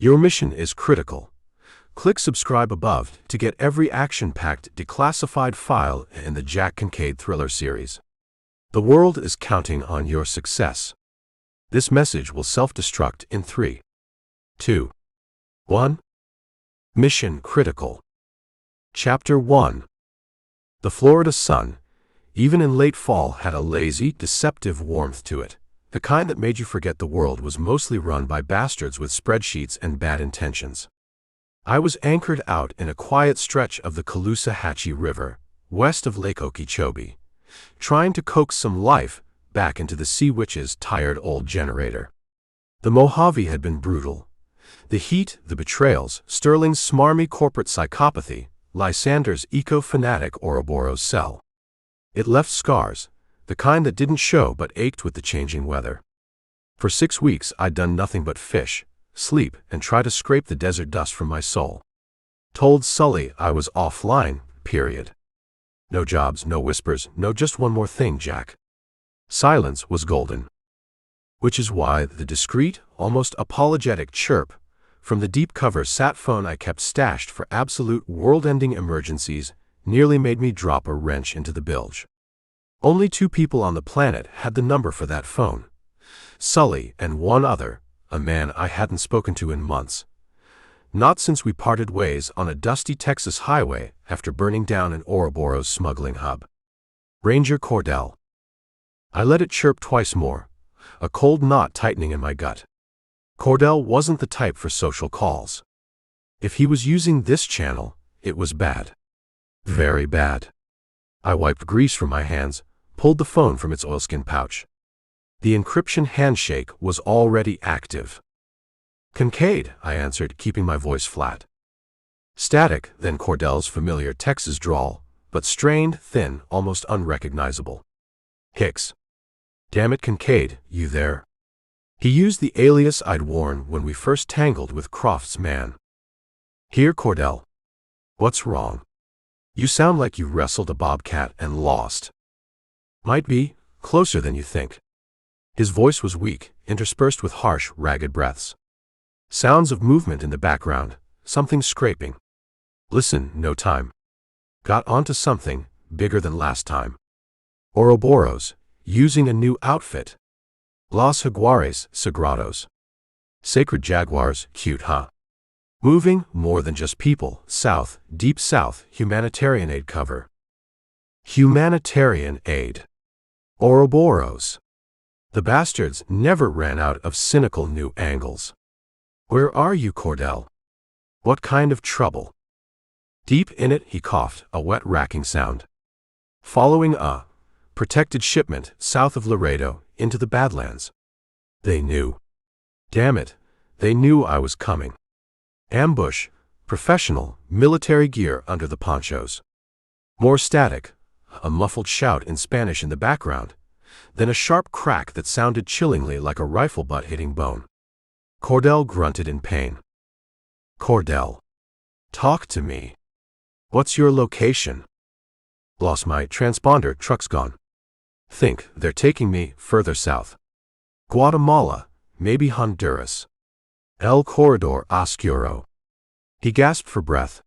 Your mission is critical. Click subscribe above to get every action-packed declassified file in the Jack Kincaid thriller series. The world is counting on your success. This message will self-destruct in 3, 2, 1. Mission critical. Chapter 1. The Florida sun, even in late fall, had a lazy, deceptive warmth to it, the kind that made you forget the world was mostly run by bastards with spreadsheets and bad intentions. I was anchored out in a quiet stretch of the Caloosahatchee River, west of Lake Okeechobee, trying to coax some life back into the Sea Witch's tired old generator. The Mojave had been brutal. The heat, the betrayals, Sterling's smarmy corporate psychopathy, Lysander's eco-fanatic Ouroboros cell. It left scars, the kind that didn't show but ached with the changing weather. For 6 weeks I'd done nothing but fish, sleep, and try to scrape the desert dust from my soul. Told Sully I was offline, period. No jobs, no whispers, no just one more thing, Jack. Silence was golden. Which is why the discreet, almost apologetic chirp from the deep-cover sat phone I kept stashed for absolute world-ending emergencies nearly made me drop a wrench into the bilge. Only 2 people on the planet had the number for that phone. Sully and one other, a man I hadn't spoken to in months. Not since we parted ways on a dusty Texas highway after burning down an Ouroboros smuggling hub. Ranger Cordell. I let it chirp twice more, a cold knot tightening in my gut. Cordell wasn't the type for social calls. If he was using this channel, it was bad. Very bad. I wiped grease from my hands, pulled the phone from its oilskin pouch. The encryption handshake was already active. Kincaid, I answered, keeping my voice flat. Static, then Cordell's familiar Texas drawl, but strained, thin, almost unrecognizable. Hicks. Damn it, Kincaid, you there? He used the alias I'd worn when we first tangled with Croft's man. Here, Cordell. What's wrong? You sound like you wrestled a bobcat and lost. Might be, closer than you think. His voice was weak, interspersed with harsh, ragged breaths. Sounds of movement in the background, something scraping. Listen, no time. Got onto something bigger than last time. Ouroboros, using a new outfit. Los Jaguares Sagrados. Sacred jaguars, cute, huh? Moving, more than just people, south, deep south, humanitarian aid cover. Humanitarian aid. Ouroboros. The bastards never ran out of cynical new angles. Where are you, Cordell? What kind of trouble? Deep in it, he coughed, a wet racking sound. Following a protected shipment south of Laredo into the Badlands. They knew. Damn it, they knew I was coming. Ambush, professional, military gear under the ponchos. More static, a muffled shout in Spanish in the background, then a sharp crack that sounded chillingly like a rifle butt hitting bone. Cordell grunted in pain. Cordell. Talk to me. What's your location? Lost my transponder, truck's gone. Think, they're taking me further south. Guatemala, maybe Honduras. El Corredor Oscuro. He gasped for breath.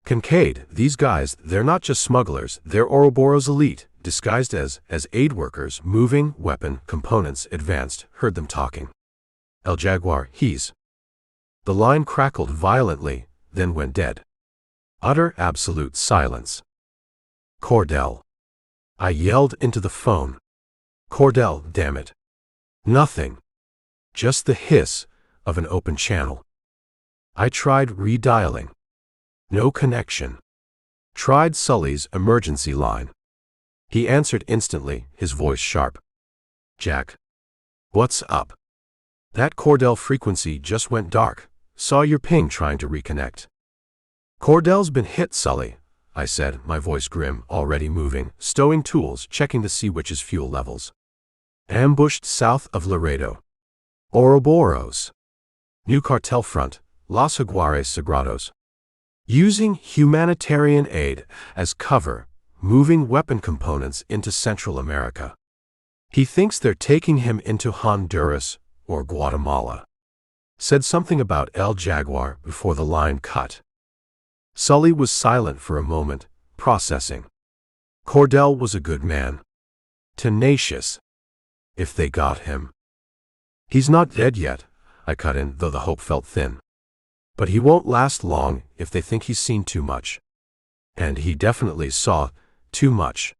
Kincaid, these guys, they're not just smugglers, they're Ouroboros elite, disguised as aid workers, moving, weapon, components, advanced, heard them talking. El Jaguar, he's. The line crackled violently, then went dead. Utter absolute silence. Cordell. I yelled into the phone. Cordell, damn it. Nothing. Just the hiss of an open channel. I tried redialing. No connection. Tried Sully's emergency line. He answered instantly, his voice sharp. Jack. What's up? That Cordell frequency just went dark. Saw your ping trying to reconnect. Cordell's been hit, Sully, I said, my voice grim, already moving, stowing tools, checking the Sea Witch's fuel levels. Ambushed south of Laredo. Ouroboros. New cartel front, Los Jaguares Sagrados. Using humanitarian aid as cover, moving weapon components into Central America. He thinks they're taking him into Honduras or Guatemala. said something about El Jaguar before the line cut. Sully was silent for a moment, processing. Cordell was a good man. Tenacious. If they got him. He's not dead yet, I cut in, though the hope felt thin. But he won't last long if they think he's seen too much. And he definitely saw too much.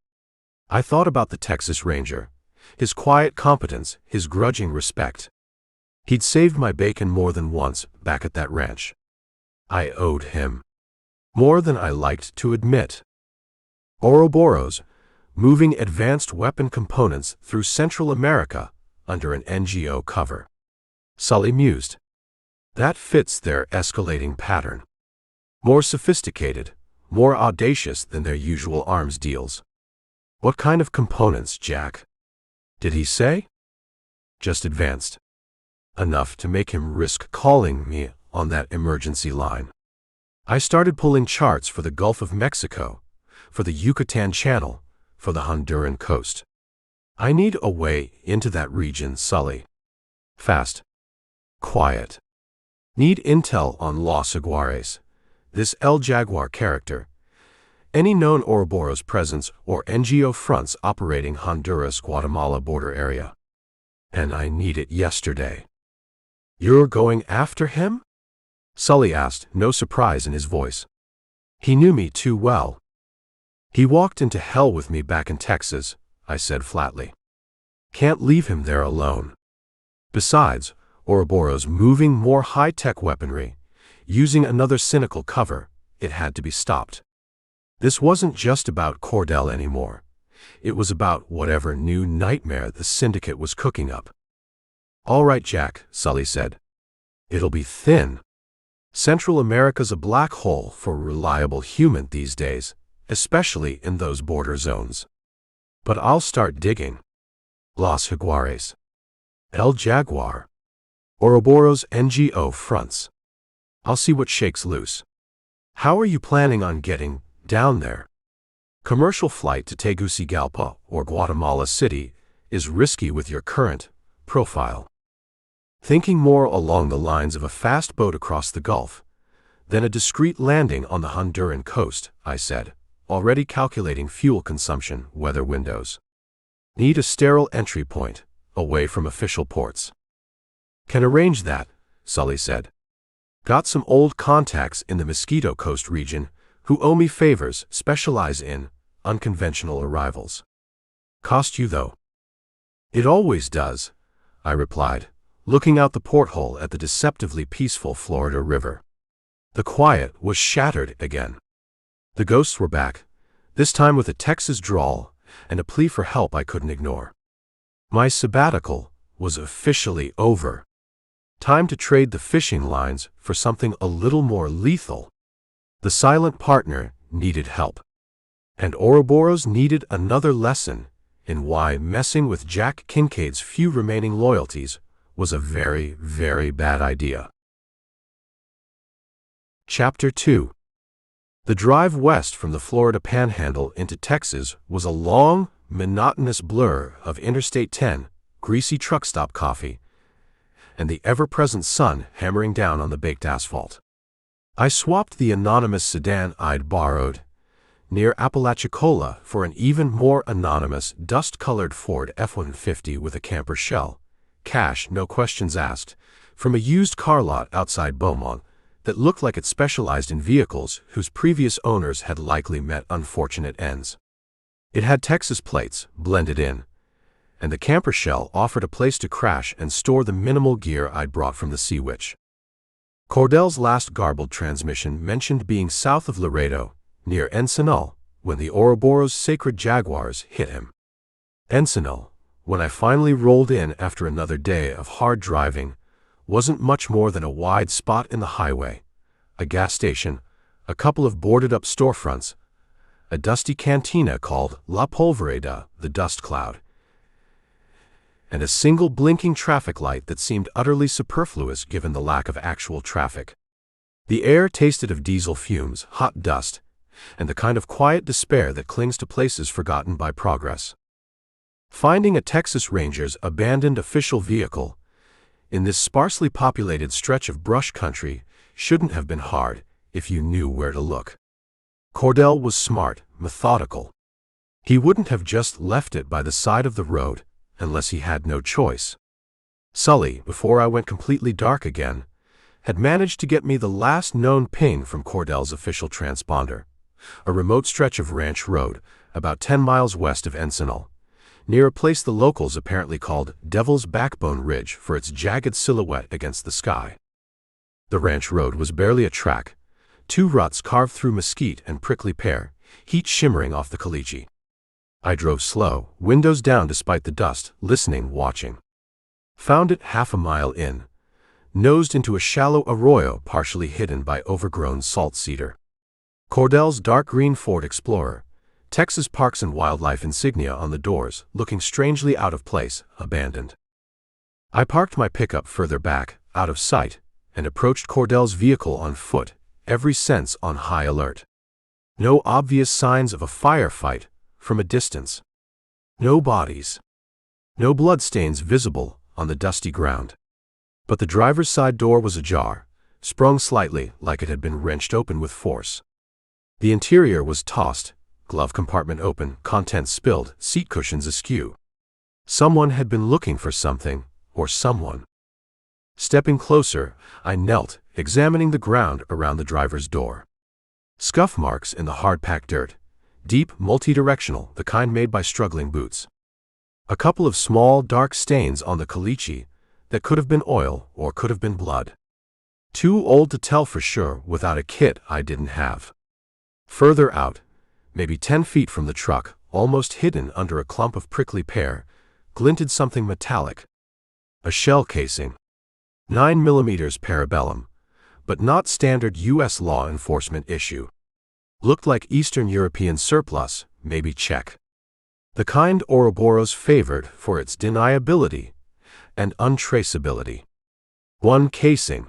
I thought about the Texas Ranger, his quiet competence, his grudging respect. He'd saved my bacon more than once back at that ranch. I owed him. More than I liked to admit. Ouroboros, moving advanced weapon components through Central America under an NGO cover. Sully mused. That fits their escalating pattern. More sophisticated, more audacious than their usual arms deals. What kind of components, Jack? Did he say? Just advanced. Enough to make him risk calling me on that emergency line. I started pulling charts for the Gulf of Mexico, for the Yucatan Channel, for the Honduran coast. I need a way into that region, Sully. Fast. Quiet. Need intel on Los Jaguares, this El Jaguar character, any known Ouroboros presence or NGO fronts operating Honduras-Guatemala border area. And I need it yesterday. You're going after him? Sully asked, no surprise in his voice. He knew me too well. He walked into hell with me back in Texas, I said flatly. Can't leave him there alone. Besides, Ouroboros moving more high-tech weaponry, using another cynical cover, it had to be stopped. This wasn't just about Cordell anymore. It was about whatever new nightmare the syndicate was cooking up. All right, Jack, Sully said. It'll be thin. Central America's a black hole for reliable human these days, especially in those border zones. But I'll start digging. Los Jaguares. El Jaguar. Ouroboros NGO fronts. I'll see what shakes loose. How are you planning on getting down there? Commercial flight to Tegucigalpa or Guatemala City is risky with your current profile. Thinking more along the lines of a fast boat across the Gulf than a discreet landing on the Honduran coast, I said, already calculating fuel consumption, weather windows. Need a sterile entry point, away from official ports. Can arrange that, Sully said. Got some old contacts in the Mosquito Coast region who owe me favors, specialize in unconventional arrivals. Cost you, though? It always does, I replied, looking out the porthole at the deceptively peaceful Florida River. The quiet was shattered again. The ghosts were back, this time with a Texas drawl and a plea for help I couldn't ignore. My sabbatical was officially over. Time to trade the fishing lines for something a little more lethal. The silent partner needed help. And Ouroboros needed another lesson in why messing with Jack Kincaid's few remaining loyalties was a very, very bad idea. Chapter 2. The drive west from the Florida Panhandle into Texas was a long, monotonous blur of Interstate 10, greasy truck stop coffee, and the ever-present sun hammering down on the baked asphalt. I swapped the anonymous sedan I'd borrowed near Apalachicola for an even more anonymous, dust-colored Ford F-150 with a camper shell, cash, no questions asked, from a used car lot outside Beaumont that looked like it specialized in vehicles whose previous owners had likely met unfortunate ends. It had Texas plates blended in, and the camper shell offered a place to crash and store the minimal gear I'd brought from the Sea Witch. Cordell's last garbled transmission mentioned being south of Laredo, near Encinal, when the Ouroboros Sacred Jaguars hit him. Encinal, when I finally rolled in after another day of hard driving, wasn't much more than a wide spot in the highway, a gas station, a couple of boarded-up storefronts, a dusty cantina called La Polvereda, the dust cloud, and a single blinking traffic light that seemed utterly superfluous given the lack of actual traffic. The air tasted of diesel fumes, hot dust, and the kind of quiet despair that clings to places forgotten by progress. Finding a Texas Ranger's abandoned official vehicle in this sparsely populated stretch of brush country shouldn't have been hard if you knew where to look. Cordell was smart, methodical. He wouldn't have just left it by the side of the road unless he had no choice. Sully, before I went completely dark again, had managed to get me the last known ping from Cordell's official transponder, a remote stretch of ranch road about 10 miles west of Encinal, near a place the locals apparently called Devil's Backbone Ridge for its jagged silhouette against the sky. The ranch road was barely a track, 2 ruts carved through mesquite and prickly pear, heat shimmering off the caliche. I drove slow, windows down despite the dust, listening, watching. Found it half a mile in, nosed into a shallow arroyo partially hidden by overgrown salt cedar. Cordell's dark green Ford Explorer, Texas Parks and Wildlife insignia on the doors, looking strangely out of place, abandoned. I parked my pickup further back, out of sight, and approached Cordell's vehicle on foot, every sense on high alert. No obvious signs of a firefight from a distance. No bodies. No bloodstains visible on the dusty ground. But the driver's side door was ajar, sprung slightly like it had been wrenched open with force. The interior was tossed, glove compartment open, contents spilled, seat cushions askew. Someone had been looking for something, or someone. Stepping closer, I knelt, examining the ground around the driver's door. Scuff marks in the hard-packed dirt, deep, multi-directional, the kind made by struggling boots. A couple of small, dark stains on the caliche that could have been oil or could have been blood. Too old to tell for sure without a kit I didn't have. Further out, maybe 10 feet from the truck, almost hidden under a clump of prickly pear, glinted something metallic. A shell casing. 9mm parabellum, but not standard U.S. law enforcement issue. Looked like Eastern European surplus, maybe Czech. The kind Ouroboros favored for its deniability and untraceability. One casing.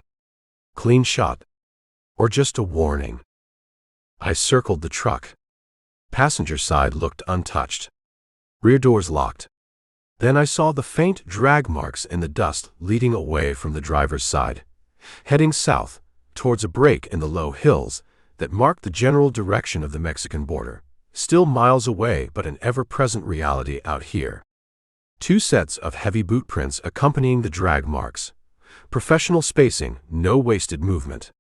Clean shot. Or just a warning. I circled the truck. Passenger side looked untouched. Rear doors locked. Then I saw the faint drag marks in the dust leading away from the driver's side, heading south, towards a break in the low hills that marked the general direction of the Mexican border, still miles away but an ever-present reality out here. 2 sets of heavy boot prints accompanying the drag marks. Professional spacing, no wasted movement.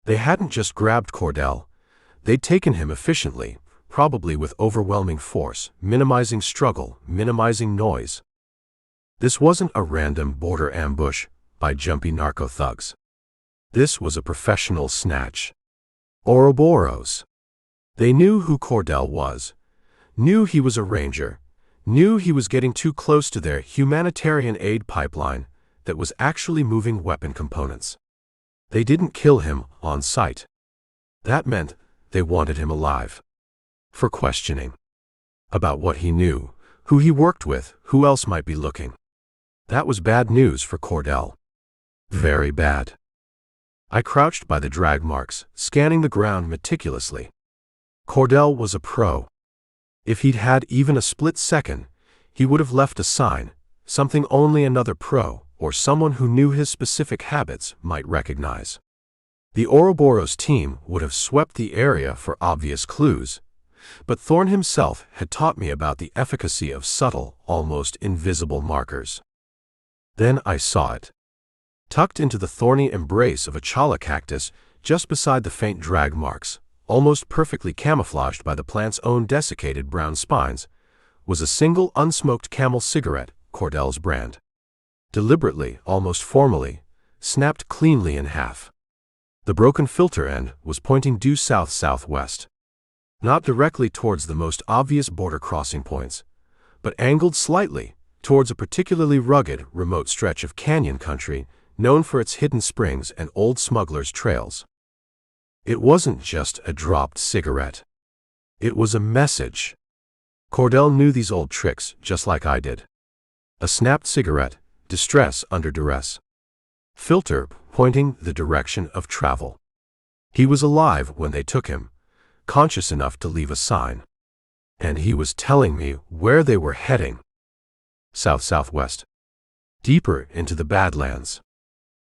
They hadn't just grabbed Cordell, they'd taken him efficiently, probably with overwhelming force, minimizing struggle, minimizing noise. This wasn't a random border ambush by jumpy narco thugs. This was a professional snatch. Ouroboros. They knew who Cordell was, knew he was a ranger, knew he was getting too close to their humanitarian aid pipeline that was actually moving weapon components. They didn't kill him on sight. That meant they wanted him alive. For questioning. About what he knew, who he worked with, who else might be looking. That was bad news for Cordell. Very bad. I crouched by the drag marks, scanning the ground meticulously. Cordell was a pro. If he'd had even a split second, he would have left a sign, something only another pro or someone who knew his specific habits might recognize. The Ouroboros team would have swept the area for obvious clues, but Thorne himself had taught me about the efficacy of subtle, almost invisible markers. Then I saw it. Tucked into the thorny embrace of a chala cactus just beside the faint drag marks, almost perfectly camouflaged by the plant's own desiccated brown spines, was a single unsmoked Camel cigarette, Cordell's brand. Deliberately, almost formally, snapped cleanly in half. The broken filter end was pointing due south-southwest. Not directly towards the most obvious border crossing points, but angled slightly towards a particularly rugged, remote stretch of canyon country known for its hidden springs and old smugglers' trails. It wasn't just a dropped cigarette. It was a message. Cordell knew these old tricks just like I did. A snapped cigarette, distress under duress. Filter pointing the direction of travel. He was alive when they took him, conscious enough to leave a sign. And he was telling me where they were heading. South-southwest. Deeper into the Badlands.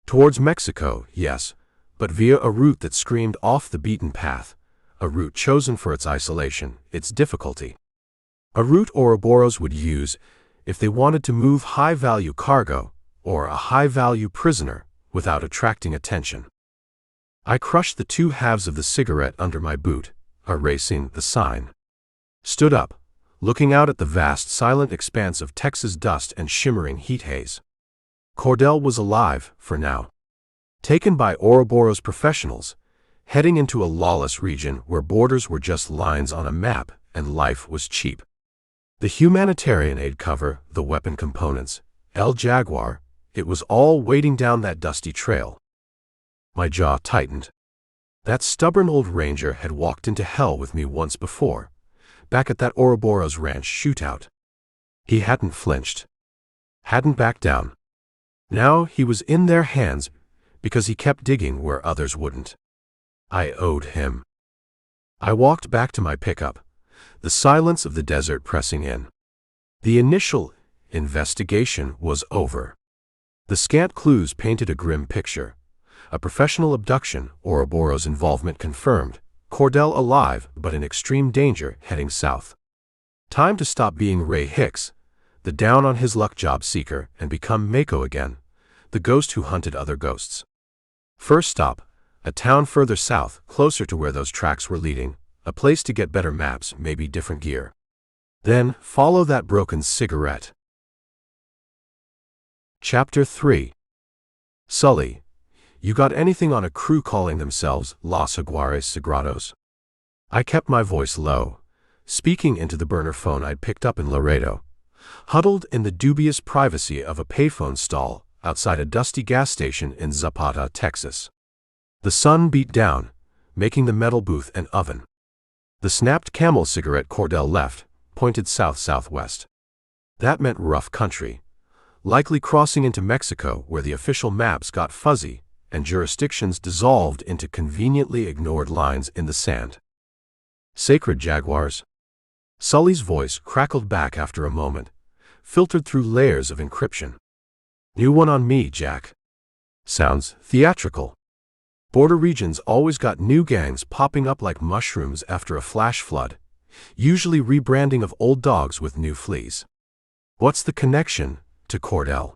Towards Mexico, yes, but via a route that screamed off the beaten path, a route chosen for its isolation, its difficulty. A route Ouroboros would use if they wanted to move high-value cargo or a high-value prisoner without attracting attention. I crushed the two halves of the cigarette under my boot, erasing the sign. Stood up, looking out at the vast, silent expanse of Texas dust and shimmering heat haze. Cartel was alive, for now. Taken by Ouroboros professionals, heading into a lawless region where borders were just lines on a map and life was cheap. The humanitarian aid cover, the weapon components, El Jaguar, it was all waiting down that dusty trail. My jaw tightened. That stubborn old ranger had walked into hell with me once before, back at that Ouroboros ranch shootout. He hadn't flinched. Hadn't backed down. Now he was in their hands because he kept digging where others wouldn't. I owed him. I walked back to my pickup, the silence of the desert pressing in. The initial investigation was over. The scant clues painted a grim picture. A professional abduction, Ouroboros' involvement confirmed, Cartel alive but in extreme danger heading south. Time to stop being Ray Hicks, the down-on-his-luck job seeker, and become Mako again, the ghost who hunted other ghosts. First stop, a town further south, closer to where those tracks were leading, a place to get better maps, maybe different gear. Then, follow that broken cigarette. Chapter 3. Sully, you got anything on a crew calling themselves Los Jaguares Sagrados? I kept my voice low, speaking into the burner phone I'd picked up in Laredo, huddled in the dubious privacy of a payphone stall outside a dusty gas station in Zapata, Texas. The sun beat down, making the metal booth an oven. The snapped Camel cigarette Cartel left pointed south-southwest. That meant rough country, likely crossing into Mexico where the official maps got fuzzy and jurisdictions dissolved into conveniently ignored lines in the sand. Sacred Jaguars. Sully's voice crackled back after a moment, filtered through layers of encryption. New one on me, Jack. Sounds theatrical. Border regions always got new gangs popping up like mushrooms after a flash flood, usually rebranding of old dogs with new fleas. What's the connection to Cartel?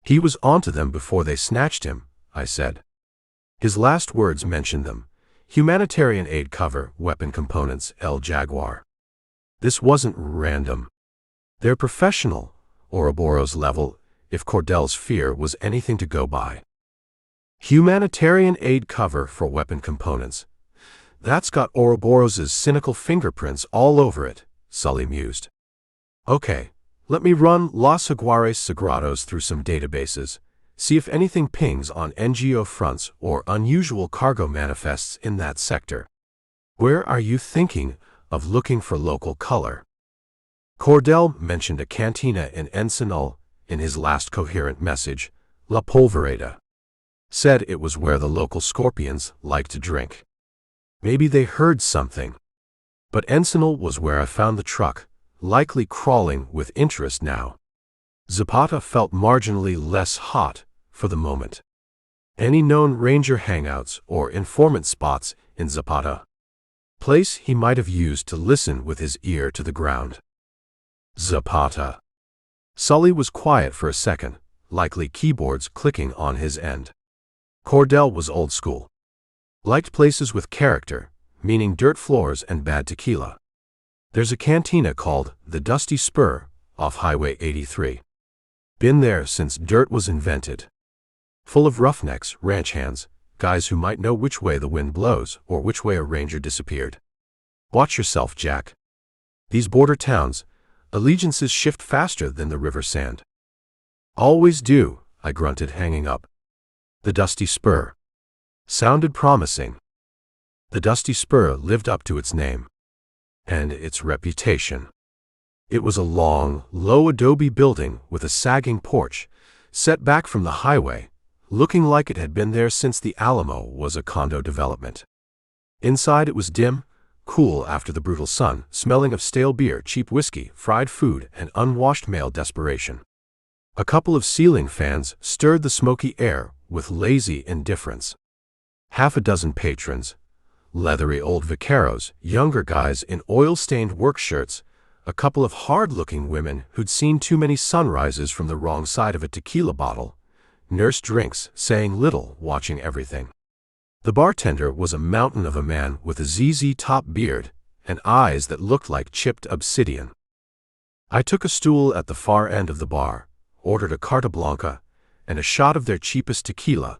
He was onto them before they snatched him, I said. His last words mentioned them. Humanitarian aid cover, weapon components, El Jaguar. This wasn't random. They're professional, Ouroboros level, if Cartel's fear was anything to go by. Humanitarian aid cover for weapon components. That's got Ouroboros' cynical fingerprints all over it, Sully mused. Okay, let me run Los Jaguares Sagrados through some databases, see if anything pings on NGO fronts or unusual cargo manifests in that sector. Where are you thinking of looking for local color? Cartel mentioned a cantina in Ensenal in his last coherent message, La Polvereda. Said it was where the local scorpions like to drink. Maybe they heard something. But Ensenal was where I found the truck, likely crawling with interest now. Zapata felt marginally less hot for the moment. Any known ranger hangouts or informant spots in Zapata? Place he might have used to listen with his ear to the ground. Zapata. Sully was quiet for a second, likely keyboards clicking on his end. Cartel was old school. Liked places with character, meaning dirt floors and bad tequila. There's a cantina called the Dusty Spur off Highway 83. Been there since dirt was invented. Full of roughnecks, ranch hands, guys who might know which way the wind blows or which way a ranger disappeared. Watch yourself, Jack. These border towns, allegiances shift faster than the river sand. Always do, I grunted, hanging up. The Dusty Spur. Sounded promising. The Dusty Spur lived up to its name. And its reputation. It was a long, low adobe building with a sagging porch, set back from the highway, looking like it had been there since the Alamo was a condo development. Inside it was dim, cool after the brutal sun, smelling of stale beer, cheap whiskey, fried food, and unwashed male desperation. A couple of ceiling fans stirred the smoky air with lazy indifference. Half a dozen patrons, leathery old vaqueros, younger guys in oil-stained work shirts, a couple of hard-looking women who'd seen too many sunrises from the wrong side of a tequila bottle, nursed drinks, saying little, watching everything. The bartender was a mountain of a man with a ZZ-top beard and eyes that looked like chipped obsidian. I took a stool at the far end of the bar, ordered a carta blanca, and a shot of their cheapest tequila,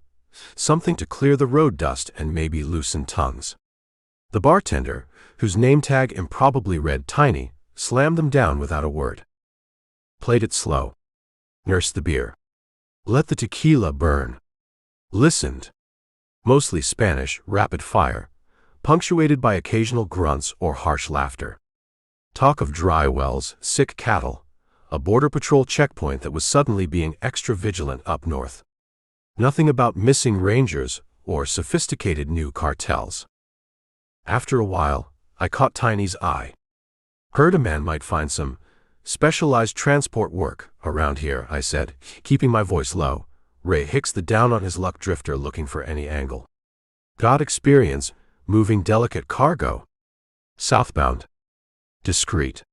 something to clear the road dust and maybe loosen tongues. The bartender, whose name tag improbably read Tiny, slammed them down without a word. Played it slow. Nursed the beer. Let the tequila burn. Listened. Mostly Spanish, rapid fire, punctuated by occasional grunts or harsh laughter. Talk of dry wells, sick cattle, a border patrol checkpoint that was suddenly being extra vigilant up north. Nothing about missing rangers or sophisticated new cartels. After a while, I caught Tiny's eye. Heard a man might find some specialized transport work around here, I said, keeping my voice low. Ray Hicks the down-on-his-luck drifter looking for any angle. Got experience moving delicate cargo. Southbound. Discreet.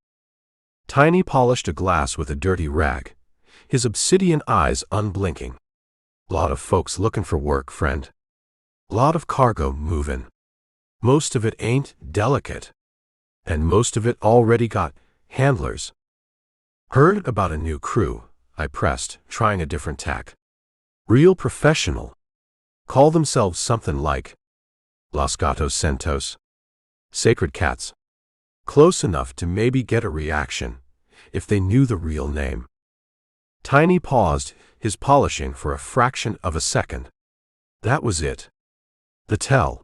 Tiny polished a glass with a dirty rag, his obsidian eyes unblinking. Lot of folks looking for work, friend. Lot of cargo moving. Most of it ain't delicate. And most of it already got handlers. Heard about a new crew, I pressed, trying a different tack. Real professional. Call themselves something like Los Gatos Centos. Sacred Cats. Close enough to maybe get a reaction, if they knew the real name. Tiny paused, his polishing for a fraction of a second. That was it. The tell.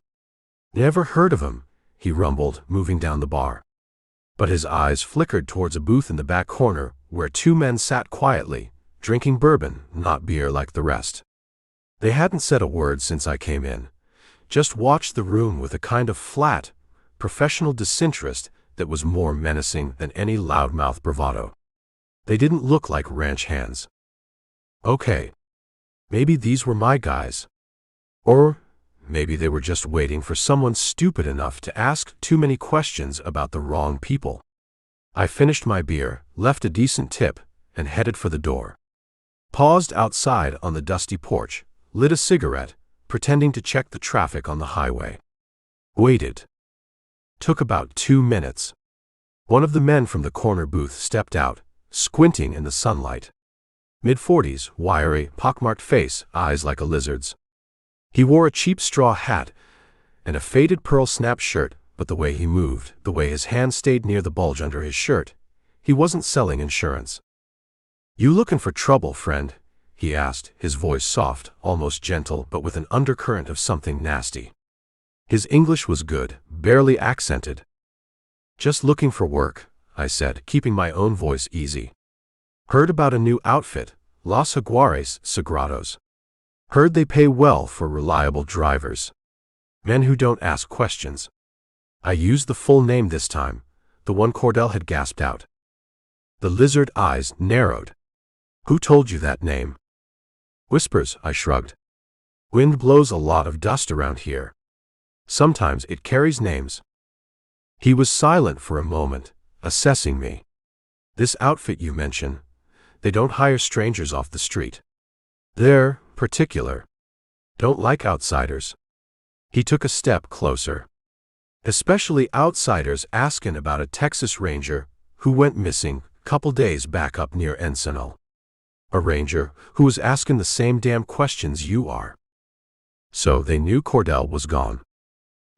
Never heard of him, he rumbled, moving down the bar. But his eyes flickered towards a booth in the back corner where two men sat quietly, drinking bourbon, not beer like the rest. They hadn't said a word since I came in, just watched the room with a kind of flat, professional disinterest that was more menacing than any loudmouth bravado. They didn't look like ranch hands. Okay. Maybe these were my guys. Or maybe they were just waiting for someone stupid enough to ask too many questions about the wrong people. I finished my beer, left a decent tip, and headed for the door. Paused outside on the dusty porch, lit a cigarette, pretending to check the traffic on the highway. Waited. Took about 2 minutes. One of the men from the corner booth stepped out, squinting in the sunlight. Mid-40s, wiry, pockmarked face, eyes like a lizard's. He wore a cheap straw hat and a faded pearl snap shirt, but the way he moved, the way his hand stayed near the bulge under his shirt, he wasn't selling insurance. "You looking for trouble, friend?" he asked, his voice soft, almost gentle, but with an undercurrent of something nasty. His English was good, barely accented. "Just looking for work," I said, keeping my own voice easy. "Heard about a new outfit, Los Jaguares Sagrados. Heard they pay well for reliable drivers. Men who don't ask questions." I used the full name this time, the one Cordell had gasped out. The lizard eyes narrowed. "Who told you that name?" "Whispers," I shrugged. "Wind blows a lot of dust around here. Sometimes it carries names." He was silent for a moment, assessing me. "This outfit you mention, they don't hire strangers off the street. They're particular. Don't like outsiders." He took a step closer. "Especially outsiders asking about a Texas Ranger who went missing couple days back up near Encinal. A ranger who was asking the same damn questions you are." So they knew Cordell was gone.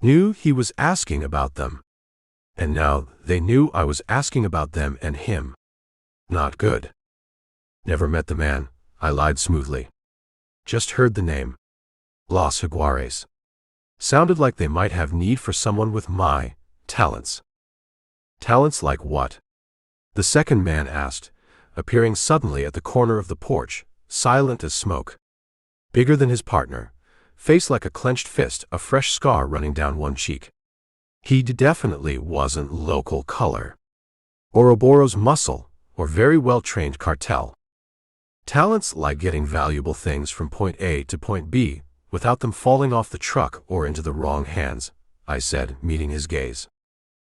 Knew he was asking about them. And now they knew I was asking about them and him. Not good. "Never met the man," I lied smoothly. "Just heard the name. Los Jaguares. Sounded like they might have need for someone with my talents." "Talents like what?" the second man asked, appearing suddenly at the corner of the porch, silent as smoke. Bigger than his partner, face like a clenched fist, a fresh scar running down one cheek. He definitely wasn't local color. Ouroboros muscle, or very well-trained cartel. Talents like getting valuable things from point A to point B without them falling off the truck or into the wrong hands, I said, meeting his gaze,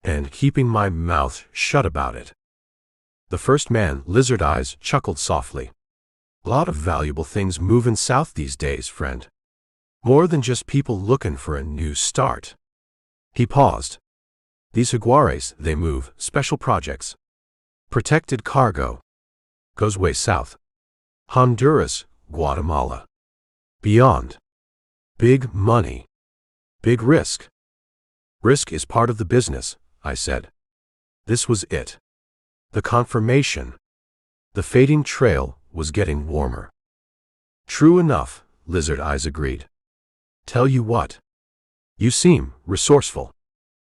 and keeping my mouth shut about it. The first man, Lizard Eyes, chuckled softly. Lot of valuable things moving south these days, friend. More than just people looking for a new start. He paused. These Jaguares, they move, special projects. Protected cargo. Goes way south. Honduras, Guatemala. Beyond. Big money. Big risk. Risk is part of the business, I said. This was it. The confirmation. The fading trail was getting warmer. True enough, Lizard Eyes agreed. Tell you what. You seem resourceful.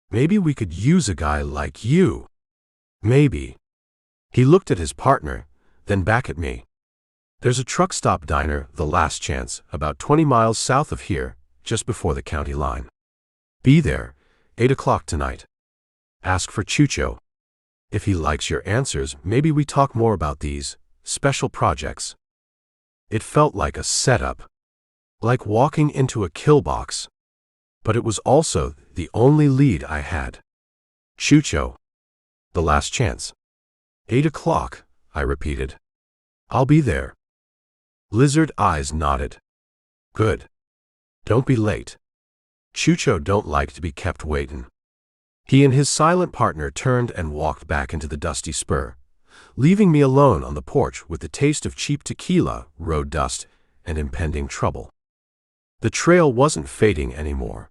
Maybe we could use a guy like you. Maybe. He looked at his partner, then back at me. There's a truck stop diner, The Last Chance, about 20 miles south of here, just before the county line. Be there, 8 o'clock tonight. Ask for Chucho. If he likes your answers, maybe we talk more about these special projects. It felt like a setup. Like walking into a kill box. But it was also the only lead I had. Chucho. The Last Chance. 8 o'clock, I repeated. I'll be there. Lizard Eyes nodded. Good. Don't be late. Chucho don't like to be kept waitin'. He and his silent partner turned and walked back into the dusty spur, leaving me alone on the porch with the taste of cheap tequila, road dust, and impending trouble. The trail wasn't fading anymore.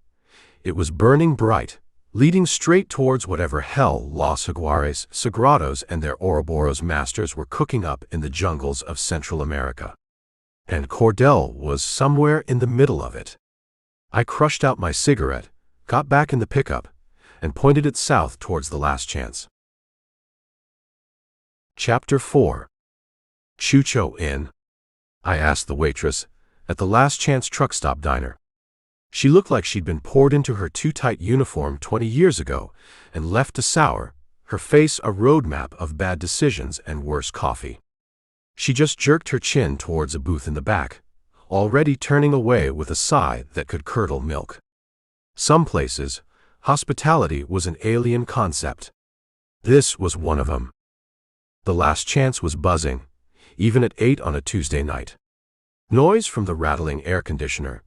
It was burning bright, leading straight towards whatever hell Los Jaguares Sagrados and their Ouroboros masters were cooking up in the jungles of Central America. And Cartel was somewhere in the middle of it. I crushed out my cigarette, got back in the pickup, and pointed it south towards The Last Chance. Chapter 4. Chucho in? I asked the waitress at the Last Chance truck stop diner. She looked like she'd been poured into her too-tight uniform 20 years ago and left to sour, her face a roadmap of bad decisions and worse coffee. She just jerked her chin towards a booth in the back, already turning away with a sigh that could curdle milk. Some places, hospitality was an alien concept. This was one of them. The Last Chance was buzzing, even at 8 on a Tuesday night. Noise from the rattling air conditioner,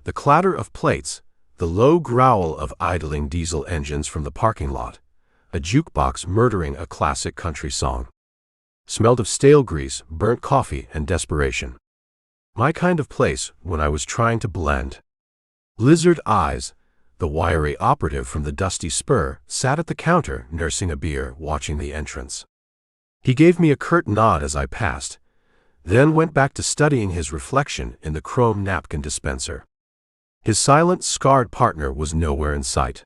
the clatter of plates, the low growl of idling diesel engines from the parking lot, a jukebox murdering a classic country song. Smelled of stale grease, burnt coffee, and desperation. My kind of place when I was trying to blend. Lizard Eyes, the wiry operative from the dusty spur, sat at the counter nursing a beer, watching the entrance. He gave me a curt nod as I passed, then went back to studying his reflection in the chrome napkin dispenser. His silent, scarred partner was nowhere in sight.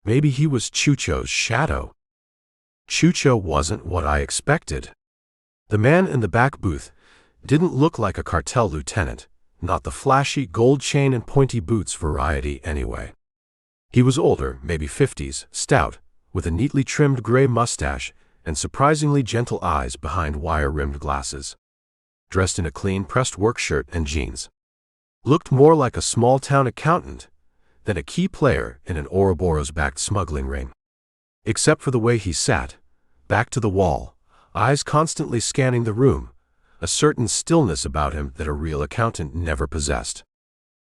Maybe he was Chucho's shadow. Chucho wasn't what I expected. The man in the back booth didn't look like a cartel lieutenant, not the flashy gold chain and pointy boots variety anyway. He was older, maybe 50s, stout, with a neatly trimmed gray mustache and surprisingly gentle eyes behind wire-rimmed glasses. Dressed in a clean pressed work shirt and jeans. Looked more like a small-town accountant than a key player in an Ouroboros-backed smuggling ring. Except for the way he sat, back to the wall, eyes constantly scanning the room, a certain stillness about him that a real accountant never possessed.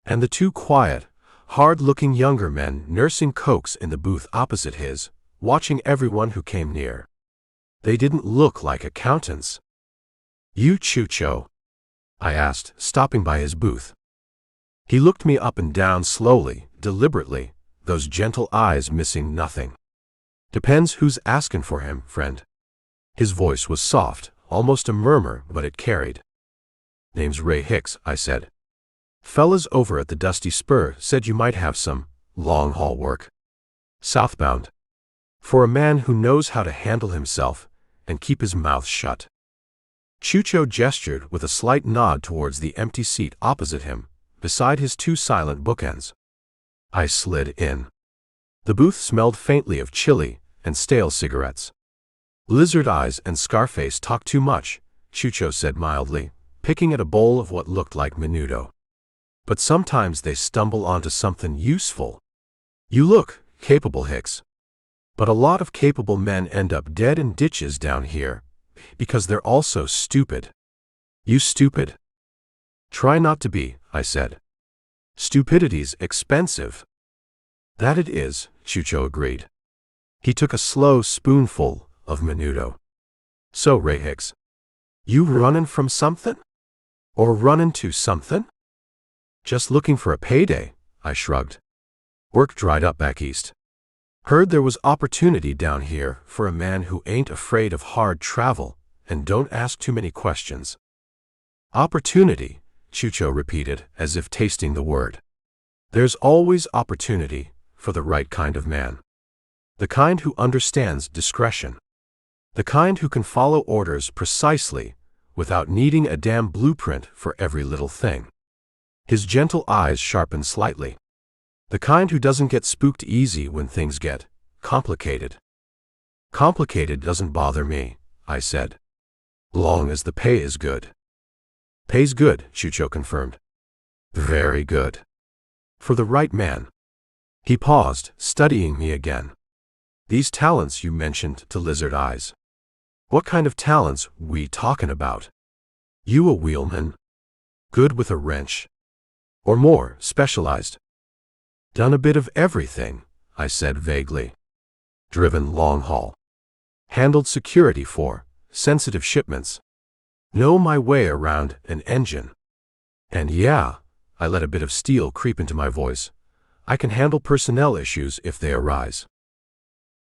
And the two quiet, hard-looking younger men nursing cokes in the booth opposite his, watching everyone who came near. They didn't look like accountants. You Chucho? I asked, stopping by his booth. He looked me up and down slowly, deliberately, those gentle eyes missing nothing. Depends who's asking for him, friend. His voice was soft, almost a murmur, but it carried. Name's Ray Hicks, I said. Fellas over at the Dusty Spur said you might have some long-haul work. Southbound. For a man who knows how to handle himself and keep his mouth shut. Chucho gestured with a slight nod towards the empty seat opposite him, beside his two silent bookends. I slid in. The booth smelled faintly of chili and stale cigarettes. Lizard Eyes and Scarface talk too much, Chucho said mildly, picking at a bowl of what looked like menudo. But sometimes they stumble onto something useful. You look capable, Hicks. But a lot of capable men end up dead in ditches down here, because they're also stupid. You stupid? Try not to be, I said. Stupidity's expensive. That it is, Chucho agreed. He took a slow spoonful of menudo. So, Ray Hicks, you runnin' from something? Or runnin' to something? Just looking for a payday, I shrugged. Work dried up back east. Heard there was opportunity down here for a man who ain't afraid of hard travel and don't ask too many questions. Opportunity, Chucho repeated as if tasting the word. There's always opportunity for the right kind of man. The kind who understands discretion. The kind who can follow orders precisely without needing a damn blueprint for every little thing. His gentle eyes sharpened slightly. The kind who doesn't get spooked easy when things get complicated. Complicated doesn't bother me, I said. Long as the pay is good. Pay's good, Chucho confirmed. Very good. For the right man. He paused, studying me again. These talents you mentioned to Lizard Eyes. What kind of talents we talking about? You a wheelman? Good with a wrench? Or more specialized? Done a bit of everything, I said vaguely. Driven long haul. Handled security for sensitive shipments. Know my way around an engine. And yeah, I let a bit of steel creep into my voice. I can handle personnel issues if they arise.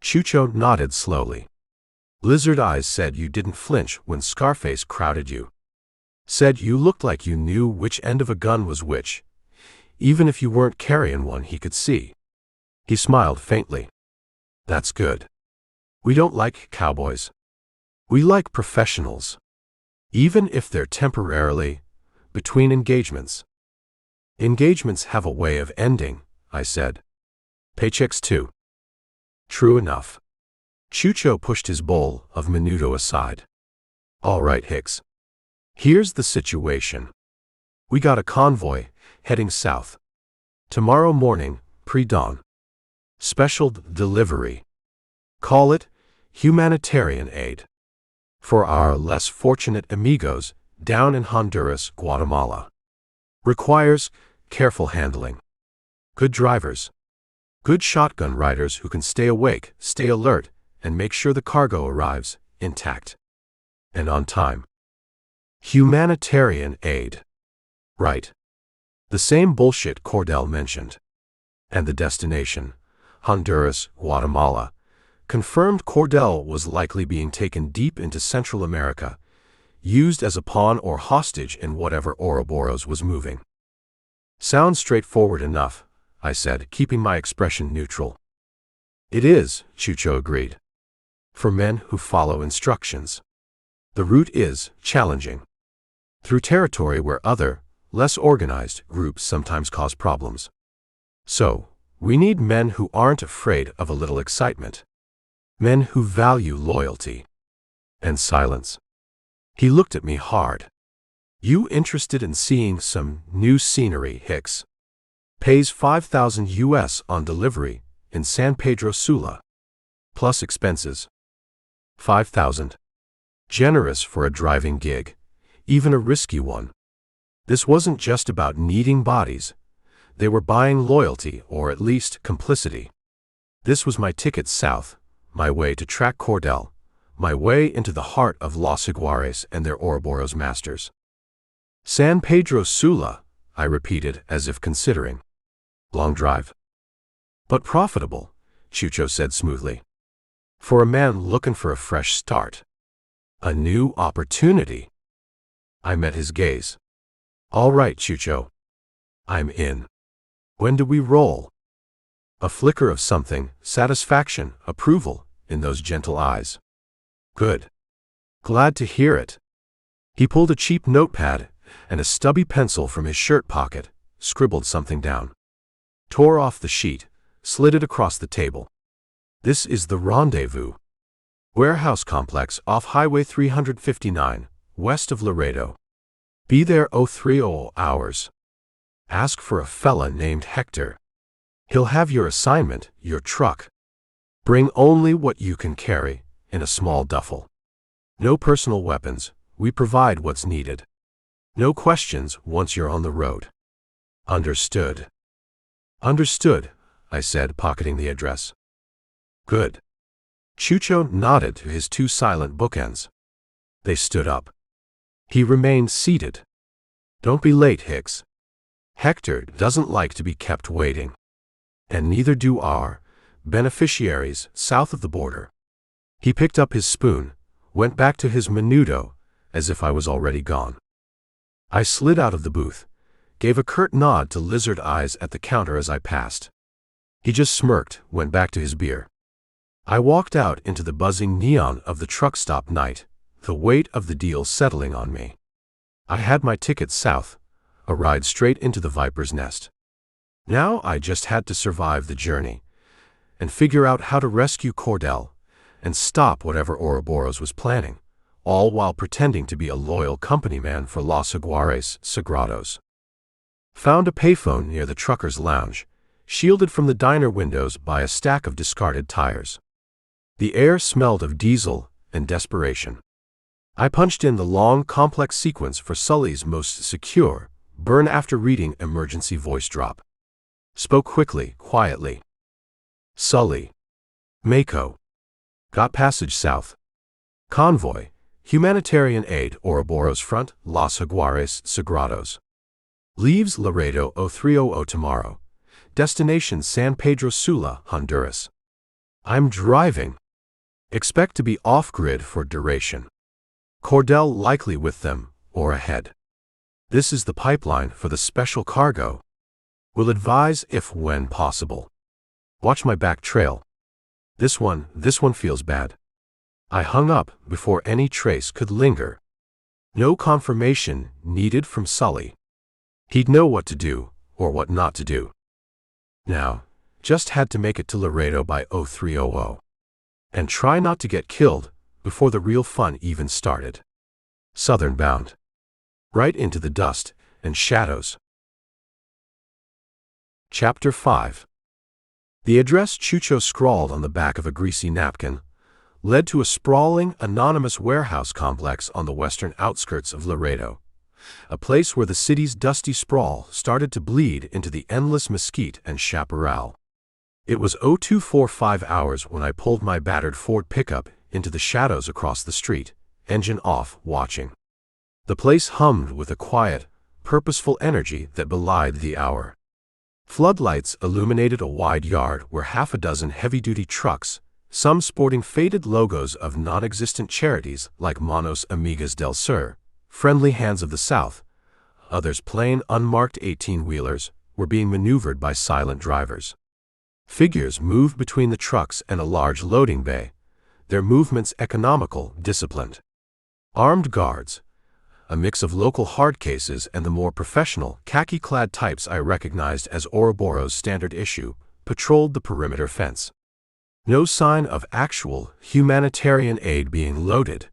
Chucho nodded slowly. Lizard Eyes said you didn't flinch when Scarface crowded you. Said you looked like you knew which end of a gun was which, even if you weren't carrying one he could see. He smiled faintly. That's good. We don't like cowboys. We like professionals. Even if they're temporarily between engagements. Engagements have a way of ending, I said. Paychecks too. True enough. Chucho pushed his bowl of menudo aside. All right, Hicks. Here's the situation. We got a convoy heading south. Tomorrow morning, pre-dawn. Special delivery. Call it humanitarian aid. For our less fortunate amigos down in Honduras, Guatemala. Requires careful handling. Good drivers. Good shotgun riders who can stay awake, stay alert, and make sure the cargo arrives intact. And on time. Humanitarian aid. Right. The same bullshit Cordell mentioned. And the destination, Honduras, Guatemala, confirmed Cordell was likely being taken deep into Central America, used as a pawn or hostage in whatever Ouroboros was moving. Sounds straightforward enough, I said, keeping my expression neutral. It is, Chucho agreed. For men who follow instructions. The route is challenging. Through territory where other, less organized groups sometimes cause problems. So, we need men who aren't afraid of a little excitement. Men who value loyalty. And silence. He looked at me hard. You interested in seeing some new scenery, Hicks? Pays $5,000 US on delivery in San Pedro Sula. Plus expenses. $5,000. Generous for a driving gig, even a risky one. This wasn't just about needing bodies. They were buying loyalty or at least complicity. This was my ticket south, my way to track Cordell, my way into the heart of Los Jaguares and their Ouroboros masters. San Pedro Sula, I repeated as if considering. Long drive. But profitable, Chucho said smoothly. For a man looking for a fresh start. A new opportunity. I met his gaze. All right, Chucho. I'm in. When do we roll? A flicker of something, satisfaction, approval, in those gentle eyes. Good. Glad to hear it. He pulled a cheap notepad and a stubby pencil from his shirt pocket, scribbled something down. Tore off the sheet, slid it across the table. This is the rendezvous. Warehouse complex off Highway 359, west of Laredo. Be there 0300 hours. Ask for a fella named Hector. He'll have your assignment, your truck. Bring only what you can carry, in a small duffel. No personal weapons, we provide what's needed. No questions once you're on the road. Understood. Understood, I said, pocketing the address. Good. Chucho nodded to his two silent bookends. They stood up. He remained seated. Don't be late, Hicks. Hector doesn't like to be kept waiting. And neither do our beneficiaries south of the border. He picked up his spoon, went back to his menudo, as if I was already gone. I slid out of the booth, gave a curt nod to Lizard Eyes at the counter as I passed. He just smirked, went back to his beer. I walked out into the buzzing neon of the truck stop night, the weight of the deal settling on me. I had my ticket south, a ride straight into the Viper's nest. Now I just had to survive the journey, and figure out how to rescue Cordell, and stop whatever Ouroboros was planning, all while pretending to be a loyal company man for Los Jaguares Sagrados. Found a payphone near the trucker's lounge, shielded from the diner windows by a stack of discarded tires. The air smelled of diesel and desperation. I punched in the long, complex sequence for Sully's most secure, burn after reading emergency voice drop. Spoke quickly, quietly. Sully. Mako. Got passage south. Convoy. Humanitarian aid, Ouroboros front, Los Jaguares Sagrados. Leaves Laredo 0300 tomorrow. Destination San Pedro Sula, Honduras. I'm driving. Expect to be off-grid for duration. Cordell likely with them, or ahead. This is the pipeline for the special cargo. Will advise if when possible. Watch my back trail. This one feels bad. I hung up before any trace could linger. No confirmation needed from Sully. He'd know what to do, or what not to do. Now, just had to make it to Laredo by 0300. And try not to get killed before the real fun even started. Southern bound. Right into the dust and shadows. Chapter 5. The address Chucho scrawled on the back of a greasy napkin led to a sprawling, anonymous warehouse complex on the western outskirts of Laredo, a place where the city's dusty sprawl started to bleed into the endless mesquite and chaparral. It was 0245 hours when I pulled my battered Ford pickup into the shadows across the street, engine off, watching. The place hummed with a quiet, purposeful energy that belied the hour. Floodlights illuminated a wide yard where half a dozen heavy-duty trucks, some sporting faded logos of non-existent charities like Manos Amigas del Sur, Friendly Hands of the South, others plain unmarked 18-wheelers, were being maneuvered by silent drivers. Figures moved between the trucks and a large loading bay, their movements economical, disciplined. Armed guards, a mix of local hard cases and the more professional, khaki-clad types I recognized as Ouroboros' standard issue, patrolled the perimeter fence. No sign of actual humanitarian aid being loaded.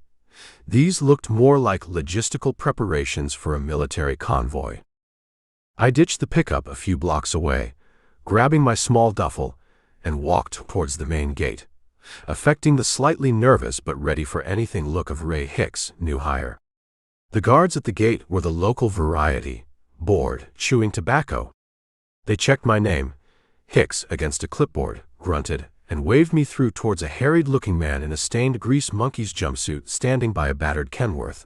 These looked more like logistical preparations for a military convoy. I ditched the pickup a few blocks away, grabbing my small duffel, and walked towards the main gate, affecting the slightly nervous but ready for anything look of Ray Hicks, new hire. The guards at the gate were the local variety, bored, chewing tobacco. They checked my name, Hicks, against a clipboard, grunted, and waved me through towards a harried-looking man in a stained grease monkey's jumpsuit standing by a battered Kenworth.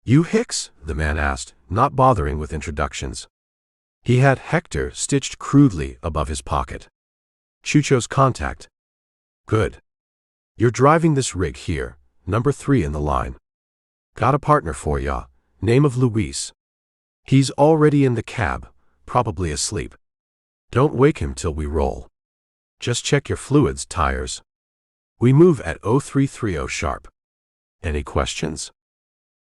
"You Hicks?" the man asked, not bothering with introductions. He had Hector stitched crudely above his pocket. Chucho's contact. "Good. You're driving this rig here, number 3 in the line. Got a partner for ya, name of Luis. He's already in the cab, probably asleep. Don't wake him till we roll. Just check your fluids, tires. We move at 0330 sharp. Any questions?"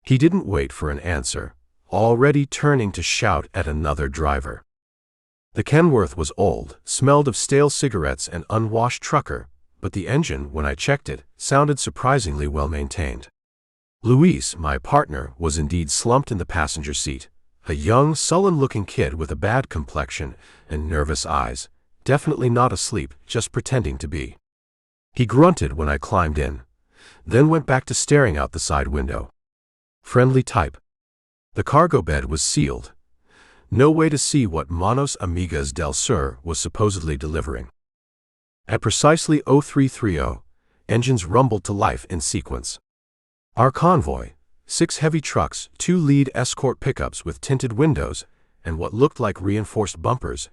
He didn't wait for an answer, already turning to shout at another driver. The Kenworth was old, smelled of stale cigarettes and unwashed trucker, but the engine, when I checked it, sounded surprisingly well maintained. Luis, my partner, was indeed slumped in the passenger seat, a young, sullen-looking kid with a bad complexion and nervous eyes, definitely not asleep, just pretending to be. He grunted when I climbed in, then went back to staring out the side window. Friendly type. The cargo bed was sealed. No way to see what Manos Amigas del Sur was supposedly delivering. At precisely 0330, engines rumbled to life in sequence. Our convoy, 6 heavy trucks, 2 lead escort pickups with tinted windows and what looked like reinforced bumpers,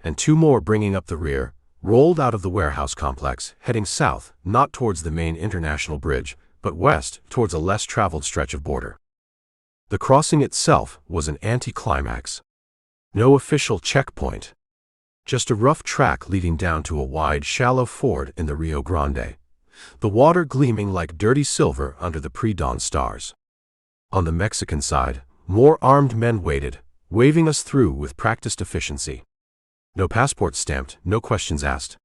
and 2 more bringing up the rear, rolled out of the warehouse complex, heading south, not towards the main international bridge, but west towards a less traveled stretch of border. The crossing itself was an anticlimax. No official checkpoint. Just a rough track leading down to a wide, shallow ford in the Rio Grande, the water gleaming like dirty silver under the pre-dawn stars. On the Mexican side, more armed men waited, waving us through with practiced efficiency. No passports stamped, no questions asked.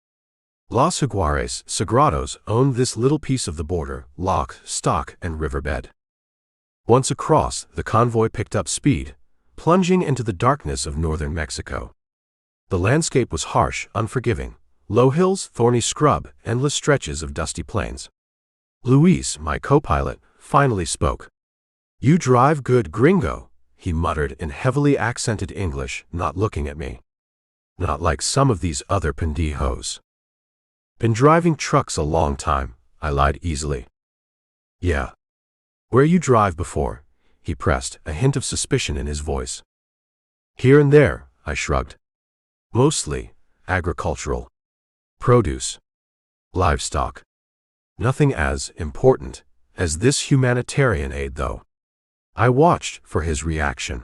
Los Jaguares Sagrados owned this little piece of the border, lock, stock, and riverbed. Once across, the convoy picked up speed, plunging into the darkness of northern Mexico. The landscape was harsh, unforgiving. Low hills, thorny scrub, endless stretches of dusty plains. Luis, my co-pilot, finally spoke. "You drive good, gringo," he muttered in heavily accented English, not looking at me. "Not like some of these other pendejos." "Been driving trucks a long time," I lied easily. "Yeah. Where you drive before?" he pressed, a hint of suspicion in his voice. "Here and there," I shrugged. "Mostly agricultural. Produce. Livestock. Nothing as important as this humanitarian aid, though." I watched for his reaction.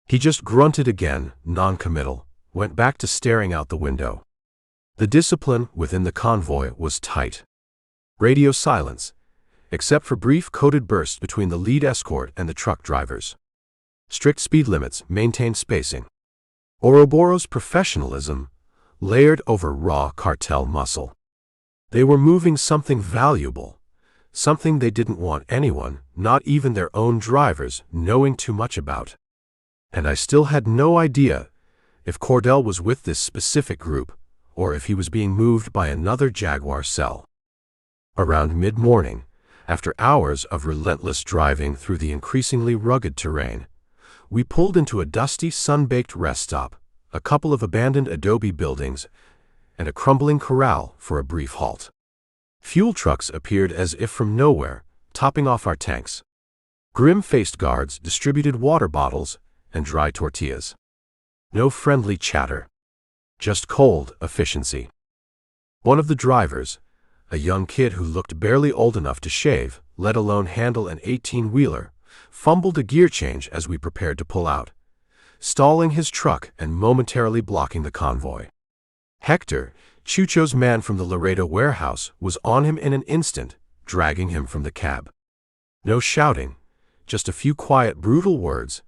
He just grunted again, non-committal, went back to staring out the window. The discipline within the convoy was tight. Radio silence, except for brief coded bursts between the lead escort and the truck drivers. Strict speed limits, maintained spacing. Ouroboros professionalism, layered over raw cartel muscle. They were moving something valuable, something they didn't want anyone, not even their own drivers, knowing too much about. And I still had no idea if Cordell was with this specific group, or if he was being moved by another Jaguar cell. Around mid-morning, after hours of relentless driving through the increasingly rugged terrain, we pulled into a dusty, sun-baked rest stop, a couple of abandoned adobe buildings, and a crumbling corral for a brief halt. Fuel trucks appeared as if from nowhere, topping off our tanks. Grim-faced guards distributed water bottles and dry tortillas. No friendly chatter. Just cold efficiency. One of the drivers, a young kid who looked barely old enough to shave, let alone handle an 18-wheeler, fumbled a gear change as we prepared to pull out, stalling his truck and momentarily blocking the convoy. Hector, Chucho's man from the Laredo warehouse, was on him in an instant, dragging him from the cab. No shouting, just a few quiet, brutal words,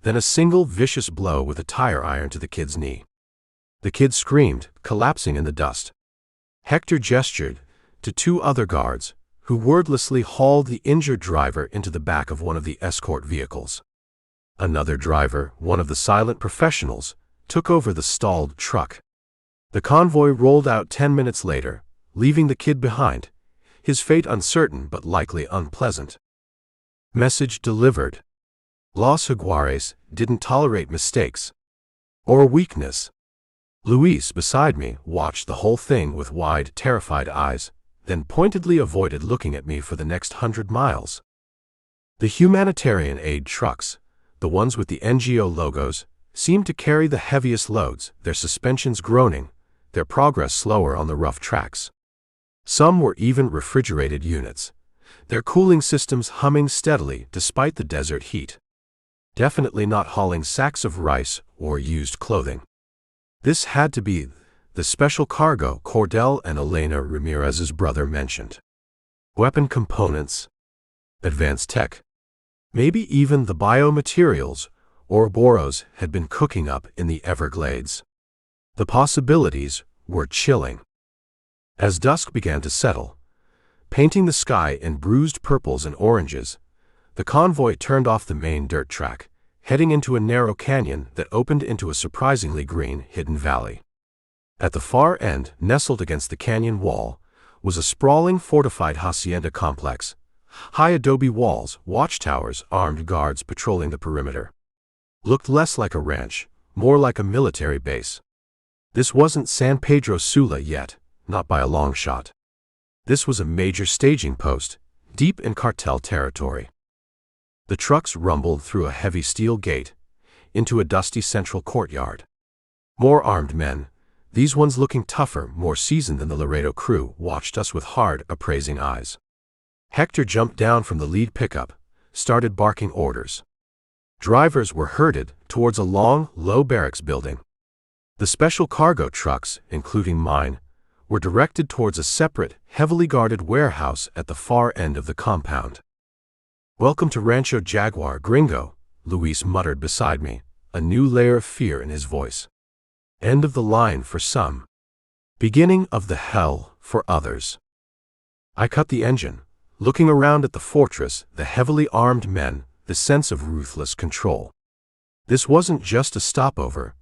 then a single vicious blow with a tire iron to the kid's knee. The kid screamed, collapsing in the dust. Hector gestured to 2 other guards, who wordlessly hauled the injured driver into the back of one of the escort vehicles. Another driver, one of the silent professionals, took over the stalled truck. The convoy rolled out 10 minutes later, leaving the kid behind, his fate uncertain but likely unpleasant. Message delivered. Los Jaguares didn't tolerate mistakes or weakness. Luis, beside me, watched the whole thing with wide, terrified eyes, then pointedly avoided looking at me for the next 100 miles. The humanitarian aid trucks, the ones with the NGO logos, seemed to carry the heaviest loads, their suspensions groaning, their progress slower on the rough tracks. Some were even refrigerated units, their cooling systems humming steadily despite the desert heat. Definitely not hauling sacks of rice or used clothing. This had to be the special cargo Cordell and Elena Ramirez's brother mentioned. Weapon components, advanced tech, maybe even the biomaterials Ouroboros had been cooking up in the Everglades. The possibilities were chilling. As dusk began to settle, Painting the sky in bruised purples and oranges, the convoy turned off the main dirt track, heading into a narrow canyon that opened into a surprisingly green, hidden valley. At the far end, nestled against the canyon wall, was a sprawling fortified hacienda complex. High adobe walls, watchtowers, armed guards patrolling the perimeter. Looked less like a ranch, more like a military base. This wasn't San Pedro Sula yet, not by a long shot. This was a major staging post, deep in cartel territory. The trucks rumbled through a heavy steel gate, into a dusty central courtyard. More armed men, these ones looking tougher, more seasoned than the Laredo crew, watched us with hard, appraising eyes. Hector jumped down from the lead pickup, started barking orders. Drivers were herded towards a long, low barracks building. The special cargo trucks, including mine, were directed towards a separate, heavily guarded warehouse at the far end of the compound. "Welcome to Rancho Jaguar, gringo," Luis muttered beside me, a new layer of fear in his voice. End of the line for some. Beginning of the hell for others. I cut the engine, looking around at the fortress, the heavily armed men, the sense of ruthless control. This wasn't just a stopover.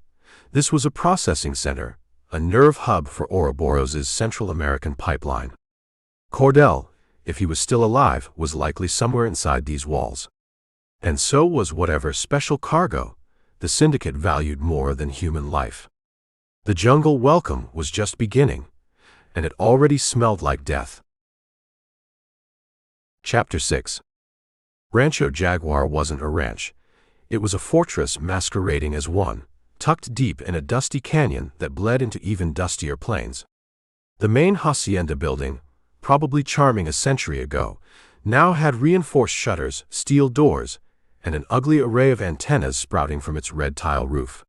This was a processing center, a nerve hub for Ouroboros' Central American pipeline. Cordell, if he was still alive, was likely somewhere inside these walls. And so was whatever special cargo the syndicate valued more than human life. The jungle welcome was just beginning, and it already smelled like death. Chapter 6. Rancho Jaguar wasn't a ranch. It was a fortress masquerading as one, tucked deep in a dusty canyon that bled into even dustier plains. The main hacienda building, probably charming a century ago, now had reinforced shutters, steel doors, and an ugly array of antennas sprouting from its red tile roof.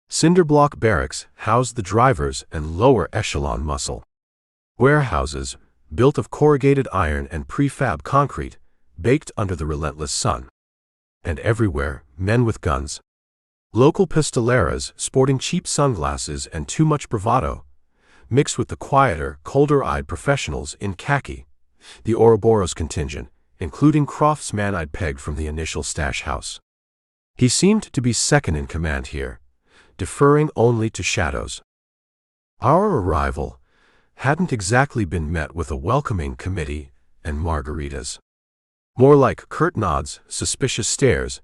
Cinderblock barracks housed the drivers and lower echelon muscle. Warehouses, built of corrugated iron and prefab concrete, baked under the relentless sun. And everywhere, men with guns. Local pistoleras sporting cheap sunglasses and too much bravado, mixed with the quieter, colder-eyed professionals in khaki, the Ouroboros contingent, including Croft's man I'd pegged from the initial stash house. He seemed to be second in command here, deferring only to shadows. Our arrival hadn't exactly been met with a welcoming committee and margaritas. More like curt nods, suspicious stares,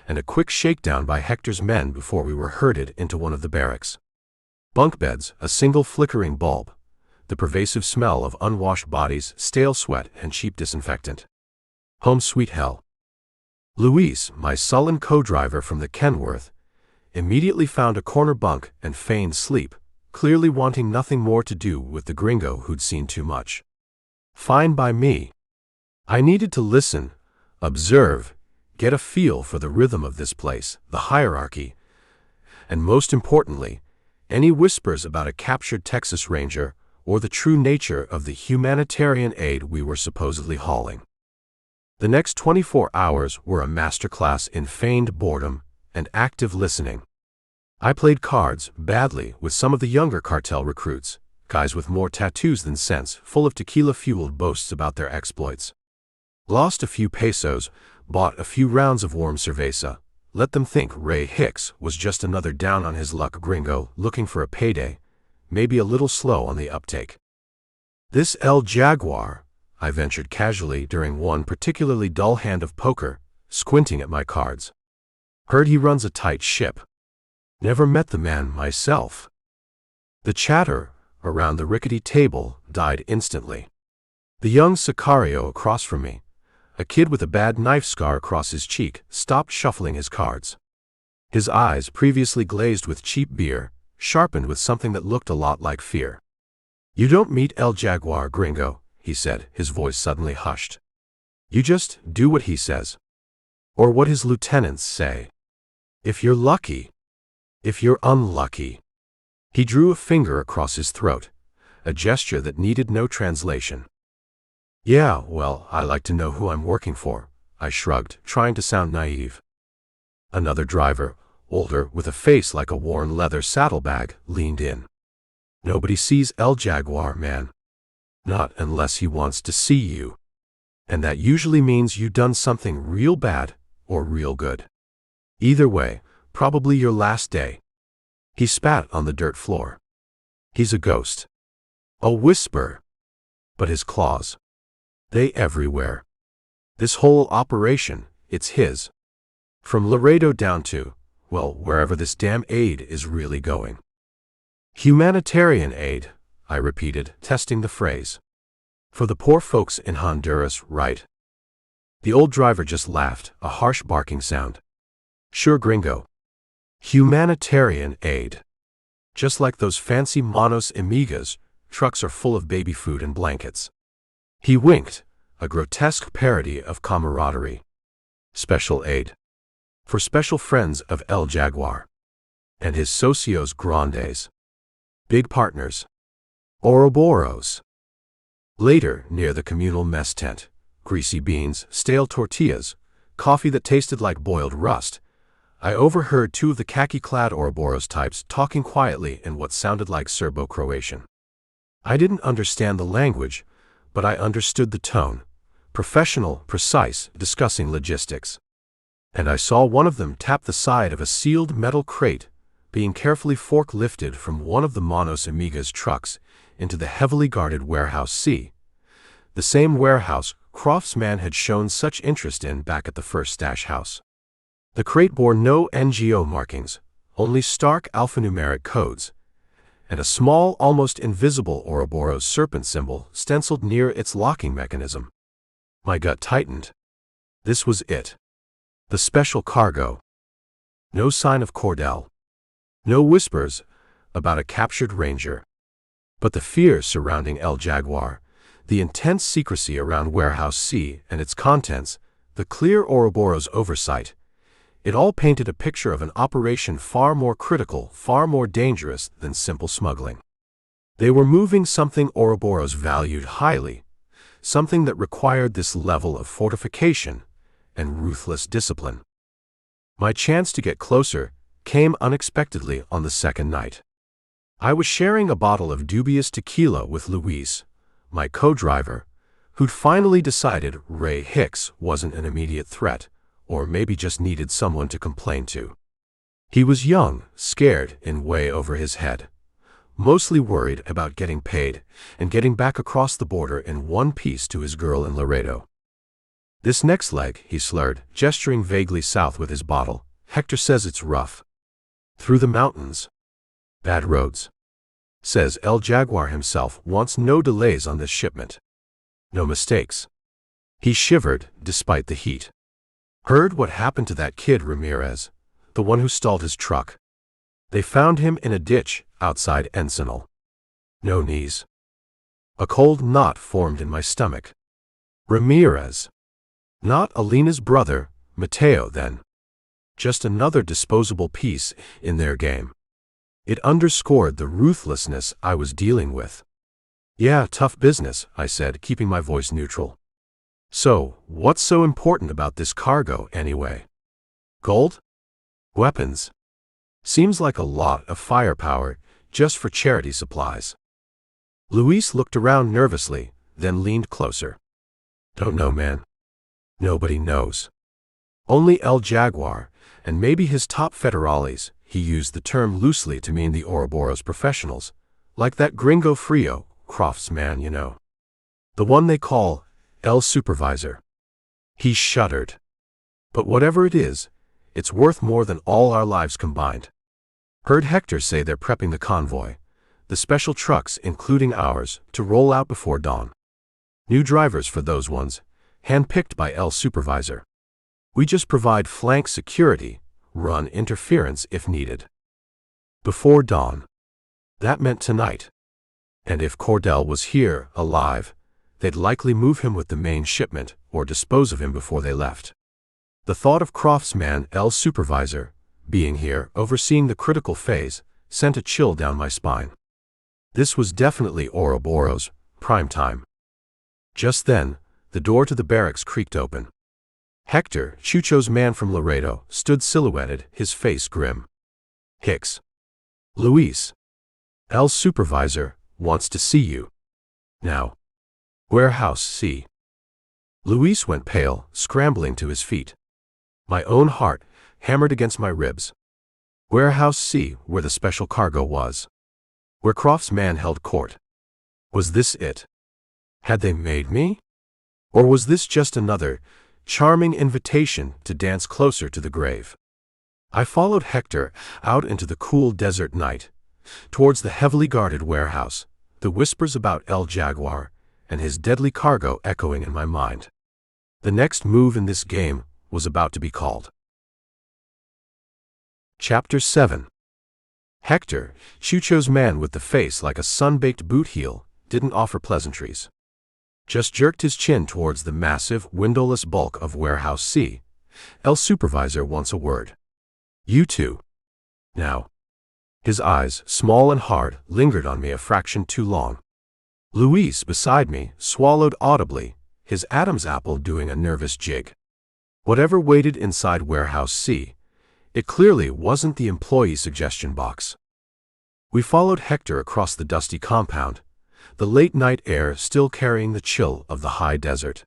and a quick shakedown by Hector's men before we were herded into one of the barracks. Bunk beds, a single flickering bulb, the pervasive smell of unwashed bodies, stale sweat, and cheap disinfectant. Home sweet hell. Luis, my sullen co-driver from the Kenworth, immediately found a corner bunk and feigned sleep, clearly wanting nothing more to do with the gringo who'd seen too much. Fine by me. I needed to listen, observe, get a feel for the rhythm of this place, the hierarchy, and most importantly, any whispers about a captured Texas Ranger or the true nature of the humanitarian aid we were supposedly hauling. The next 24 hours were a masterclass in feigned boredom and active listening. I played cards, badly, with some of the younger cartel recruits, guys with more tattoos than sense, full of tequila-fueled boasts about their exploits. Lost a few pesos, bought a few rounds of warm cerveza, let them think Ray Hicks was just another down-on-his-luck gringo looking for a payday, maybe a little slow on the uptake. "This El Jaguar," I ventured casually during one particularly dull hand of poker, squinting at my cards. "Heard he runs a tight ship. Never met the man myself." The chatter around the rickety table died instantly. The young Sicario across from me, a kid with a bad knife scar across his cheek, stopped shuffling his cards. His eyes, previously glazed with cheap beer, sharpened with something that looked a lot like fear. "You don't meet El Jaguar, gringo," he said, his voice suddenly hushed. "You just do what he says. Or what his lieutenants say. If you're lucky. If you're unlucky." He drew a finger across his throat, a gesture that needed no translation. "Yeah, well, I like to know who I'm working for," I shrugged, trying to sound naive. Another driver, older, with a face like a worn leather saddlebag, leaned in. "Nobody sees El Jaguar, man. Not unless he wants to see you. And that usually means you've done something real bad or real good. Either way, probably your last day. He spat on the dirt floor. He's a ghost. A whisper. But his claws. They everywhere. This whole operation, it's his. From Laredo down to, well, wherever this damn aid is really going. Humanitarian aid, I repeated, testing the phrase. For the poor folks in Honduras, right? The old driver just laughed, a harsh barking sound. Sure, gringo. Humanitarian aid. Just like those fancy Manos Amigas, trucks are full of baby food and blankets. He winked, a grotesque parody of camaraderie. Special aid. For special friends of El Jaguar. And his socios grandes. Big partners. Ouroboros. Later, near the communal mess tent, greasy beans, stale tortillas, coffee that tasted like boiled rust, I overheard two of the khaki-clad Ouroboros types talking quietly in what sounded like Serbo-Croatian. I didn't understand the language, but I understood the tone. Professional, precise, discussing logistics. And I saw one of them tap the side of a sealed metal crate, being carefully fork-lifted from one of the Manos Amigas trucks into the heavily guarded warehouse C. The same warehouse Croftsman had shown such interest in back at the first stash house. The crate bore no NGO markings, only stark alphanumeric codes, and a small, almost invisible Ouroboros serpent symbol stenciled near its locking mechanism. My gut tightened. This was it. The special cargo. No sign of Cartel. No whispers about a captured ranger. But the fears surrounding El Jaguar, the intense secrecy around Warehouse C and its contents, the clear Ouroboros oversight, it all painted a picture of an operation far more critical, far more dangerous than simple smuggling. They were moving something Ouroboros valued highly, something that required this level of fortification and ruthless discipline. My chance to get closer came unexpectedly on the second night. I was sharing a bottle of dubious tequila with Luis, my co-driver, who'd finally decided Ray Hicks wasn't an immediate threat, or maybe just needed someone to complain to. He was young, scared, and way over his head, mostly worried about getting paid and getting back across the border in one piece to his girl in Laredo. This next leg, he slurred, gesturing vaguely south with his bottle, Hector says it's rough. Through the mountains. Bad roads. Says El Jaguar himself wants no delays on this shipment. No mistakes. He shivered, despite the heat. Heard what happened to that kid Ramirez, the one who stalled his truck. They found him in a ditch outside Encinal. No knees. A cold knot formed in my stomach. Ramirez. Not Alina's brother, Mateo, then. Just another disposable piece in their game. It underscored the ruthlessness I was dealing with. Yeah, tough business, I said, keeping my voice neutral. So, what's so important about this cargo, anyway? Gold? Weapons? Seems like a lot of firepower just for charity supplies. Luis looked around nervously, then leaned closer. Don't know, man. Nobody knows. Only El Jaguar, and maybe his top federales. He used the term loosely to mean the Ouroboros professionals, like that gringo frio, Croftsman, you know. The one they call El Supervisor. He shuddered. But whatever it is, it's worth more than all our lives combined. Heard Hector say they're prepping the convoy, the special trucks, including ours, to roll out before dawn. New drivers for those ones, handpicked by El Supervisor. We just provide flank security, run interference if needed. Before dawn. That meant tonight. And if Cartel was here, alive, they'd likely move him with the main shipment or dispose of him before they left. The thought of Croftsman, El Supervisor, being here, overseeing the critical phase, sent a chill down my spine. This was definitely Ouroboros, prime time. Just then, the door to the barracks creaked open. Hector, Chucho's man from Laredo, stood silhouetted, his face grim. Hicks. Luis. El Supervisor wants to see you. Now. Warehouse C. Luis went pale, scrambling to his feet. My own heart hammered against my ribs. Warehouse C, where the special cargo was. Where Croft's man held court. Was this it? Had they made me? Or was this just another charming invitation to dance closer to the grave? I followed Hector out into the cool desert night, towards the heavily guarded warehouse, the whispers about El Jaguar and his deadly cargo echoing in my mind. The next move in this game was about to be called. Chapter 7. Hector, Chucho's man with the face like a sun-baked boot heel, didn't offer pleasantries. Just jerked his chin towards the massive, windowless bulk of Warehouse C. El Supervisor wants a word. You two. Now. His eyes, small and hard, lingered on me a fraction too long. Luis, beside me, swallowed audibly, his Adam's apple doing a nervous jig. Whatever waited inside Warehouse C, it clearly wasn't the employee suggestion box. We followed Hector across the dusty compound, the late-night air still carrying the chill of the high desert.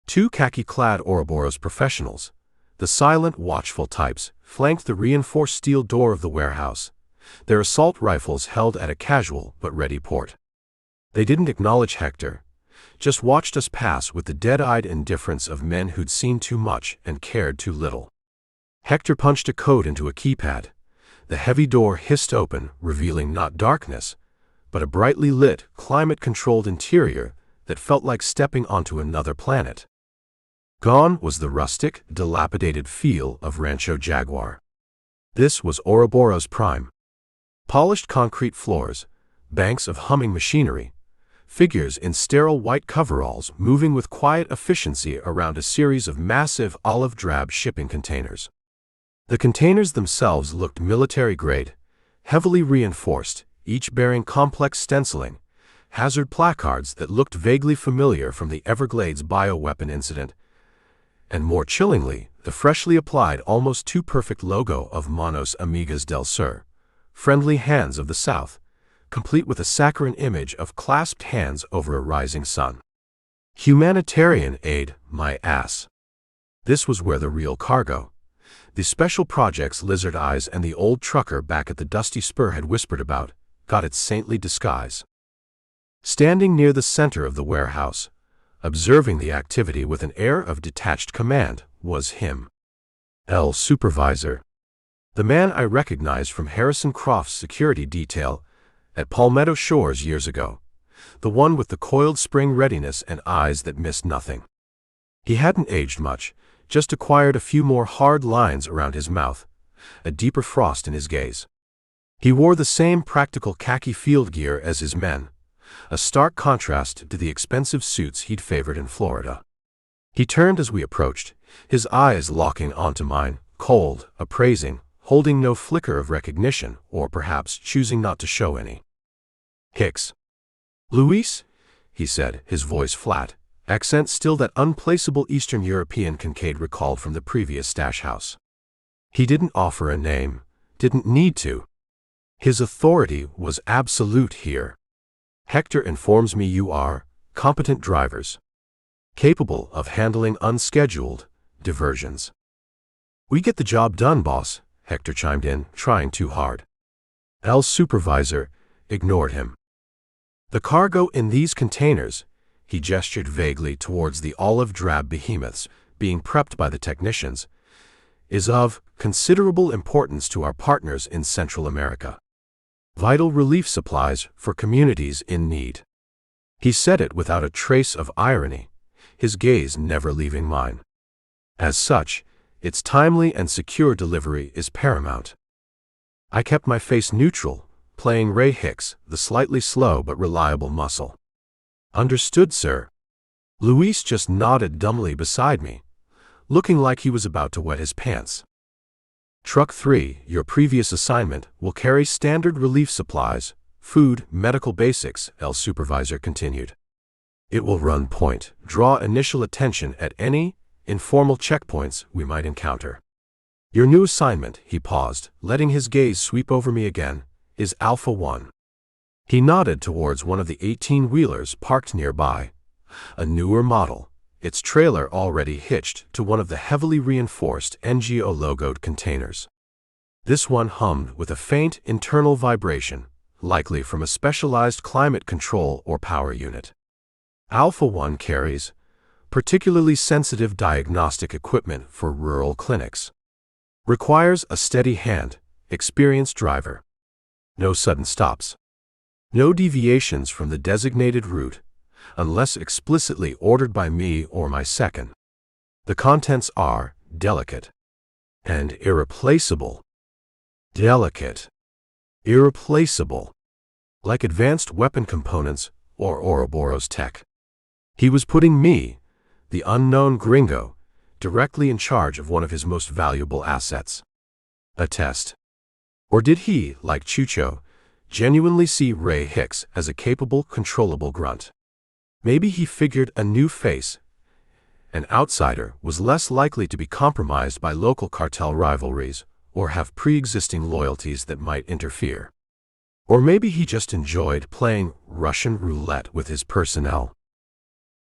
Two khaki-clad Ouroboros professionals, the silent, watchful types, flanked the reinforced steel door of the warehouse, their assault rifles held at a casual but ready port. They didn't acknowledge Hector, just watched us pass with the dead-eyed indifference of men who'd seen too much and cared too little. Hector punched a code into a keypad. The heavy door hissed open, revealing not darkness, but a brightly lit, climate-controlled interior that felt like stepping onto another planet. Gone was the rustic, dilapidated feel of Rancho Jaguar. This was Ouroboros Prime. Polished concrete floors, banks of humming machinery, figures in sterile white coveralls moving with quiet efficiency around a series of massive olive-drab shipping containers. The containers themselves looked military-grade, heavily reinforced, each bearing complex stenciling, hazard placards that looked vaguely familiar from the Everglades bioweapon incident, and more chillingly, the freshly applied almost too perfect logo of Manos Amigas del Sur, friendly hands of the South, complete with a saccharine image of clasped hands over a rising sun. Humanitarian aid, my ass. This was where the real cargo, the special projects Lizard Eyes and the old trucker back at the Dusty Spur had whispered about, got its saintly disguise. Standing near the center of the warehouse, observing the activity with an air of detached command, was him. El Supervisor. The man I recognized from Harrison Croft's security detail at Palmetto Shores years ago, the one with the coiled spring readiness and eyes that missed nothing. He hadn't aged much, just acquired a few more hard lines around his mouth, a deeper frost in his gaze. He wore the same practical khaki field gear as his men, a stark contrast to the expensive suits he'd favored in Florida. He turned as we approached, his eyes locking onto mine, cold, appraising, holding no flicker of recognition, or perhaps choosing not to show any. Hicks. Luis? He said, his voice flat, accent still that unplaceable Eastern European Kincaid recalled from the previous stash house. He didn't offer a name, didn't need to. His authority was absolute here. Hector informs me you are competent drivers, capable of handling unscheduled diversions. We get the job done, boss, Hector chimed in, trying too hard. El Supervisor ignored him. The cargo in these containers, he gestured vaguely towards the olive-drab behemoths being prepped by the technicians, is of considerable importance to our partners in Central America. Vital relief supplies for communities in need. He said it without a trace of irony, his gaze never leaving mine. As such, its timely and secure delivery is paramount. I kept my face neutral, playing Ray Hicks, the slightly slow but reliable muscle. Understood, sir. Luis just nodded dumbly beside me, looking like he was about to wet his pants. Truck 3, your previous assignment, will carry standard relief supplies, food, medical basics, El Supervisor continued. It will run point, draw initial attention at any informal checkpoints we might encounter. Your new assignment, he paused, letting his gaze sweep over me again, is Alpha 1. He nodded towards one of the 18-wheelers parked nearby, A newer model, its trailer already hitched to one of the heavily reinforced NGO-logoed containers. This one hummed with a faint internal vibration, likely from a specialized climate control or power unit. Alpha 1 carries particularly sensitive diagnostic equipment for rural clinics. Requires a steady hand, experienced driver. No sudden stops. No deviations from the designated route, unless explicitly ordered by me or my second. The contents are delicate and irreplaceable. Delicate, irreplaceable, like advanced weapon components or Ouroboros tech. He was putting me, the unknown gringo, directly in charge of one of his most valuable assets. A test. Or did he, like Chucho, genuinely see Ray Hicks as a capable, controllable grunt? Maybe he figured a new face, an outsider, was less likely to be compromised by local cartel rivalries or have pre-existing loyalties that might interfere. Or maybe he just enjoyed playing Russian roulette with his personnel.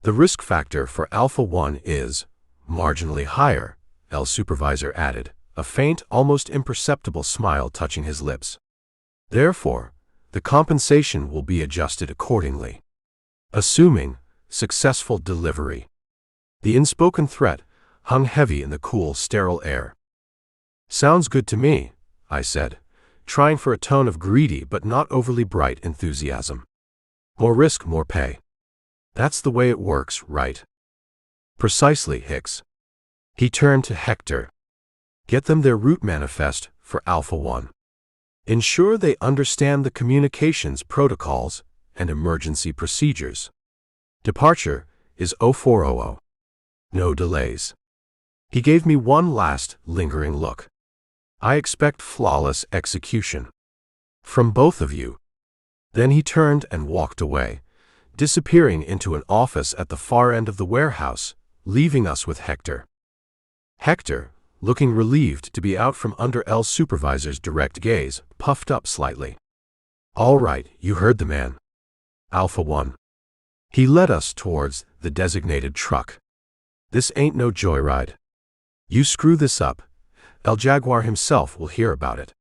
The risk factor for Alpha 1 is marginally higher, El Supervisor added, a faint, almost imperceptible smile touching his lips. Therefore, the compensation will be adjusted accordingly. Assuming successful delivery. The unspoken threat hung heavy in the cool, sterile air. Sounds good to me, I said, trying for a tone of greedy but not overly bright enthusiasm. More risk, more pay. That's the way it works, right? Precisely, Hicks. He turned to Hector. Get them their route manifest for Alpha 1. Ensure they understand the communications protocols and emergency procedures. Departure is 0400. No delays. He gave me one last, lingering look. I expect flawless execution. From both of you. Then he turned and walked away, disappearing into an office at the far end of the warehouse, leaving us with Hector. Hector, looking relieved to be out from under El Supervisor's direct gaze, puffed up slightly. All right, you heard the man. Alpha 1. He led us towards the designated truck. This ain't no joyride. You screw this up, El Jaguar himself will hear about it.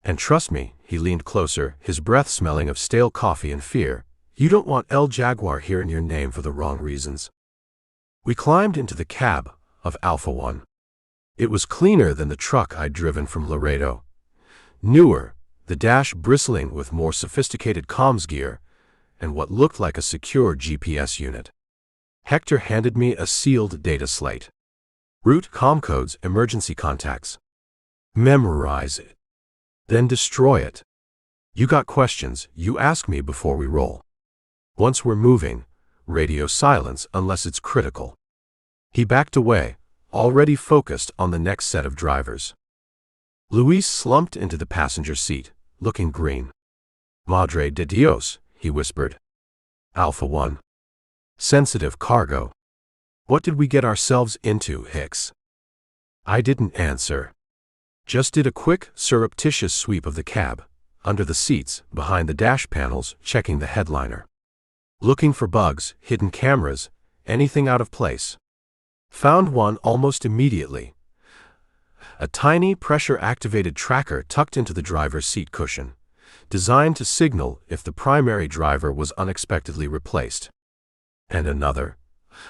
And trust me, he leaned closer, his breath smelling of stale coffee and fear, you don't want El Jaguar hearing your name for the wrong reasons. We climbed into the cab of Alpha 1. It was cleaner than the truck I'd driven from Laredo. Newer, the dash bristling with more sophisticated comms gear and what looked like a secure GPS unit. Hector handed me a sealed data slate. Route, comm codes, emergency contacts. Memorize it. Then destroy it. You got questions, you ask me before we roll. Once we're moving, radio silence unless it's critical. He backed away, already focused on the next set of drivers. Luis slumped into the passenger seat, looking green. Madre de Dios, he whispered. Alpha 1. Sensitive cargo. What did we get ourselves into, Hicks? I didn't answer. Just did a quick, surreptitious sweep of the cab, under the seats, behind the dash panels, checking the headliner. Looking for bugs, hidden cameras, anything out of place. Found one almost immediately. A tiny, pressure-activated tracker tucked into the driver's seat cushion, designed to signal if the primary driver was unexpectedly replaced. And another,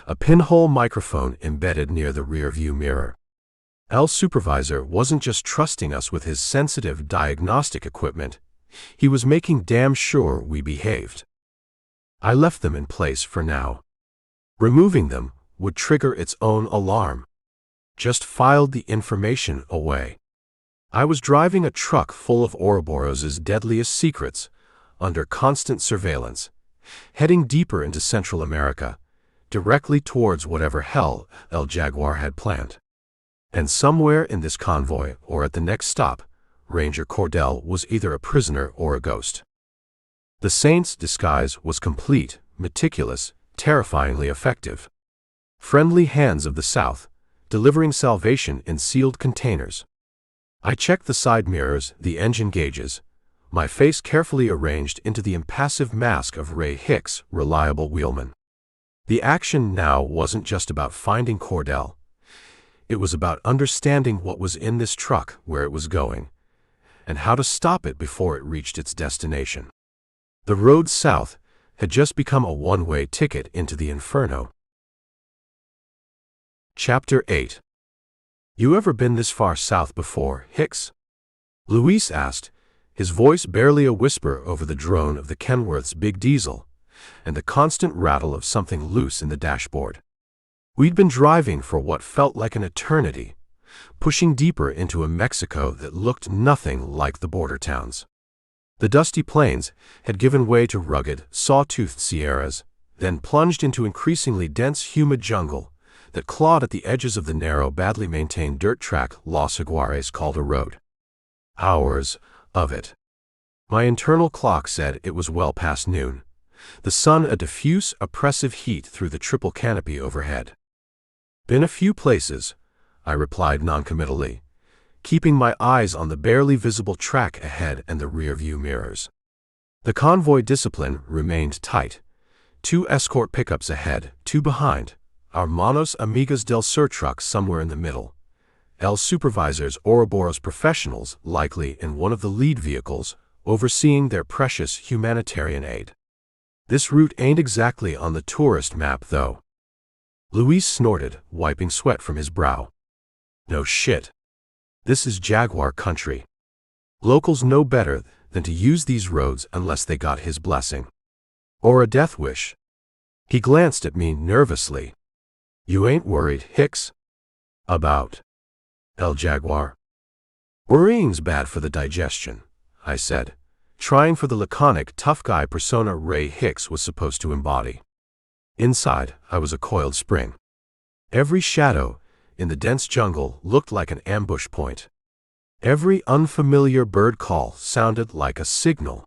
a pinhole microphone embedded near the rear-view mirror. El Supervisor wasn't just trusting us with his sensitive diagnostic equipment, he was making damn sure we behaved. I left them in place for now. Removing them would trigger its own alarm. Just filed the information away. I was driving a truck full of Ouroboros' deadliest secrets, under constant surveillance, heading deeper into Central America, directly towards whatever hell El Jaguar had planned. And somewhere in this convoy, or at the next stop, Ranger Cordell was either a prisoner or a ghost. The Saint's disguise was complete, meticulous, terrifyingly effective. Friendly hands of the South, delivering salvation in sealed containers. I checked the side mirrors, the engine gauges, my face carefully arranged into the impassive mask of Ray Hicks, reliable wheelman. The action now wasn't just about finding Cordell. It was about understanding what was in this truck, where it was going, and how to stop it before it reached its destination. The road south had just become a one-way ticket into the inferno. Chapter 8. You ever been this far south before, Hicks? Luis asked, his voice barely a whisper over the drone of the Kenworth's big diesel and the constant rattle of something loose in the dashboard. We'd been driving for what felt like an eternity, pushing deeper into a Mexico that looked nothing like the border towns. The dusty plains had given way to rugged, saw-toothed sierras, then plunged into increasingly dense, humid jungle that clawed at the edges of the narrow, badly maintained dirt track Los Jaguares called a road. Hours of it. My internal clock said it was well past noon, the sun a diffuse, oppressive heat through the triple canopy overhead. Been a few places, I replied noncommittally, keeping my eyes on the barely visible track ahead and the rear-view mirrors. The convoy discipline remained tight. 2 escort pickups ahead, 2 behind, our Manos Amigas del Sur truck somewhere in the middle, El Supervisor's Ouroboros professionals likely in one of the lead vehicles, overseeing their precious humanitarian aid. This route ain't exactly on the tourist map, though. Luis snorted, wiping sweat from his brow. No shit. This is Jaguar country. Locals know better than to use these roads unless they got his blessing. Or a death wish. He glanced at me nervously. You ain't worried, Hicks? About El Jaguar? Worrying's bad for the digestion, I said, trying for the laconic, tough guy persona Ray Hicks was supposed to embody. Inside, I was a coiled spring. Every shadow in the dense jungle looked like an ambush point. Every unfamiliar bird call sounded like a signal.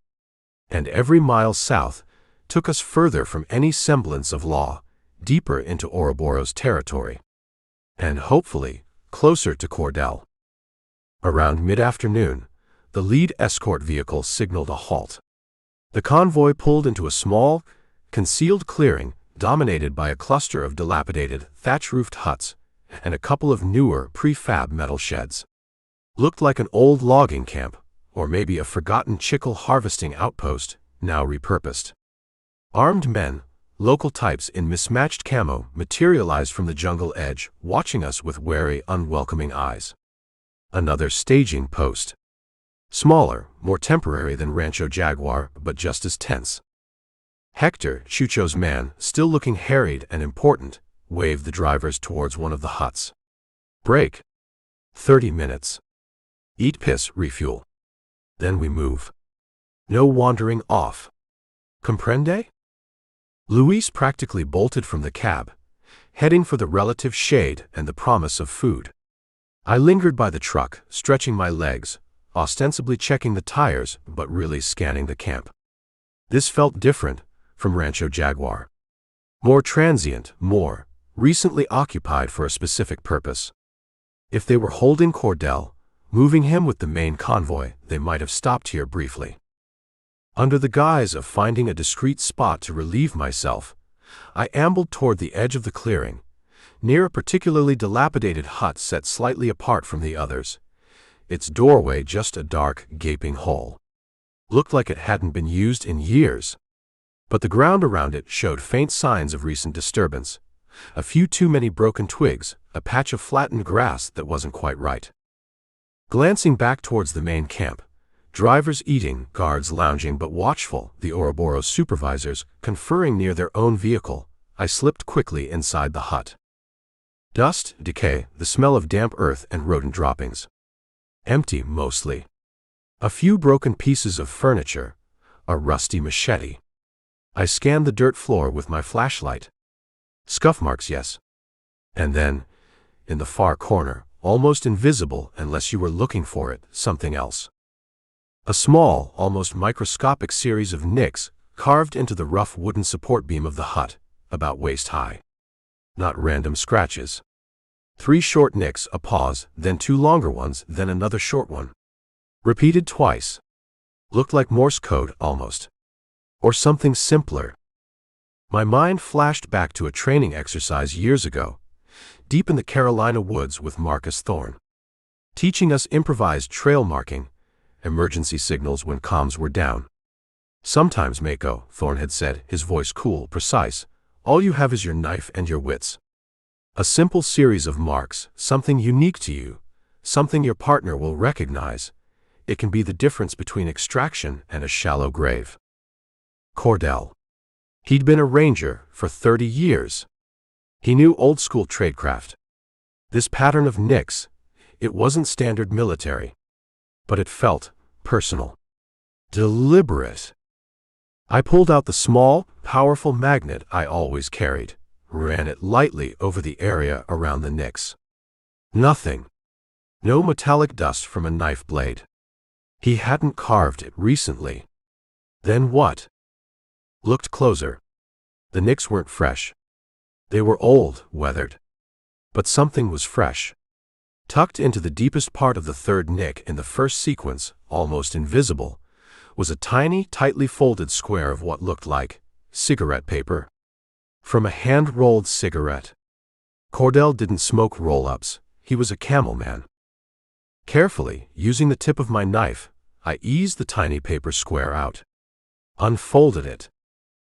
And every mile south took us further from any semblance of law, deeper into Ouroboros territory. And hopefully, closer to Cordell. Around mid-afternoon, the lead escort vehicle signaled a halt. The convoy pulled into a small, concealed clearing dominated by a cluster of dilapidated, thatch-roofed huts and a couple of newer, prefab metal sheds. Looked like an old logging camp, or maybe a forgotten chicle harvesting outpost, now repurposed. Armed men, local types in mismatched camo, materialized from the jungle edge, watching us with wary, unwelcoming eyes. Another staging post. Smaller, more temporary than Rancho Jaguar, but just as tense. Hector, Chucho's man, still looking harried and important, waved the drivers towards one of the huts. Break. 30 minutes. Eat piss, refuel. Then we move. No wandering off. Comprende? Luis practically bolted from the cab, heading for the relative shade and the promise of food. I lingered by the truck, stretching my legs, ostensibly checking the tires, but really scanning the camp. This felt different from Rancho Jaguar. More transient, more recently occupied for a specific purpose. If they were holding Cordell, moving him with the main convoy, they might have stopped here briefly. Under the guise of finding a discreet spot to relieve myself, I ambled toward the edge of the clearing, near a particularly dilapidated hut set slightly apart from the others, its doorway just a dark, gaping hole. Looked like it hadn't been used in years. But the ground around it showed faint signs of recent disturbance. A few too many broken twigs, a patch of flattened grass that wasn't quite right. Glancing back towards the main camp, drivers eating, guards lounging but watchful, the Ouroboros supervisors conferring near their own vehicle, I slipped quickly inside the hut. Dust, decay, the smell of damp earth and rodent droppings. Empty, mostly. A few broken pieces of furniture, a rusty machete. I scanned the dirt floor with my flashlight. Scuff marks, yes. And then, in the far corner, almost invisible unless you were looking for it, something else. A small, almost microscopic series of nicks carved into the rough wooden support beam of the hut, about waist high. Not random scratches. 3 short nicks, a pause, then 2 longer ones, then another short one. Repeated twice. Looked like Morse code, almost. Or something simpler. My mind flashed back to a training exercise years ago, deep in the Carolina woods with Marcus Thorne, teaching us improvised trail marking, emergency signals when comms were down. "Sometimes, Mako," Thorne had said, his voice cool, precise, "all you have is your knife and your wits. A simple series of marks, something unique to you, something your partner will recognize. It can be the difference between extraction and a shallow grave." Cordell. He'd been a ranger for 30 years. He knew old-school tradecraft. This pattern of nicks, it wasn't standard military. But it felt personal. Deliberate. I pulled out the small, powerful magnet I always carried, ran it lightly over the area around the nicks. Nothing. No metallic dust from a knife blade. He hadn't carved it recently. Then what? Looked closer. The nicks weren't fresh. They were old, weathered. But something was fresh. Tucked into the deepest part of the third nick in the first sequence, almost invisible, was a tiny, tightly folded square of what looked like cigarette paper. From a hand-rolled cigarette. Cordell didn't smoke roll-ups. He was a camel man. Carefully, using the tip of my knife, I eased the tiny paper square out. Unfolded it.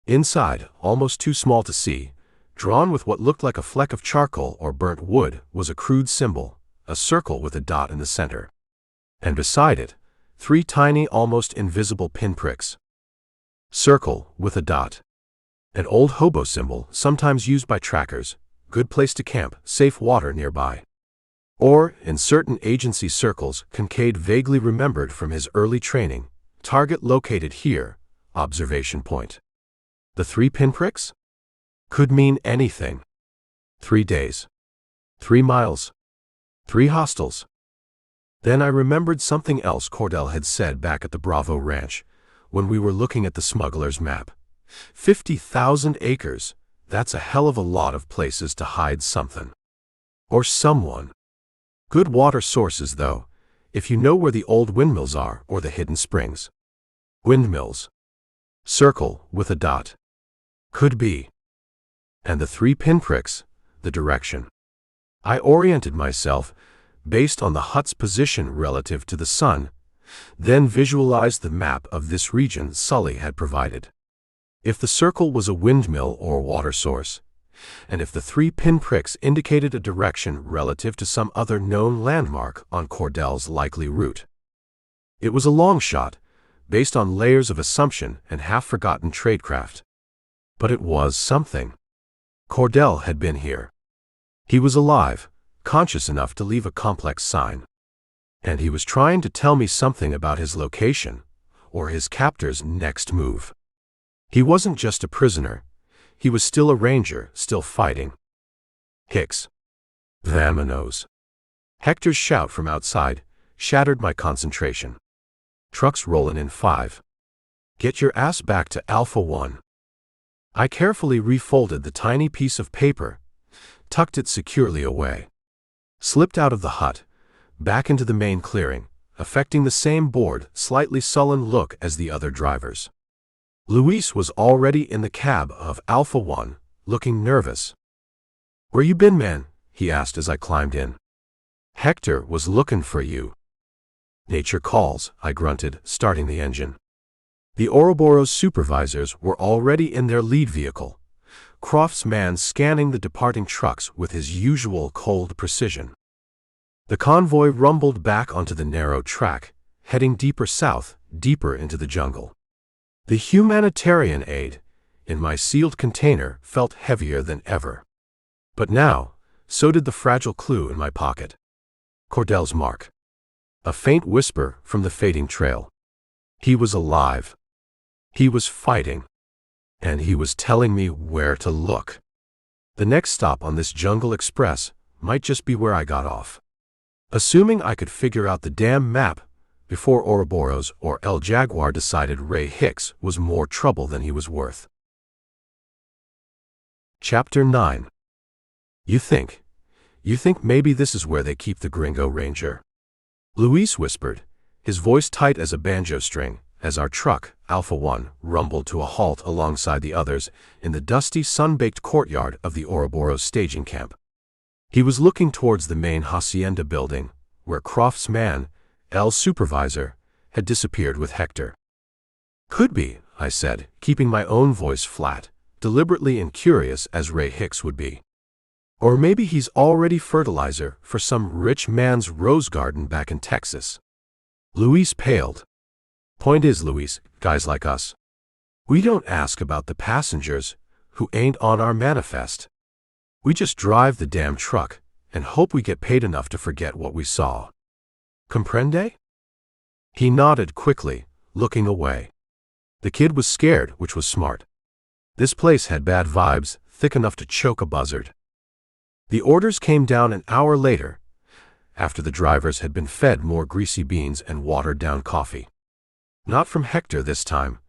Inside, almost too small to see, drawn with what looked like a fleck of charcoal or burnt wood, was a crude symbol, a circle with a dot in the center. And beside it, 3 tiny, almost invisible pinpricks. Circle with a dot. An old hobo symbol, sometimes used by trackers, good place to camp, safe water nearby. Or, in certain agency circles, Kincaid vaguely remembered from his early training, target located here, observation point. The 3 pinpricks? Could mean anything. 3 days. 3 miles. 3 hostels. Then I remembered something else Cordell had said back at the Bravo Ranch, when we were looking at the smuggler's map. 50,000 acres, that's a hell of a lot of places to hide something. Or someone. Good water sources, though, if you know where the old windmills are or the hidden springs. Windmills. Circle with a dot. Could be. And the 3 pinpricks, the direction. I oriented myself, based on the hut's position relative to the sun, then visualized the map of this region Sully had provided. If the circle was a windmill or water source, and if the 3 pinpricks indicated a direction relative to some other known landmark on Cordell's likely route. It was a long shot, based on layers of assumption and half-forgotten tradecraft. But it was something. Cordell had been here. He was alive, conscious enough to leave a complex sign. And he was trying to tell me something about his location, or his captor's next move. He wasn't just a prisoner. He was still a ranger, still fighting. Hicks. Vamonos. Hector's shout from outside shattered my concentration. Trucks rolling in 5. Get your ass back to Alpha 1. I carefully refolded the tiny piece of paper, tucked it securely away. Slipped out of the hut, back into the main clearing, affecting the same bored, slightly sullen look as the other drivers. Luis was already in the cab of Alpha 1, looking nervous. "Where you been, man?" he asked as I climbed in. "Hector was looking for you." "Nature calls," I grunted, starting the engine. The Ouroboros supervisors were already in their lead vehicle, Croft's man scanning the departing trucks with his usual cold precision. The convoy rumbled back onto the narrow track, heading deeper south, deeper into the jungle. The humanitarian aid, in my sealed container, felt heavier than ever. But now, so did the fragile clue in my pocket. Cordell's mark. A faint whisper from the fading trail. He was alive. He was fighting. And he was telling me where to look. The next stop on this jungle express might just be where I got off. Assuming I could figure out the damn map before Ouroboros or El Jaguar decided Ray Hicks was more trouble than he was worth. Chapter 9. You think maybe this is where they keep the Gringo Ranger? Luis whispered, his voice tight as a banjo string, as our truck, Alpha 1, rumbled to a halt alongside the others in the dusty, sun-baked courtyard of the Ouroboros staging camp. He was looking towards the main hacienda building, where Croft's man, L's supervisor, had disappeared with Hector. "Could be," I said, keeping my own voice flat, deliberately incurious as Ray Hicks would be. "Or maybe he's already fertilizer for some rich man's rose garden back in Texas." Luis paled. "Point is, Luis, guys like us, we don't ask about the passengers who ain't on our manifest. We just drive the damn truck and hope we get paid enough to forget what we saw. Comprende?" He nodded quickly, looking away. The kid was scared, which was smart. This place had bad vibes, thick enough to choke a buzzard. The orders came down an hour later, after the drivers had been fed more greasy beans and watered-down coffee. Not from Hector this time,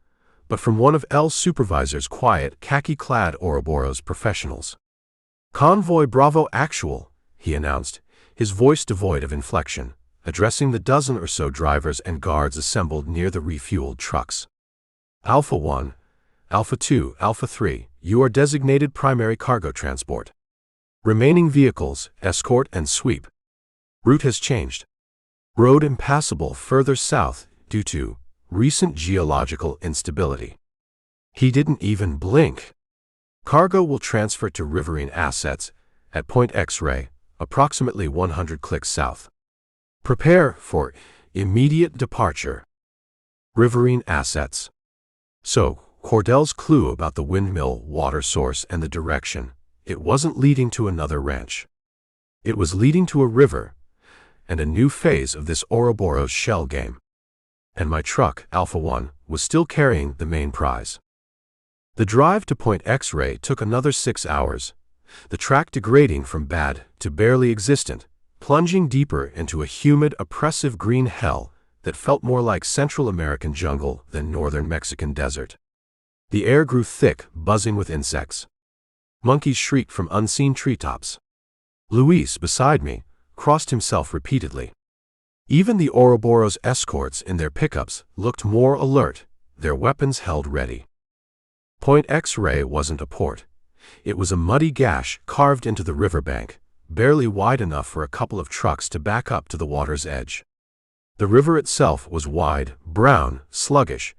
but from one of L's supervisor's quiet, khaki-clad Ouroboros professionals. "Convoy Bravo Actual," he announced, his voice devoid of inflection, addressing the dozen or so drivers and guards assembled near the refueled trucks. "Alpha 1, Alpha 2, Alpha 3, you are designated primary cargo transport. Remaining vehicles, escort and sweep. Route has changed. Road impassable further south due to recent geological instability." He didn't even blink. "Cargo will transfer to riverine assets at Point X-ray, approximately 100 clicks south. Prepare for immediate departure." Riverine assets. So, Cordell's clue about the windmill, water source, and the direction, it wasn't leading to another ranch. It was leading to a river, and a new phase of this Ouroboros shell game. And my truck, Alpha 1, was still carrying the main prize. The drive to Point X-ray took another 6 hours, the track degrading from bad to barely existent, plunging deeper into a humid, oppressive green hell that felt more like Central American jungle than northern Mexican desert. The air grew thick, buzzing with insects. Monkeys shrieked from unseen treetops. Luis, beside me, crossed himself repeatedly. Even the Ouroboros escorts in their pickups looked more alert, their weapons held ready. Point X-ray wasn't a port. It was a muddy gash carved into the riverbank, barely wide enough for a couple of trucks to back up to the water's edge. The river itself was wide, brown, sluggish,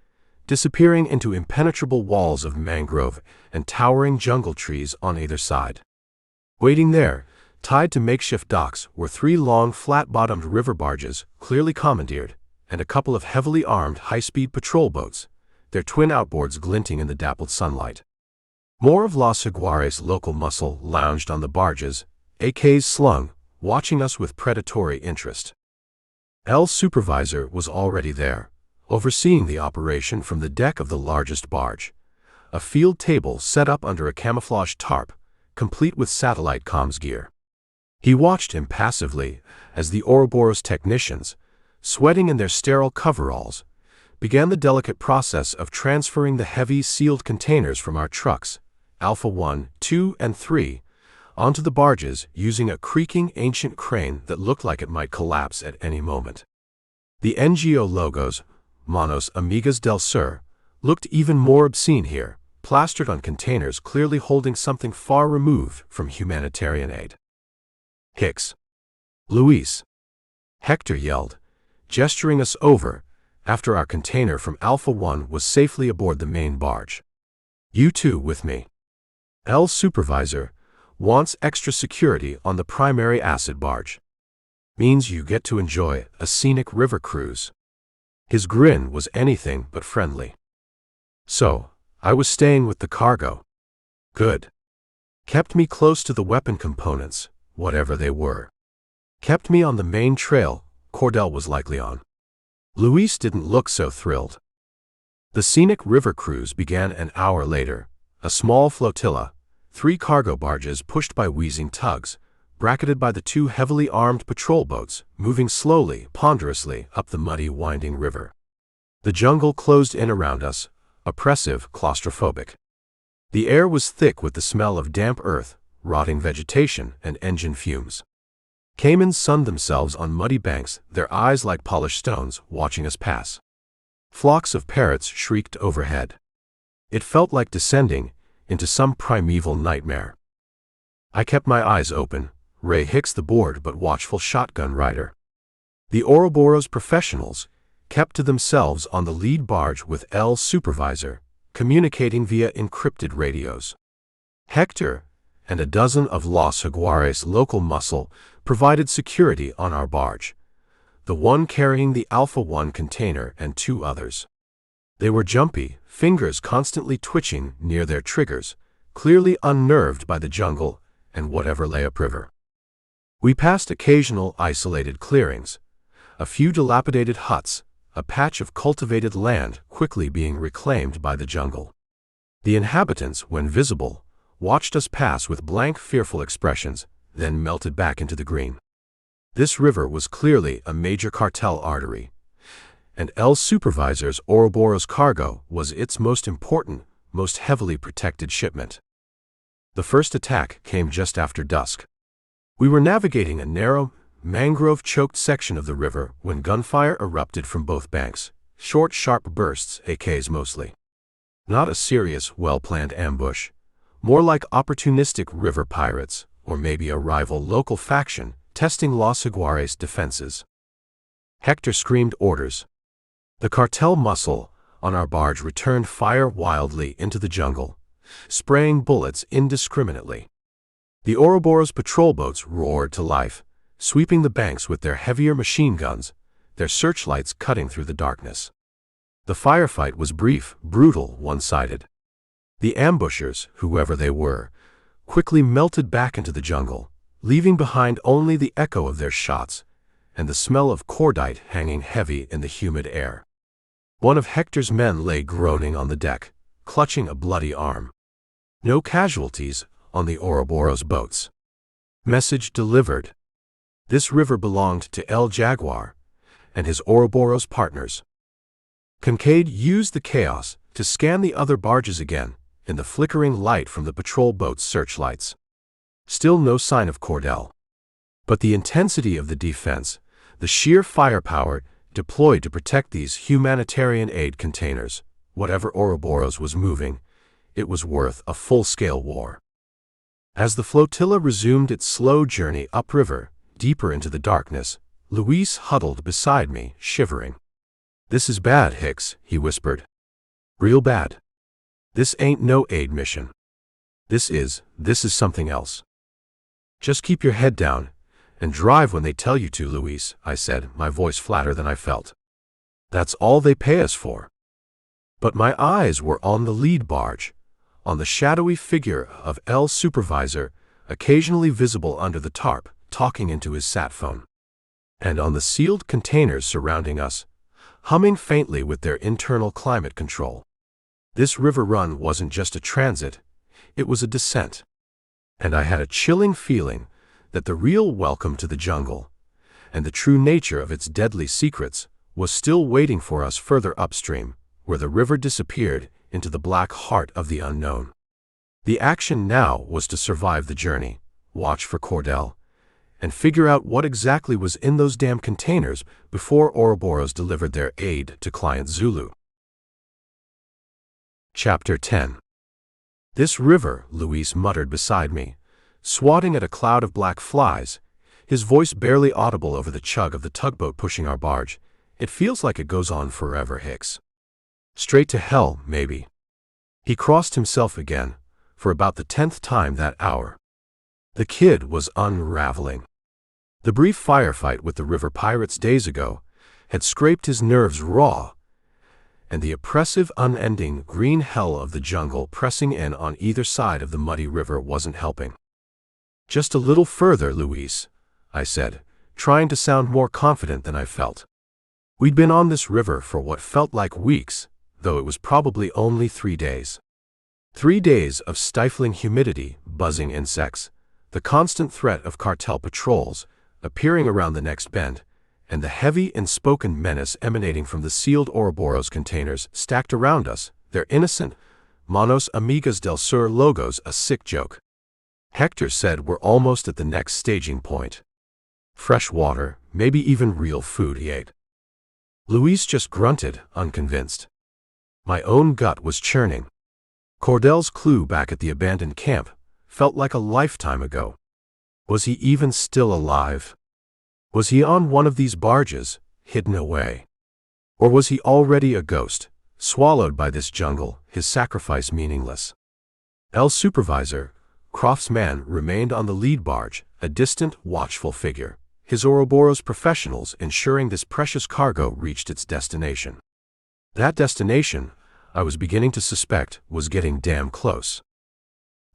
disappearing into impenetrable walls of mangrove and towering jungle trees on either side. Waiting there, tied to makeshift docks, were 3 long, flat-bottomed river barges, clearly commandeered, and a couple of heavily armed high-speed patrol boats, their twin outboards glinting in the dappled sunlight. More of Los Jaguares' local muscle lounged on the barges, AKs slung, watching us with predatory interest. L's supervisor was already there, overseeing the operation from the deck of the largest barge, a field table set up under a camouflage tarp, complete with satellite comms gear. He watched impassively as the Ouroboros technicians, sweating in their sterile coveralls, began the delicate process of transferring the heavy sealed containers from our trucks, Alpha 1, 2, and 3, onto the barges using a creaking ancient crane that looked like it might collapse at any moment. The NGO logos, Manos Amigas del Sur, looked even more obscene here, plastered on containers clearly holding something far removed from humanitarian aid. "Hicks. Luis," Hector yelled, gesturing us over after our container from Alpha 1 was safely aboard the main barge. "You two with me. L's supervisor wants extra security on the primary acid barge. Means you get to enjoy a scenic river cruise." His grin was anything but friendly. So, I was staying with the cargo. Good. Kept me close to the weapon components, whatever they were. Kept me on the main trail Cordell was likely on. Luis didn't look so thrilled. The scenic river cruise began an hour later, a small flotilla, 3 cargo barges pushed by wheezing tugs, bracketed by the 2 heavily armed patrol boats, moving slowly, ponderously up the muddy, winding river. The jungle closed in around us, oppressive, claustrophobic. The air was thick with the smell of damp earth, rotting vegetation, and engine fumes. Caimans sunned themselves on muddy banks, their eyes like polished stones, watching us pass. Flocks of parrots shrieked overhead. It felt like descending into some primeval nightmare. I kept my eyes open, Ray Hicks the bored but watchful shotgun rider. The Ouroboros professionals kept to themselves on the lead barge with L supervisor, communicating via encrypted radios. Hector and a dozen of Los Jaguares local muscle provided security on our barge, the one carrying the Alpha 1 container and 2 others. They were jumpy, fingers constantly twitching near their triggers, clearly unnerved by the jungle and whatever lay upriver. We passed occasional isolated clearings, a few dilapidated huts, a patch of cultivated land quickly being reclaimed by the jungle. The inhabitants, when visible, watched us pass with blank, fearful expressions, then melted back into the green. This river was clearly a major cartel artery, and El Supervisor's Ouroboros cargo was its most important, most heavily protected shipment. The first attack came just after dusk. We were navigating a narrow, mangrove-choked section of the river when gunfire erupted from both banks, short, sharp bursts, AKs mostly. Not a serious, well-planned ambush, more like opportunistic river pirates, or maybe a rival local faction testing Los Jaguares' defenses. Hector screamed orders. The cartel muscle on our barge returned fire wildly into the jungle, spraying bullets indiscriminately. The Ouroboros patrol boats roared to life, sweeping the banks with their heavier machine guns, their searchlights cutting through the darkness. The firefight was brief, brutal, one-sided. The ambushers, whoever they were, quickly melted back into the jungle, leaving behind only the echo of their shots and the smell of cordite hanging heavy in the humid air. One of Hector's men lay groaning on the deck, clutching a bloody arm. No casualties on the Ouroboros boats. Message delivered. This river belonged to El Jaguar and his Ouroboros partners. Kincaid used the chaos to scan the other barges again in the flickering light from the patrol boat's searchlights. Still no sign of Cartel. But the intensity of the defense, the sheer firepower deployed to protect these humanitarian aid containers, whatever Ouroboros was moving, it was worth a full-scale war. As the flotilla resumed its slow journey upriver, deeper into the darkness, Luis huddled beside me, shivering. "This is bad, Hicks," he whispered. "Real bad. This ain't no aid mission. This is something else." "Just keep your head down and drive when they tell you to, Luis," I said, my voice flatter than I felt. "That's all they pay us for." But my eyes were on the lead barge, on the shadowy figure of El Supervisor, occasionally visible under the tarp, talking into his sat phone, and on the sealed containers surrounding us, humming faintly with their internal climate control. This river run wasn't just a transit, it was a descent. And I had a chilling feeling that the real welcome to the jungle, and the true nature of its deadly secrets, was still waiting for us further upstream, where the river disappeared into the black heart of the unknown. The action now was to survive the journey, watch for Cartel, and figure out what exactly was in those damn containers before Ouroboros delivered their aid to Client Zulu. Chapter 10. "This river," Luis muttered beside me, swatting at a cloud of black flies, his voice barely audible over the chug of the tugboat pushing our barge. "It feels like it goes on forever, Hicks. Straight to hell, maybe." He crossed himself again, for about the 10th time that hour. The kid was unraveling. The brief firefight with the river pirates days ago had scraped his nerves raw, and the oppressive, unending green hell of the jungle pressing in on either side of the muddy river wasn't helping. "Just a little further, Luis," I said, trying to sound more confident than I felt. We'd been on this river for what felt like weeks, though it was probably only 3 days. 3 days of stifling humidity, buzzing insects, the constant threat of cartel patrols appearing around the next bend, and the heavy and spoken menace emanating from the sealed Ouroboros containers stacked around us, their innocent Manos Amigas del Sur logos a sick joke. Hector said we're almost at the next staging point. Fresh water, maybe even real food, he ate. Luis just grunted, unconvinced. My own gut was churning. Cordel's clue back at the abandoned camp felt like a lifetime ago. Was he even still alive? Was he on one of these barges, hidden away? Or was he already a ghost, swallowed by this jungle, his sacrifice meaningless? El's supervisor, Croft's man, remained on the lead barge, a distant, watchful figure, his Ouroboros professionals ensuring this precious cargo reached its destination. That destination, I was beginning to suspect, was getting damn close.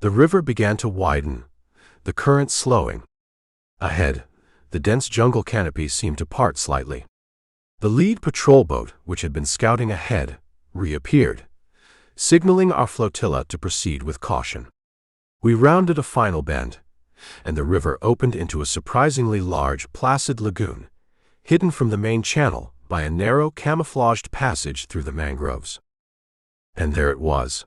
The river began to widen, the current slowing. Ahead, the dense jungle canopy seemed to part slightly. The lead patrol boat, which had been scouting ahead, reappeared, signaling our flotilla to proceed with caution. We rounded a final bend, and the river opened into a surprisingly large, placid lagoon, hidden from the main channel by a narrow, camouflaged passage through the mangroves. And there it was.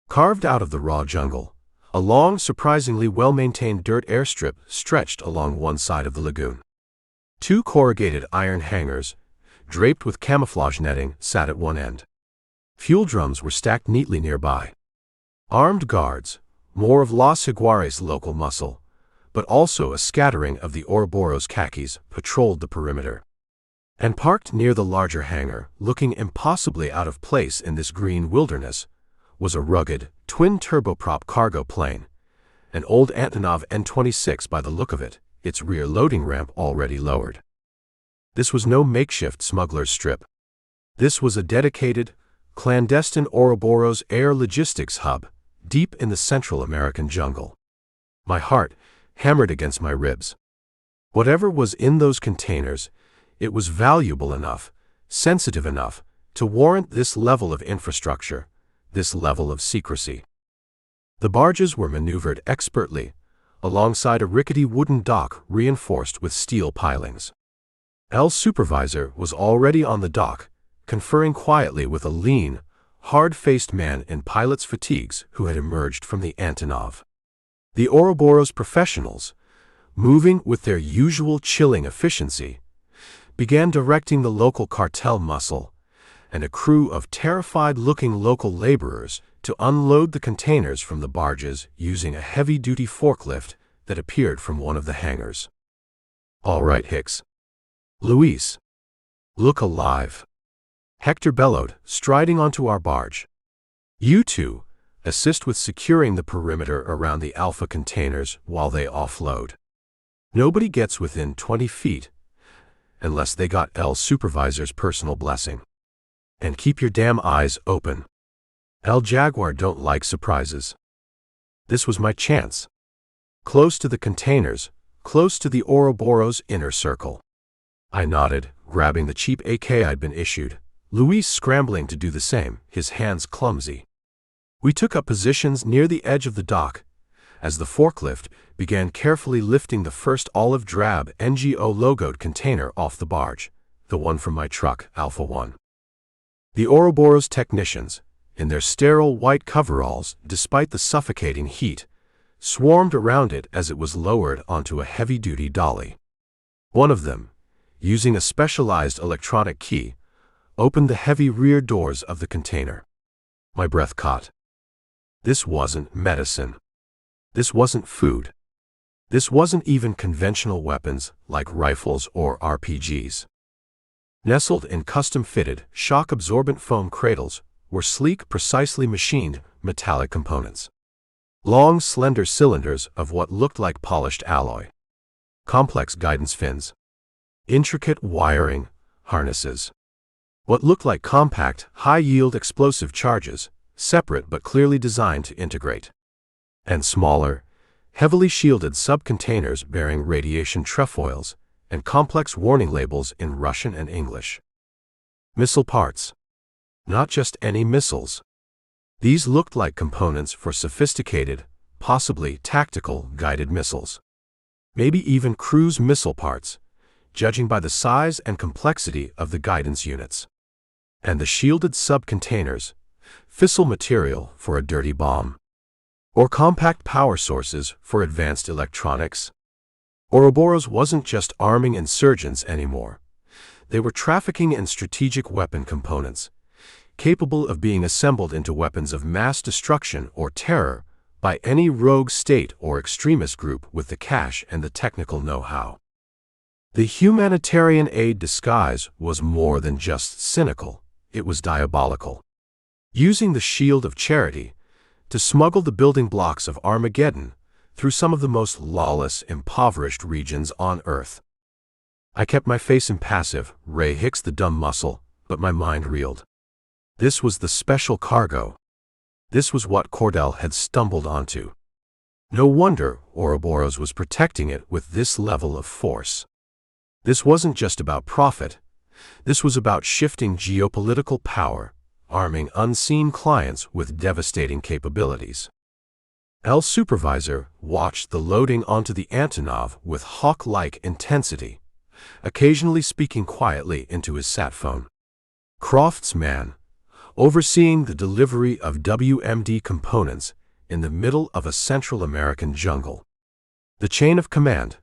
Carved out of the raw jungle, a long, surprisingly well-maintained dirt airstrip stretched along one side of the lagoon. 2 corrugated iron hangars, draped with camouflage netting, sat at one end. Fuel drums were stacked neatly nearby. Armed guards, more of Los Jaguares local muscle, but also a scattering of the Ouroboros khakis, patrolled the perimeter. And parked near the larger hangar, looking impossibly out of place in this green wilderness, was a rugged, twin-turboprop cargo plane, an old Antonov N-26 by the look of it, its rear loading ramp already lowered. This was no makeshift smuggler's strip. This was a dedicated, clandestine Ouroboros air logistics hub, deep in the Central American jungle. My heart hammered against my ribs. Whatever was in those containers, it was valuable enough, sensitive enough, to warrant this level of infrastructure, this level of secrecy. The barges were maneuvered expertly, alongside a rickety wooden dock reinforced with steel pilings. El's supervisor was already on the dock, conferring quietly with a lean, hard-faced man in pilot's fatigues who had emerged from the Antonov. The Ouroboros professionals, moving with their usual chilling efficiency, began directing the local cartel muscle and a crew of terrified-looking local laborers to unload the containers from the barges using a heavy-duty forklift that appeared from one of the hangars. "All right, Hicks. Luis. Look alive," Hector bellowed, striding onto our barge. "You two, assist with securing the perimeter around the Alpha containers while they offload. Nobody gets within 20 feet, unless they got El's supervisor's personal blessing. And keep your damn eyes open. El Jaguar don't like surprises." This was my chance. Close to the containers, close to the Ouroboros inner circle. I nodded, grabbing the cheap AK I'd been issued, Luis scrambling to do the same, his hands clumsy. We took up positions near the edge of the dock, as the forklift began carefully lifting the first olive-drab NGO-logoed container off the barge, the one from my truck, Alpha 1. The Ouroboros technicians, in their sterile white coveralls despite the suffocating heat, swarmed around it as it was lowered onto a heavy-duty dolly. One of them, using a specialized electronic key, opened the heavy rear doors of the container. My breath caught. This wasn't medicine. This wasn't food. This wasn't even conventional weapons like rifles or RPGs. Nestled in custom-fitted, shock-absorbent foam cradles were sleek, precisely machined metallic components. Long, slender cylinders of what looked like polished alloy. Complex guidance fins. Intricate wiring, harnesses. What looked like compact, high-yield explosive charges, separate but clearly designed to integrate. And smaller, heavily shielded sub-containers bearing radiation trefoils and complex warning labels in Russian and English. Missile parts. Not just any missiles. These looked like components for sophisticated, possibly tactical, guided missiles. Maybe even cruise missile parts, judging by the size and complexity of the guidance units. And the shielded sub-containers, fissile material for a dirty bomb. Or compact power sources for advanced electronics. Ouroboros wasn't just arming insurgents anymore. They were trafficking in strategic weapon components, capable of being assembled into weapons of mass destruction or terror by any rogue state or extremist group with the cash and the technical know-how. The humanitarian aid disguise was more than just cynical, it was diabolical. Using the shield of charity to smuggle the building blocks of Armageddon through some of the most lawless, impoverished regions on Earth. I kept my face impassive, Ray Hicks the dumb muscle, but my mind reeled. This was the special cargo. This was what Cartel had stumbled onto. No wonder Ouroboros was protecting it with this level of force. This wasn't just about profit. This was about shifting geopolitical power, arming unseen clients with devastating capabilities. El Supervisor watched the loading onto the Antonov with hawk-like intensity, occasionally speaking quietly into his sat phone. Croft's man, overseeing the delivery of WMD components in the middle of a Central American jungle. The chain of command,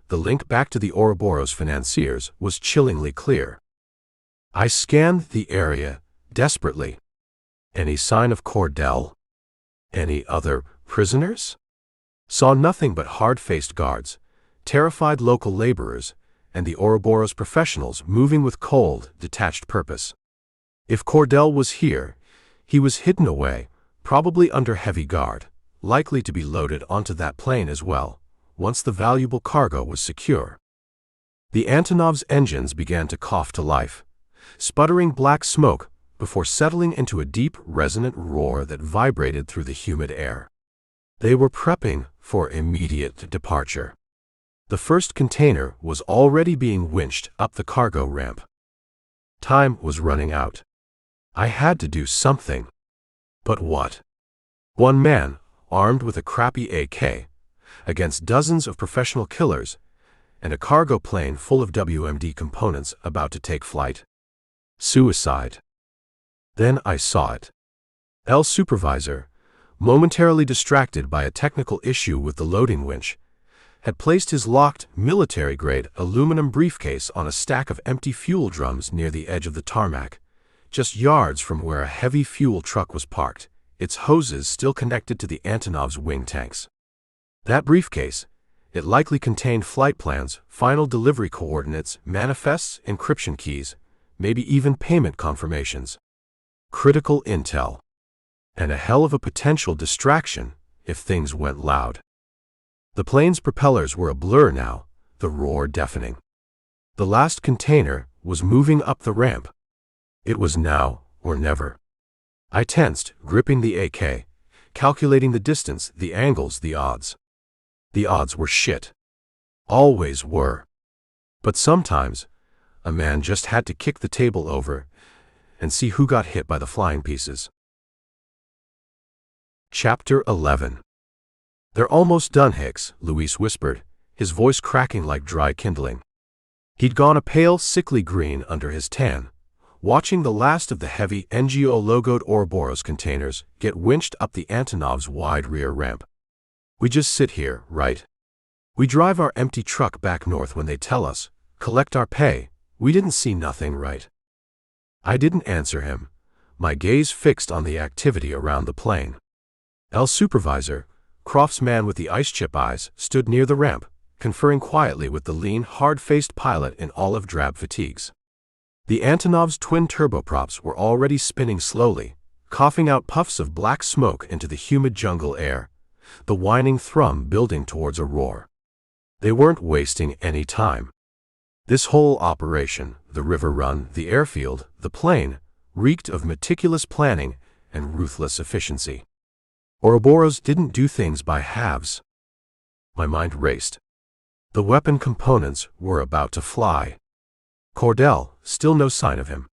the link back to the Ouroboros financiers, was chillingly clear. I scanned the area desperately. Any sign of Cartel? Any other prisoners? Saw nothing but hard-faced guards, terrified local laborers, and the Ouroboros professionals moving with cold, detached purpose. If Cartel was here, he was hidden away, probably under heavy guard, likely to be loaded onto that plane as well, once the valuable cargo was secure. The Antonov's engines began to cough to life, sputtering black smoke before settling into a deep, resonant roar that vibrated through the humid air. They were prepping for immediate departure. The first container was already being winched up the cargo ramp. Time was running out. I had to do something. But what? One man, armed with a crappy AK, against dozens of professional killers, and a cargo plane full of WMD components about to take flight. Suicide. Then I saw it. El Supervisor, momentarily distracted by a technical issue with the loading winch, had placed his locked, military-grade aluminum briefcase on a stack of empty fuel drums near the edge of the tarmac, just yards from where a heavy fuel truck was parked, its hoses still connected to the Antonov's wing tanks. That briefcase, it likely contained flight plans, final delivery coordinates, manifests, encryption keys, maybe even payment confirmations. Critical intel. And a hell of a potential distraction if things went loud. The plane's propellers were a blur now, the roar deafening. The last container was moving up the ramp. It was now or never. I tensed, gripping the AK, calculating the distance, the angles, the odds. The odds were shit. Always were. But sometimes, a man just had to kick the table over and see who got hit by the flying pieces. Chapter 11. "They're almost done, Hicks," Luis whispered, his voice cracking like dry kindling. He'd gone a pale, sickly green under his tan, watching the last of the heavy NGO-logoed Ouroboros containers get winched up the Antonov's wide rear ramp. "We just sit here, right? We drive our empty truck back north when they tell us, collect our pay. We didn't see nothing, right?" I didn't answer him, my gaze fixed on the activity around the plane. El Supervisor, Croft's man with the ice chip eyes, stood near the ramp, conferring quietly with the lean, hard-faced pilot in olive drab fatigues. The Antonov's twin turboprops were already spinning slowly, coughing out puffs of black smoke into the humid jungle air, the whining thrum building towards a roar. They weren't wasting any time. This whole operation, the river run, the airfield, the plane, reeked of meticulous planning and ruthless efficiency. Ouroboros didn't do things by halves. My mind raced. The weapon components were about to fly. Cartel, still no sign of him.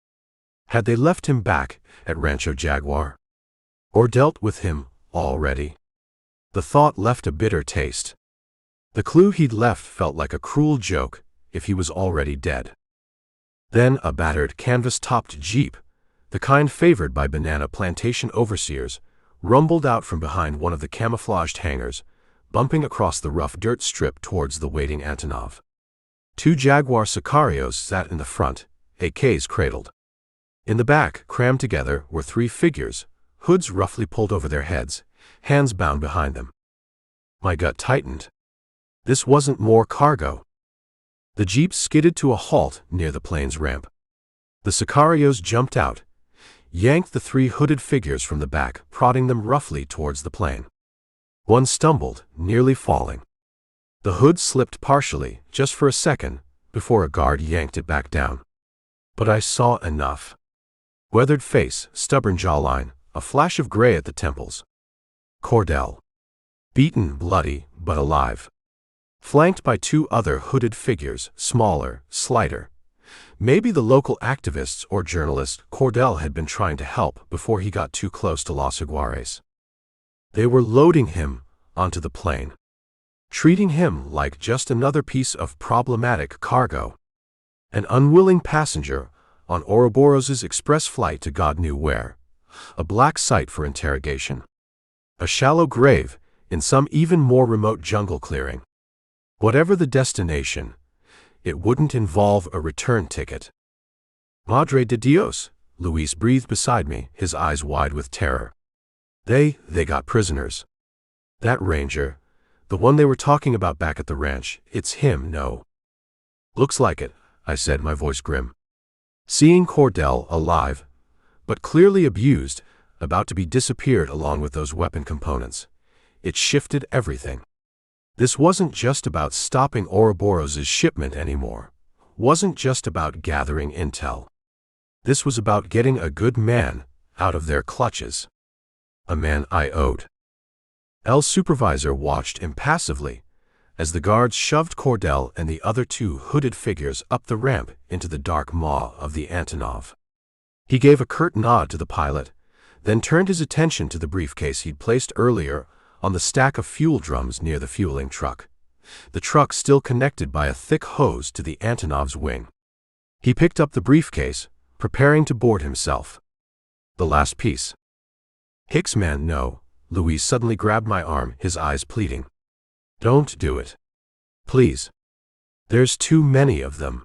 Had they left him back at Rancho Jaguar? Or dealt with him already? The thought left a bitter taste. The clue he'd left felt like a cruel joke if he was already dead. Then a battered canvas-topped jeep, the kind favored by banana plantation overseers, rumbled out from behind one of the camouflaged hangars, bumping across the rough dirt strip towards the waiting Antonov. 2 Jaguar Sagrados sat in the front, AKs cradled. In the back, crammed together, were three figures, hoods roughly pulled over their heads, hands bound behind them. My gut tightened. This wasn't more cargo. The jeep skidded to a halt near the plane's ramp. The Sicarios jumped out, yanked the three hooded figures from the back, prodding them roughly towards the plane. One stumbled, nearly falling. The hood slipped partially, just for a second, before a guard yanked it back down. But I saw enough. Weathered face, stubborn jawline, a flash of gray at the temples. Cartel. Beaten, bloody, but alive. Flanked by two other hooded figures, smaller, slighter. Maybe the local activists or journalists Cartel had been trying to help before he got too close to Los Jaguares. They were loading him onto the plane, treating him like just another piece of problematic cargo. An unwilling passenger on Ouroboros' express flight to God knew where. A black site for interrogation. A shallow grave in some even more remote jungle clearing. Whatever the destination, it wouldn't involve a return ticket. Madre de Dios, Luis breathed beside me, his eyes wide with terror. They got prisoners. That ranger, the one they were talking about back at the ranch, it's him, no? Looks like it, I said, my voice grim. Seeing Cartel alive, but clearly abused, about to be disappeared along with those weapon components, it shifted everything. This wasn't just about stopping Ouroboros' shipment anymore. Wasn't just about gathering intel. This was about getting a good man out of their clutches. A man I owed. L's supervisor watched impassively as the guards shoved Cartel and the other two hooded figures up the ramp into the dark maw of the Antonov. He gave a curt nod to the pilot, then turned his attention to the briefcase he'd placed earlier on the stack of fuel drums near the fueling truck, the truck still connected by a thick hose to the Antonov's wing. He picked up the briefcase, preparing to board himself. The last piece. Hicks, man, no. Luis suddenly grabbed my arm, his eyes pleading. Don't do it. Please. There's too many of them.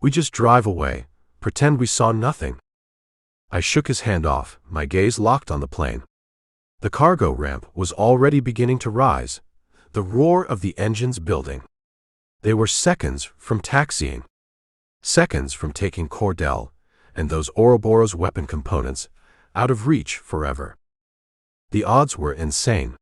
We just drive away, pretend we saw nothing. I shook his hand off, my gaze locked on the plane. The cargo ramp was already beginning to rise, the roar of the engines building. They were seconds from taxiing. Seconds from taking Cartel and those Ouroboros weapon components out of reach forever. The odds were insane.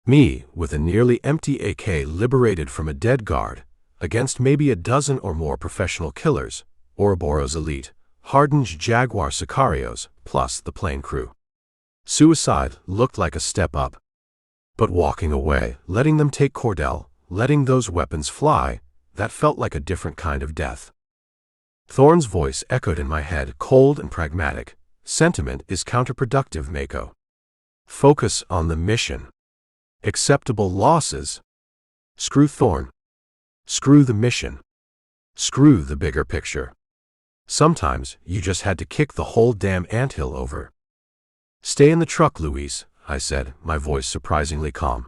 Me, with a nearly empty AK liberated from a dead guard, against maybe a dozen or more professional killers, Ouroboros elite, hardened Jaguar Sicarios, plus the plane crew. Suicide looked like a step up. But walking away, letting them take Cartel, letting those weapons fly, that felt like a different kind of death. Thorne's voice echoed in my head, cold and pragmatic. Sentiment is counterproductive, Mako. Focus on the mission. Acceptable losses. Screw Thorne. Screw the mission. Screw the bigger picture. Sometimes you just had to kick the whole damn anthill over. Stay in the truck, Luis, I said, my voice surprisingly calm.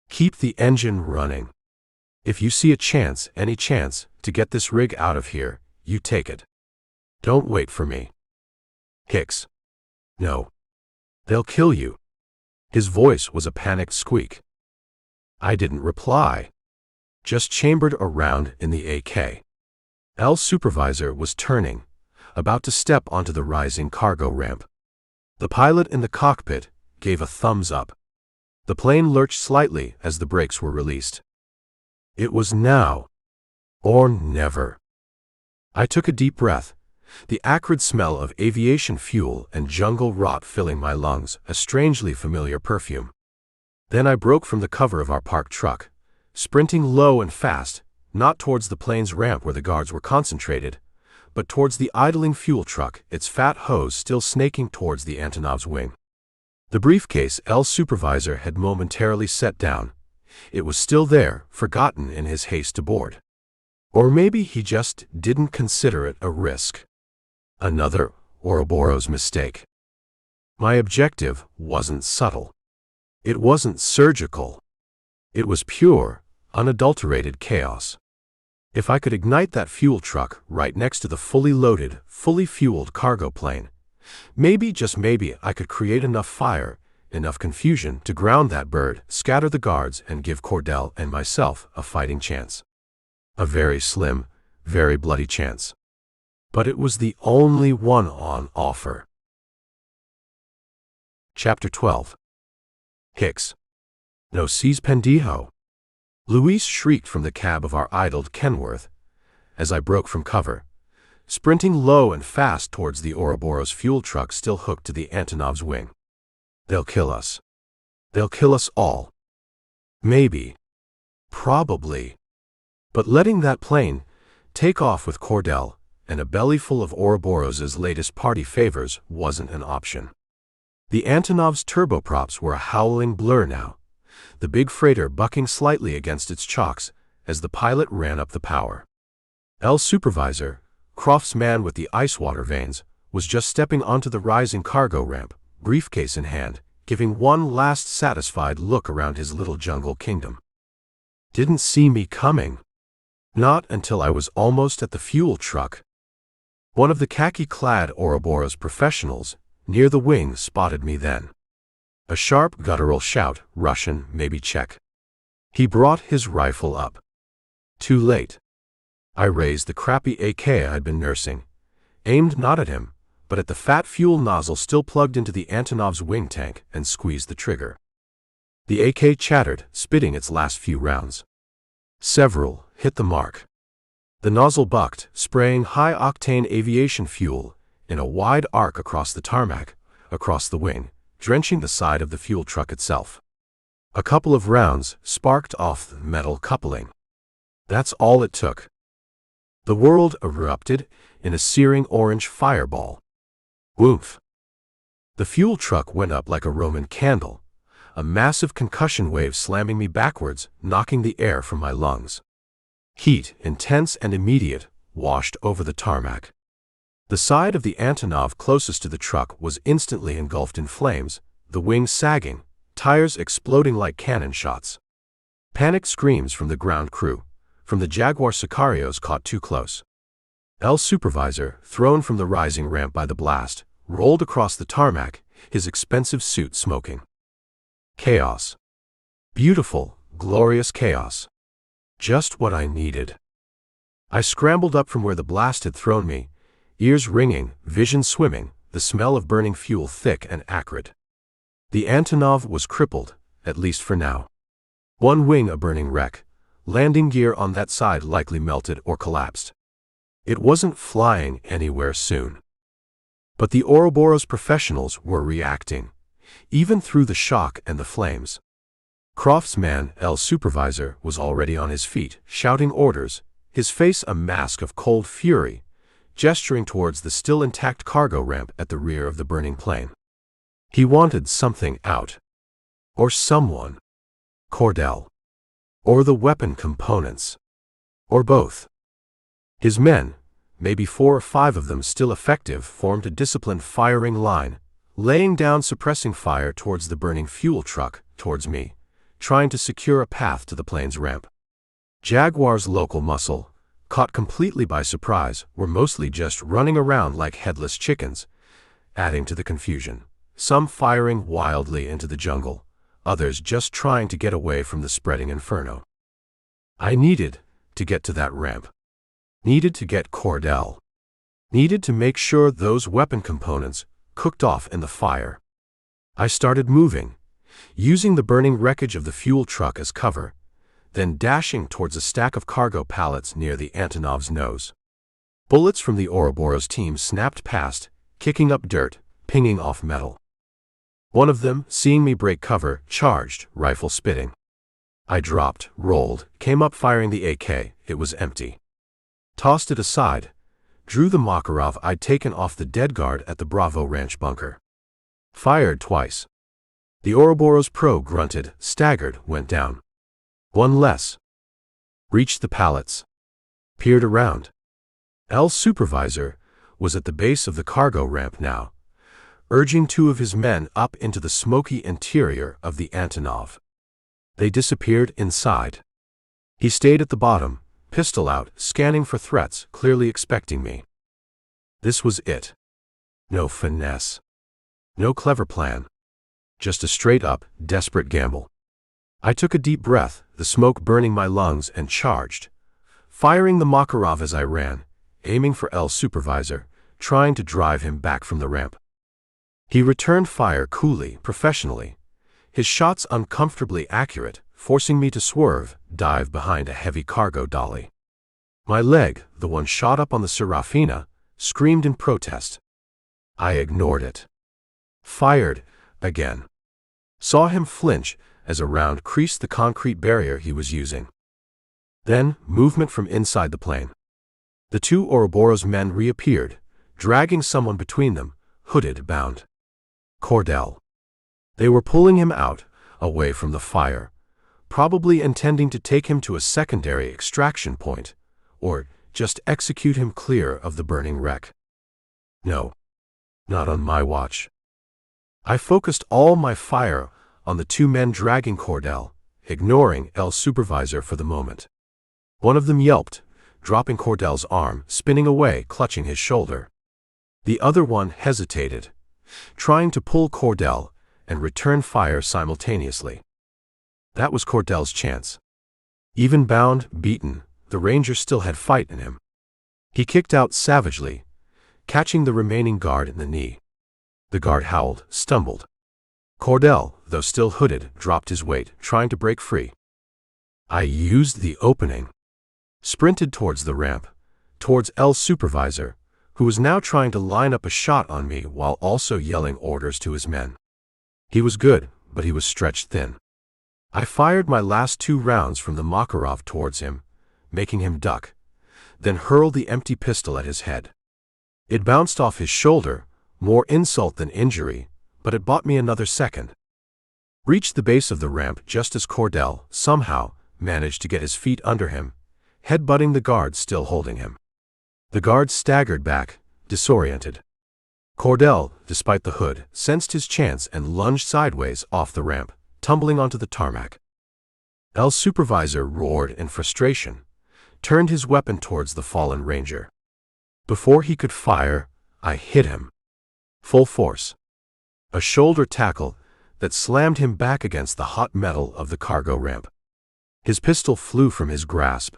Keep the engine running. If you see a chance, any chance, to get this rig out of here, you take it. Don't wait for me. Hicks. No. They'll kill you. His voice was a panicked squeak. I didn't reply. Just chambered around in the AK. L's supervisor was turning, about to step onto the rising cargo ramp. The pilot in the cockpit gave a thumbs up. The plane lurched slightly as the brakes were released. It was now or never. I took a deep breath, the acrid smell of aviation fuel and jungle rot filling my lungs, a strangely familiar perfume. Then I broke from the cover of our parked truck, sprinting low and fast, not towards the plane's ramp where the guards were concentrated, but towards the idling fuel truck, its fat hose still snaking towards the Antonov's wing. The briefcase L's supervisor had momentarily set down. It was still there, forgotten in his haste to board. Or maybe he just didn't consider it a risk. Another Ouroboros mistake. My objective wasn't subtle. It wasn't surgical. It was pure, unadulterated chaos. If I could ignite that fuel truck right next to the fully loaded, fully fueled cargo plane, maybe, just maybe, I could create enough fire, enough confusion to ground that bird, scatter the guards, and give Cordell and myself a fighting chance. A very slim, very bloody chance. But it was the only one on offer. Chapter 12. Hicks. No seas pendejo. Luis shrieked from the cab of our idled Kenworth as I broke from cover, sprinting low and fast towards the Ouroboros fuel truck still hooked to the Antonov's wing. They'll kill us. They'll kill us all. Maybe. Probably. But letting that plane take off with Cordell and a belly full of Ouroboros' latest party favors wasn't an option. The Antonov's turboprops were a howling blur now, the big freighter bucking slightly against its chocks as the pilot ran up the power. El Supervisor, Croft's man with the ice water veins, was just stepping onto the rising cargo ramp, briefcase in hand, giving one last satisfied look around his little jungle kingdom. Didn't see me coming. Not until I was almost at the fuel truck. One of the khaki-clad Ouroboros professionals near the wing spotted me then. A sharp guttural shout, Russian, maybe Czech. He brought his rifle up. Too late. I raised the crappy AK I'd been nursing, aimed not at him, but at the fat fuel nozzle still plugged into the Antonov's wing tank, and squeezed the trigger. The AK chattered, spitting its last few rounds. Several hit the mark. The nozzle bucked, spraying high-octane aviation fuel in a wide arc across the tarmac, across the wing, drenching the side of the fuel truck itself. A couple of rounds sparked off the metal coupling. That's all it took. The world erupted in a searing orange fireball. Woof! The fuel truck went up like a Roman candle, a massive concussion wave slamming me backwards, knocking the air from my lungs. Heat, intense and immediate, washed over the tarmac. The side of the Antonov closest to the truck was instantly engulfed in flames, the wings sagging, tires exploding like cannon shots. Panicked screams from the ground crew, from the Jaguares Sagrados caught too close. El Supervisor, thrown from the rising ramp by the blast, rolled across the tarmac, his expensive suit smoking. Chaos. Beautiful, glorious chaos. Just what I needed. I scrambled up from where the blast had thrown me, ears ringing, vision swimming, the smell of burning fuel thick and acrid. The Antonov was crippled, at least for now. One wing a burning wreck, landing gear on that side likely melted or collapsed. It wasn't flying anywhere soon. But the Ouroboros professionals were reacting, even through the shock and the flames. Croft's man, El Supervisor, was already on his feet, shouting orders, his face a mask of cold fury, gesturing towards the still intact cargo ramp at the rear of the burning plane. He wanted something out. Or someone. Cordell. Or the weapon components. Or both. His men, maybe 4 or 5 of them still effective, formed a disciplined firing line, laying down suppressing fire towards the burning fuel truck, towards me, trying to secure a path to the plane's ramp. Jaguar's local muscle, caught completely by surprise, were mostly just running around like headless chickens, adding to the confusion, some firing wildly into the jungle, others just trying to get away from the spreading inferno. I needed to get to that ramp. Needed to get Cordell. Needed to make sure those weapon components cooked off in the fire. I started moving, using the burning wreckage of the fuel truck as cover, then dashing towards a stack of cargo pallets near the Antonov's nose. Bullets from the Ouroboros team snapped past, kicking up dirt, pinging off metal. One of them, seeing me break cover, charged, rifle spitting. I dropped, rolled, came up firing the AK, it was empty. Tossed it aside, drew the Makarov I'd taken off the dead guard at the Bravo Ranch bunker. Fired twice. The Ouroboros pro grunted, staggered, went down. One less. Reached the pallets. Peered around. El Supervisor was at the base of the cargo ramp now, urging 2 of his men up into the smoky interior of the Antonov. They disappeared inside. He stayed at the bottom, pistol out, scanning for threats, clearly expecting me. This was it. No finesse. No clever plan. Just a straight-up, desperate gamble. I took a deep breath, the smoke burning my lungs, and charged, firing the Makarov as I ran, aiming for L's supervisor, trying to drive him back from the ramp. He returned fire coolly, professionally, his shots uncomfortably accurate, forcing me to swerve, dive behind a heavy cargo dolly. My leg, the one shot up on the Serafina, screamed in protest. I ignored it. Fired, again. Saw him flinch as a round creased the concrete barrier he was using. Then, movement from inside the plane. The two Ouroboros men reappeared, dragging someone between them, hooded, bound. Cartel. They were pulling him out, away from the fire, probably intending to take him to a secondary extraction point, or just execute him clear of the burning wreck. No. Not on my watch. I focused all my fire on the two men dragging Cartel, ignoring L's supervisor for the moment. One of them yelped, dropping Cartel's arm, spinning away, clutching his shoulder. The other one hesitated, trying to pull Cartel and return fire simultaneously. That was Cartel's chance. Even bound, beaten, the ranger still had fight in him. He kicked out savagely, catching the remaining guard in the knee. The guard howled, stumbled. Cartel, though still hooded, dropped his weight, trying to break free. I used the opening. Sprinted towards the ramp, towards L's supervisor, who was now trying to line up a shot on me while also yelling orders to his men. He was good, but he was stretched thin. I fired my last 2 rounds from the Makarov towards him, making him duck, then hurled the empty pistol at his head. It bounced off his shoulder, more insult than injury, but it bought me another second. Reached the base of the ramp just as Cartel, somehow, managed to get his feet under him, headbutting the guard still holding him. The guard staggered back, disoriented. Cartel, despite the hood, sensed his chance and lunged sideways off the ramp, tumbling onto the tarmac. L's supervisor roared in frustration, turned his weapon towards the fallen ranger. Before he could fire, I hit him. Full force. A shoulder tackle that slammed him back against the hot metal of the cargo ramp. His pistol flew from his grasp.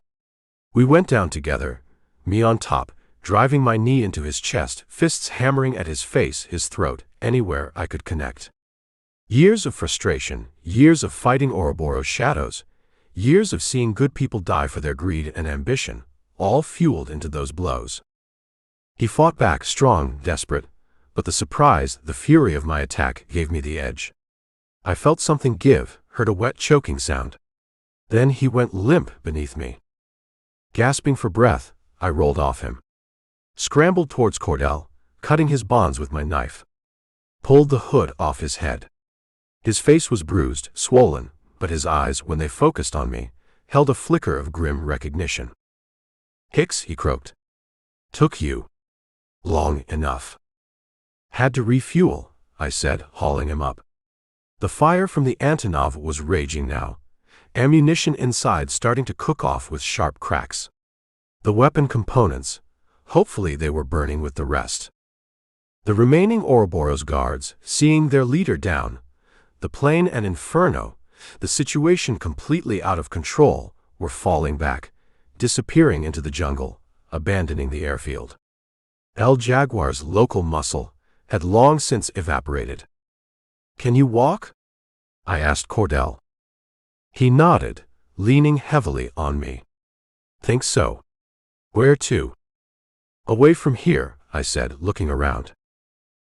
We went down together, me on top, driving my knee into his chest, fists hammering at his face, his throat, anywhere I could connect. Years of frustration, years of fighting Ouroboros shadows, years of seeing good people die for their greed and ambition, all fueled into those blows. He fought back, strong, desperate, but the surprise, the fury of my attack gave me the edge. I felt something give, heard a wet choking sound. Then he went limp beneath me. Gasping for breath, I rolled off him. Scrambled towards Cartel, cutting his bonds with my knife. Pulled the hood off his head. His face was bruised, swollen, but his eyes, when they focused on me, held a flicker of grim recognition. "Hicks," he croaked. "Took you long enough." "Had to refuel," I said, hauling him up. The fire from the Antonov was raging now, ammunition inside starting to cook off with sharp cracks. The weapon components, hopefully they were burning with the rest. The remaining Ouroboros guards, seeing their leader down, the plane an inferno, the situation completely out of control, were falling back, disappearing into the jungle, abandoning the airfield. Los Jaguares' local muscle had long since evaporated. "Can you walk?" I asked Cartel. He nodded, leaning heavily on me. "Think so." "Where to?" "Away from here," I said, looking around.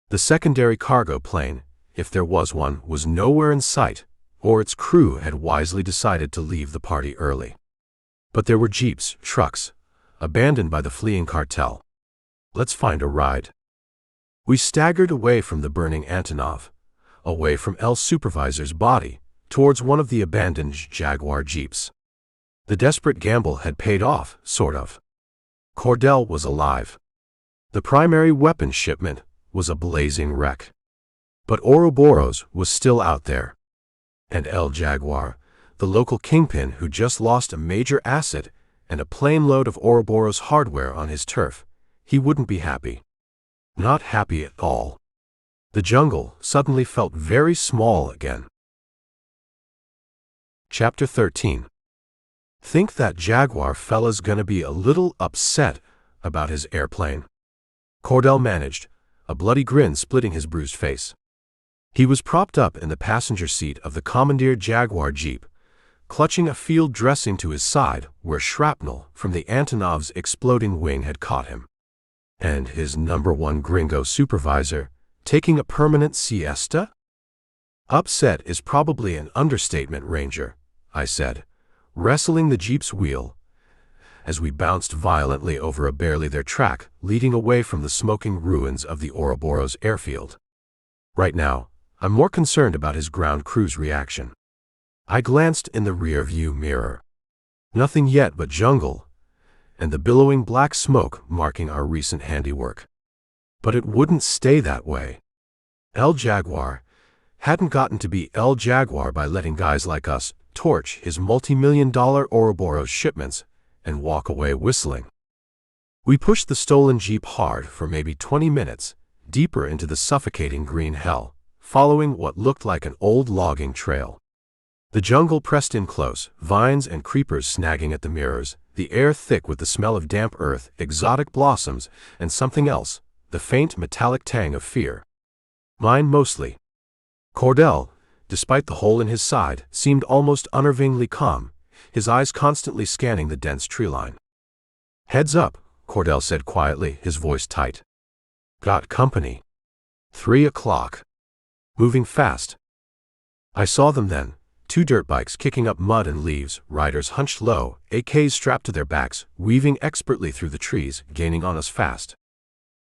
The secondary cargo plane, if there was one, was nowhere in sight, or its crew had wisely decided to leave the party early. But there were jeeps, trucks, abandoned by the fleeing cartel. Let's find a ride. We staggered away from the burning Antonov, away from L's supervisor's body, towards one of the abandoned Jaguar jeeps. The desperate gamble had paid off, sort of. Cartel was alive. The primary weapon shipment was a blazing wreck. But Ouroboros was still out there. And El Jaguar, the local kingpin who just lost a major asset, and a plane load of Ouroboros hardware on his turf, he wouldn't be happy. Not happy at all. The jungle suddenly felt very small again. Chapter 13. Think that Jaguar fella's gonna be a little upset about his airplane. Cartel managed, a bloody grin splitting his bruised face. He was propped up in the passenger seat of the commandeered Jaguar Jeep, clutching a field dressing to his side where shrapnel from the Antonov's exploding wing had caught him. And his #1 gringo supervisor taking a permanent siesta? Upset is probably an understatement, Ranger, I said, wrestling the Jeep's wheel as we bounced violently over a barely there track leading away from the smoking ruins of the Ouroboros airfield. Right now, I'm more concerned about his ground crew's reaction. I glanced in the rear-view mirror. Nothing yet but jungle, and the billowing black smoke marking our recent handiwork. But it wouldn't stay that way. El Jaguar hadn't gotten to be El Jaguar by letting guys like us torch his multi-million-dollar Ouroboros shipments and walk away whistling. We pushed the stolen Jeep hard for maybe 20 minutes, deeper into the suffocating green hell, following what looked like an old logging trail. The jungle pressed in close, vines and creepers snagging at the mirrors, the air thick with the smell of damp earth, exotic blossoms, and something else, the faint metallic tang of fear. Mine mostly. Cartel, despite the hole in his side, seemed almost unnervingly calm, his eyes constantly scanning the dense tree line. "Heads up," Cartel said quietly, his voice tight. "Got company. 3 o'clock. Moving fast." I saw them then. 2 dirt bikes kicking up mud and leaves, riders hunched low, AKs strapped to their backs, weaving expertly through the trees, gaining on us fast.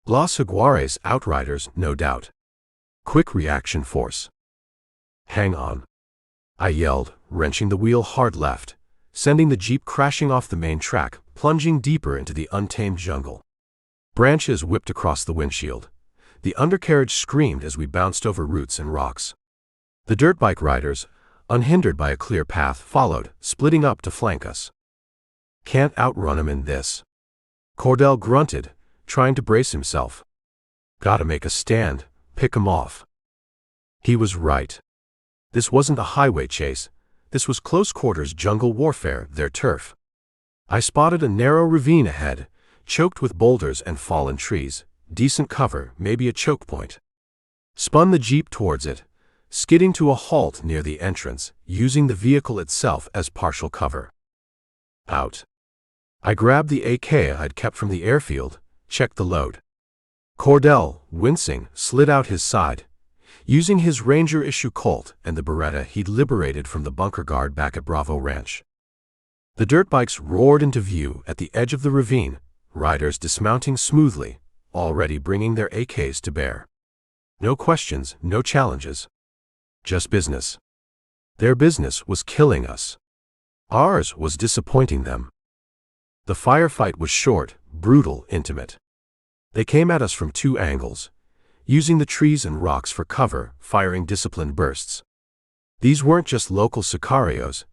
Los Jaguares outriders, no doubt. Quick reaction force. "Hang on," I yelled, wrenching the wheel hard left, sending the Jeep crashing off the main track, plunging deeper into the untamed jungle. Branches whipped across the windshield. The undercarriage screamed as we bounced over roots and rocks. The dirt bike riders, unhindered by a clear path, followed, splitting up to flank us. "Can't outrun 'em in this," Cartel grunted, trying to brace himself. "Gotta make a stand, pick 'em off." He was right. This wasn't a highway chase. This was close-quarters jungle warfare, their turf. I spotted a narrow ravine ahead, choked with boulders and fallen trees, decent cover, maybe a choke point. Spun the Jeep towards it, skidding to a halt near the entrance, using the vehicle itself as partial cover. Out. I grabbed the AK I'd kept from the airfield, checked the load. Cartel, wincing, slid out his side, using his Ranger-issue Colt and the Beretta he'd liberated from the bunker guard back at Bravo Ranch. The dirt bikes roared into view at the edge of the ravine, riders dismounting smoothly, already bringing their AKs to bear. No questions, no challenges. Just business. Their business was killing us. Ours was disappointing them. The firefight was short, brutal, intimate. They came at us from 2 angles, using the trees and rocks for cover, firing disciplined bursts. These weren't just local sicarios.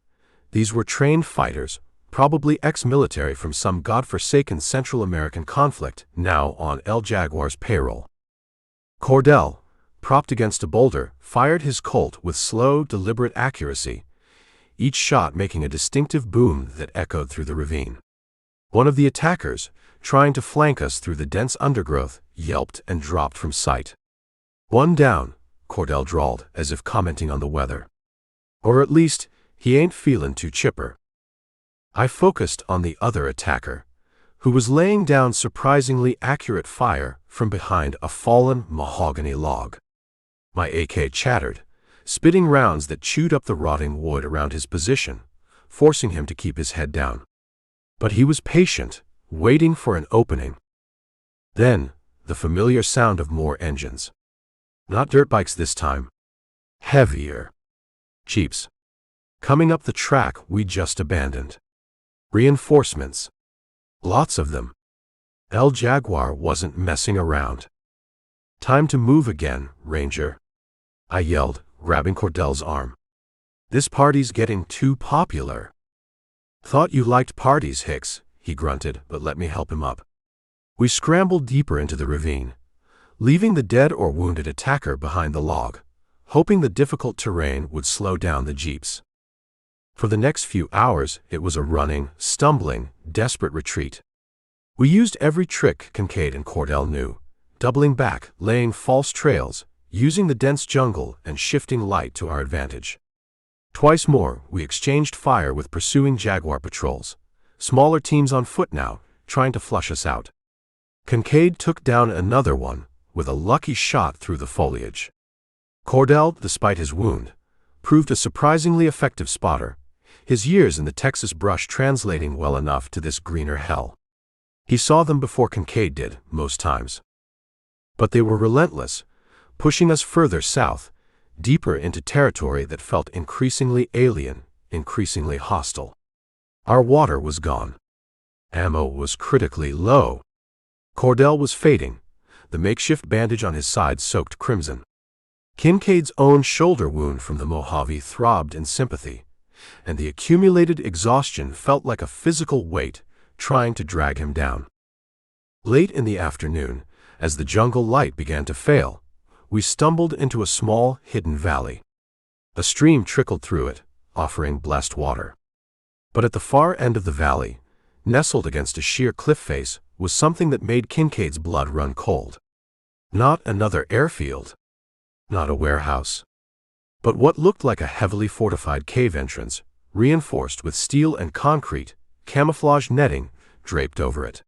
These were trained fighters, probably ex-military from some godforsaken Central American conflict, now on El Jaguar's payroll. Cartel, propped against a boulder, fired his Colt with slow, deliberate accuracy, each shot making a distinctive boom that echoed through the ravine. One of the attackers, trying to flank us through the dense undergrowth, yelped and dropped from sight. "One down," Cartel drawled, as if commenting on the weather. "Or at least, he ain't feelin' too chipper." I focused on the other attacker, who was laying down surprisingly accurate fire from behind a fallen mahogany log. My AK chattered, spitting rounds that chewed up the rotting wood around his position, forcing him to keep his head down. But he was patient, waiting for an opening. Then, the familiar sound of more engines. Not dirt bikes this time. Heavier. Jeeps. Coming up the track we just abandoned. Reinforcements. Lots of them. El Jaguar wasn't messing around. "Time to move again, Ranger," I yelled, grabbing Cartel's arm. "This party's getting too popular." "Thought you liked parties, Hicks," he grunted, but let me help him up. We scrambled deeper into the ravine, leaving the dead or wounded attacker behind the log, hoping the difficult terrain would slow down the jeeps. For the next few hours, it was a running, stumbling, desperate retreat. We used every trick Kincaid and Cartel knew, doubling back, laying false trails, using the dense jungle and shifting light to our advantage. Twice more, we exchanged fire with pursuing Jaguar patrols, smaller teams on foot now, trying to flush us out. Kincaid took down another one with a lucky shot through the foliage. Cartel, despite his wound, proved a surprisingly effective spotter, his years in the Texas brush translating well enough to this greener hell. He saw them before Kincaid did, most times. But they were relentless, pushing us further south, deeper into territory that felt increasingly alien, increasingly hostile. Our water was gone. Ammo was critically low. Cartel was fading, the makeshift bandage on his side soaked crimson. Kincaid's own shoulder wound from the Mojave throbbed in sympathy, and the accumulated exhaustion felt like a physical weight trying to drag him down. Late in the afternoon, as the jungle light began to fail, we stumbled into a small, hidden valley. A stream trickled through it, offering blessed water. But at the far end of the valley, nestled against a sheer cliff face, was something that made Kincaid's blood run cold. Not another airfield. Not a warehouse. But what looked like a heavily fortified cave entrance, reinforced with steel and concrete, camouflage netting draped over it.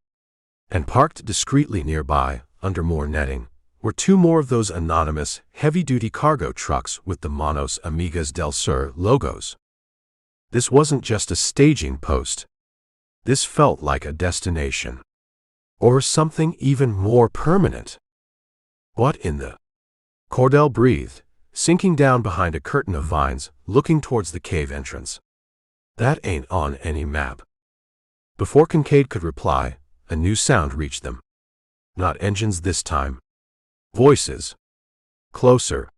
And parked discreetly nearby, under more netting, were two more of those anonymous, heavy-duty cargo trucks with the Manos Amigas del Sur logos. This wasn't just a staging post. This felt like a destination. Or something even more permanent. What in the... Cartel breathed, sinking down behind a curtain of vines, looking towards the cave entrance. That ain't on any map. Before Kincaid could reply, a new sound reached them. Not engines this time. Voices. Closer.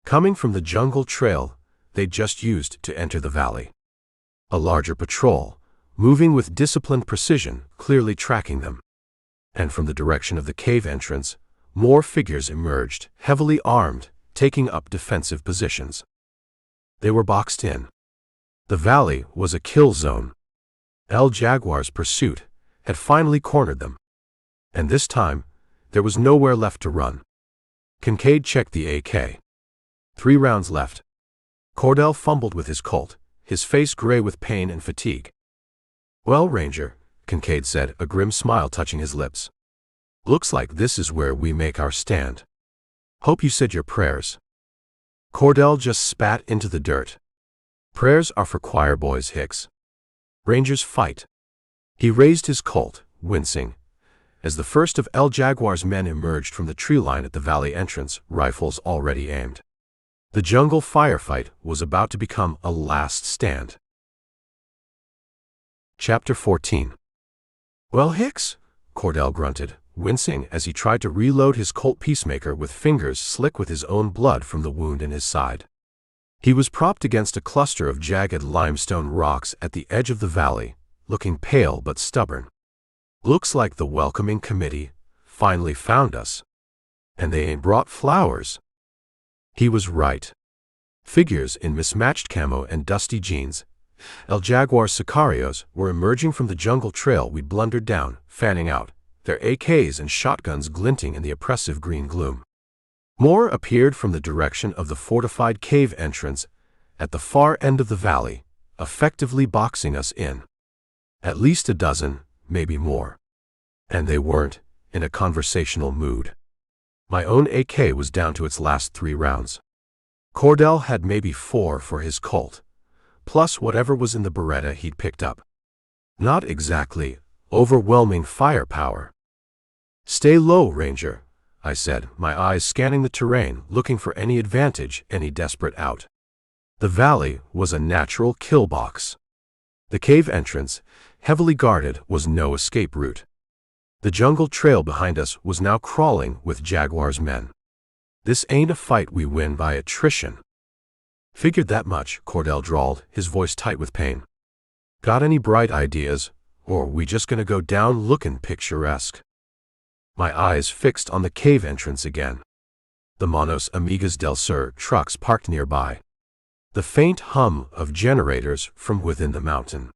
Coming from the jungle trail they'd just used to enter the valley. A larger patrol, moving with disciplined precision, clearly tracking them. And from the direction of the cave entrance, more figures emerged, heavily armed, taking up defensive positions. They were boxed in. The valley was a kill zone. El Jaguar's pursuit had finally cornered them. And this time, there was nowhere left to run. Kincaid checked the AK. 3 rounds left. Cartel fumbled with his Colt, his face gray with pain and fatigue. "Well, Ranger," Kincaid said, a grim smile touching his lips. "Looks like this is where we make our stand. Hope you said your prayers." Cartel just spat into the dirt. "Prayers are for choir boys, Hicks. Rangers fight." He raised his Colt, wincing, as the first of El Jaguar's men emerged from the tree line at the valley entrance, rifles already aimed. The jungle firefight was about to become a last stand. Chapter 14. "Well, Hicks," Cartel grunted, wincing as he tried to reload his Colt Peacemaker with fingers slick with his own blood from the wound in his side. He was propped against a cluster of jagged limestone rocks at the edge of the valley, looking pale but stubborn. "Looks like the welcoming committee finally found us. And they ain't brought flowers." He was right. Figures in mismatched camo and dusty jeans, El Jaguares Sagrados, were emerging from the jungle trail we'd blundered down, fanning out, their AKs and shotguns glinting in the oppressive green gloom. More appeared from the direction of the fortified cave entrance at the far end of the valley, effectively boxing us in. At least a dozen, maybe more. And they weren't in a conversational mood. My own AK was down to its last 3 rounds. Cartel had maybe 4 for his Colt, plus whatever was in the Beretta he'd picked up. Not exactly overwhelming firepower. "Stay low, Ranger," I said, my eyes scanning the terrain, looking for any advantage, any desperate out. The valley was a natural kill box. The cave entrance, heavily guarded, was no escape route. The jungle trail behind us was now crawling with Jaguar's men. "This ain't a fight we win by attrition." "Figured that much," Cartel drawled, his voice tight with pain. Got any bright ideas, or we just gonna go down looking picturesque? My eyes fixed on the cave entrance again. The Manos Amigas del Sur trucks parked nearby. The faint hum of generators from within the mountain.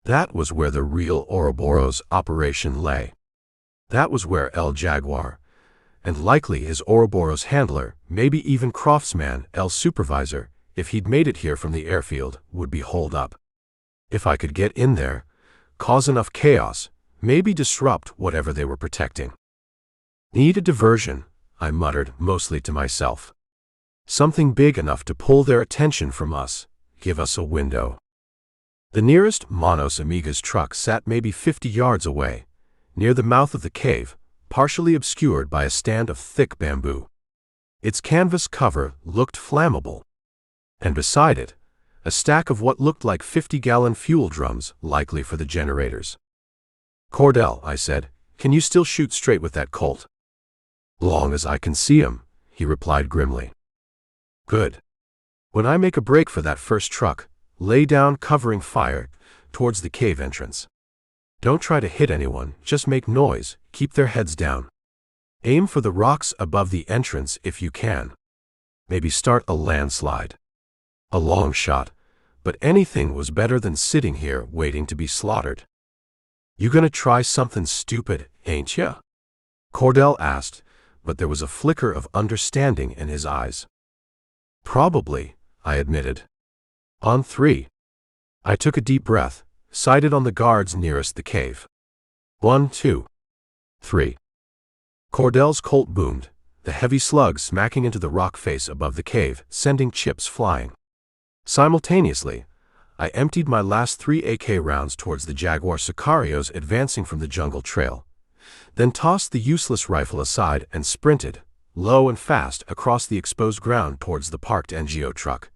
That was where the real Ouroboros operation lay. That was where El Jaguar, and likely his Ouroboros handler, maybe even craftsman, El Supervisor, if he'd made it here from the airfield, would be holed up. If I could get in there, cause enough chaos, maybe disrupt whatever they were protecting. Need a diversion, I muttered, mostly to myself. Something big enough to pull their attention from us, give us a window. The nearest Manos Amigas truck sat maybe 50 yards away, near the mouth of the cave, partially obscured by a stand of thick bamboo. Its canvas cover looked flammable. And beside it, a stack of what looked like 50-gallon fuel drums, likely for the generators. "Cordell," I said, "can you still shoot straight with that Colt?" "Long as I can see 'em," he replied grimly. "Good. When I make a break for that first truck, lay down covering fire towards the cave entrance. Don't try to hit anyone, just make noise, keep their heads down. Aim for the rocks above the entrance if you can. Maybe start a landslide. A long shot, but anything was better than sitting here waiting to be slaughtered." "You gonna try something stupid, ain't ya?" Cordell asked, but there was a flicker of understanding in his eyes. "Probably," I admitted. "On three." I took a deep breath, sighted on the guards nearest the cave. 1, 2, 3. Cordell's Colt boomed, the heavy slug smacking into the rock face above the cave, sending chips flying. Simultaneously, I emptied my last 3 AK rounds towards the Jaguar Sicarios advancing from the jungle trail, then tossed the useless rifle aside and sprinted, low and fast, across the exposed ground towards the parked NGO truck,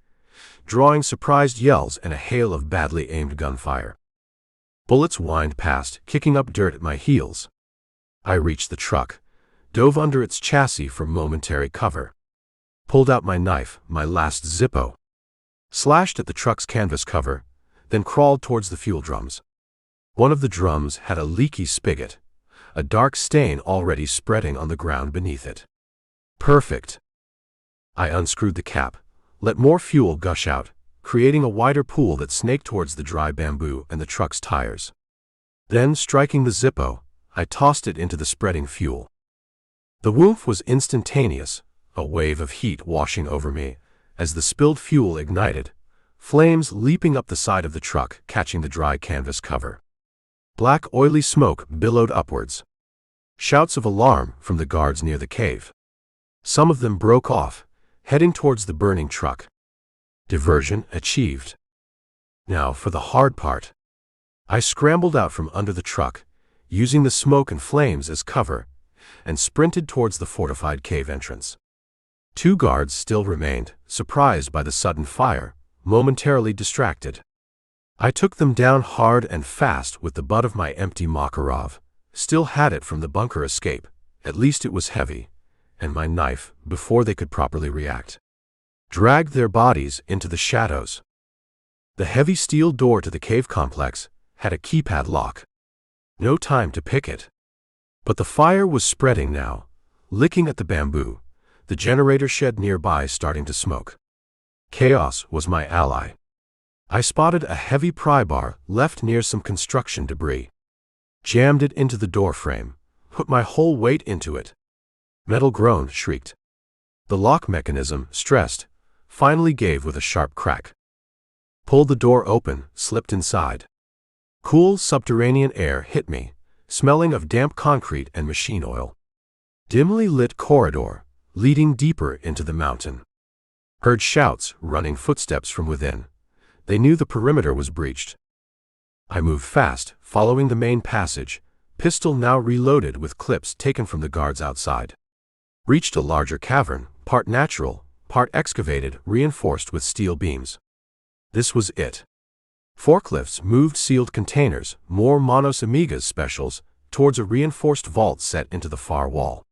drawing surprised yells and a hail of badly aimed gunfire. Bullets whined past, kicking up dirt at my heels. I reached the truck, dove under its chassis for momentary cover, pulled out my knife, my last Zippo, slashed at the truck's canvas cover, then crawled towards the fuel drums. One of the drums had a leaky spigot, a dark stain already spreading on the ground beneath it. Perfect. I unscrewed the cap, let more fuel gush out, creating a wider pool that snaked towards the dry bamboo and the truck's tires. Then, striking the Zippo, I tossed it into the spreading fuel. The woof was instantaneous, a wave of heat washing over me, as the spilled fuel ignited, flames leaping up the side of the truck, catching the dry canvas cover. Black oily smoke billowed upwards. Shouts of alarm from the guards near the cave. Some of them broke off, heading towards the burning truck. Diversion achieved. Now for the hard part. I scrambled out from under the truck, using the smoke and flames as cover, and sprinted towards the fortified cave entrance. 2 guards still remained, surprised by the sudden fire, momentarily distracted. I took them down hard and fast with the butt of my empty Makarov, still had it from the bunker escape, at least it was heavy, and my knife, before they could properly react. Dragged their bodies into the shadows. The heavy steel door to the cave complex had a keypad lock. No time to pick it. But the fire was spreading now, licking at the bamboo, the generator shed nearby starting to smoke. Chaos was my ally. I spotted a heavy pry bar left near some construction debris. Jammed it into the door frame, put my whole weight into it. Metal groaned, shrieked. The lock mechanism, stressed, finally gave with a sharp crack. Pulled the door open, slipped inside. Cool subterranean air hit me, smelling of damp concrete and machine oil. Dimly lit corridor, leading deeper into the mountain. Heard shouts, running footsteps from within. They knew the perimeter was breached. I moved fast, following the main passage, pistol now reloaded with clips taken from the guards outside. Reached a larger cavern, part natural, part excavated, reinforced with steel beams. This was it. Forklifts moved sealed containers, more Manos Amigas specials, towards a reinforced vault set into the far wall.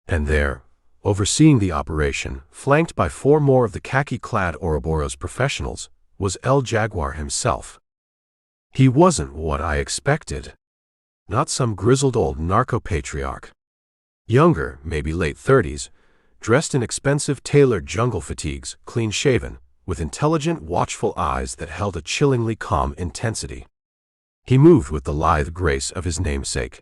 And there, overseeing the operation, flanked by 4 more of the khaki-clad Ouroboros professionals, was El Jaguar himself. He wasn't what I expected. Not some grizzled old narco-patriarch. Younger, maybe late 30s, dressed in expensive tailored jungle fatigues, clean-shaven, with intelligent, watchful eyes that held a chillingly calm intensity. He moved with the lithe grace of his namesake.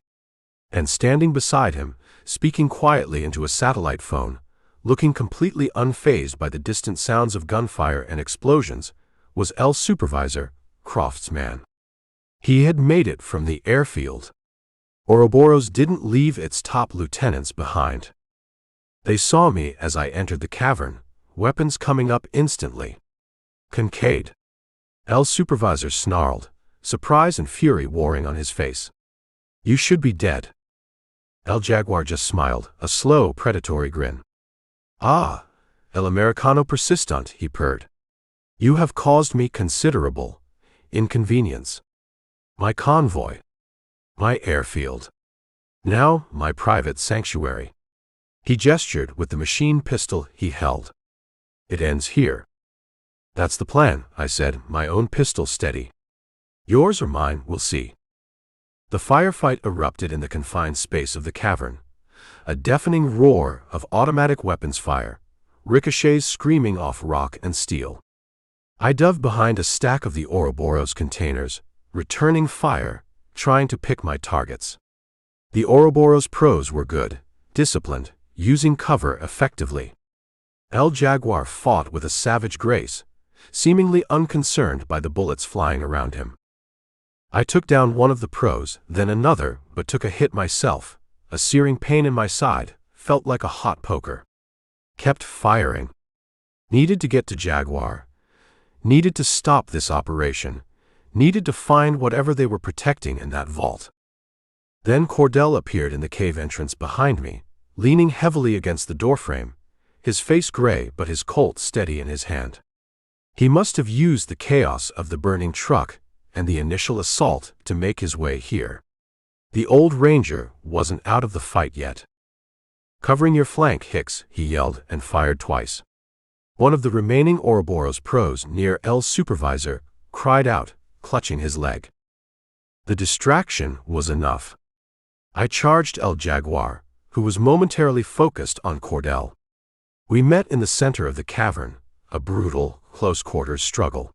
And standing beside him, speaking quietly into a satellite phone, looking completely unfazed by the distant sounds of gunfire and explosions, was L's supervisor, Croft's man. He had made it from the airfield. Ouroboros didn't leave its top lieutenants behind. They saw me as I entered the cavern, weapons coming up instantly. Kincaid. L's supervisor snarled, surprise and fury warring on his face. You should be dead. El Jaguar just smiled, a slow, predatory grin. Ah, El Americano persistent, he purred. You have caused me considerable inconvenience. My convoy. My airfield. Now my private sanctuary. He gestured with the machine pistol he held. It ends here. That's the plan, I said, my own pistol steady. Yours or mine, we'll see. The firefight erupted in the confined space of the cavern. A deafening roar of automatic weapons fire, ricochets screaming off rock and steel. I dove behind a stack of the Ouroboros containers, returning fire, trying to pick my targets. The Ouroboros pros were good, disciplined, using cover effectively. El Jaguar fought with a savage grace, seemingly unconcerned by the bullets flying around him. I took down one of the pros, then another, but took a hit myself. A searing pain in my side, felt like a hot poker. Kept firing. Needed to get to Jaguar. Needed to stop this operation. Needed to find whatever they were protecting in that vault. Then Cartel appeared in the cave entrance behind me, leaning heavily against the doorframe, his face gray but his Colt steady in his hand. He must have used the chaos of the burning truck and the initial assault to make his way here. The old ranger wasn't out of the fight yet. Covering your flank, Hicks, he yelled and fired twice. One of the remaining Ouroboros pros near L's supervisor cried out, clutching his leg. The distraction was enough. I charged El Jaguar, who was momentarily focused on Cartel. We met in the center of the cavern, a brutal, close-quarters struggle.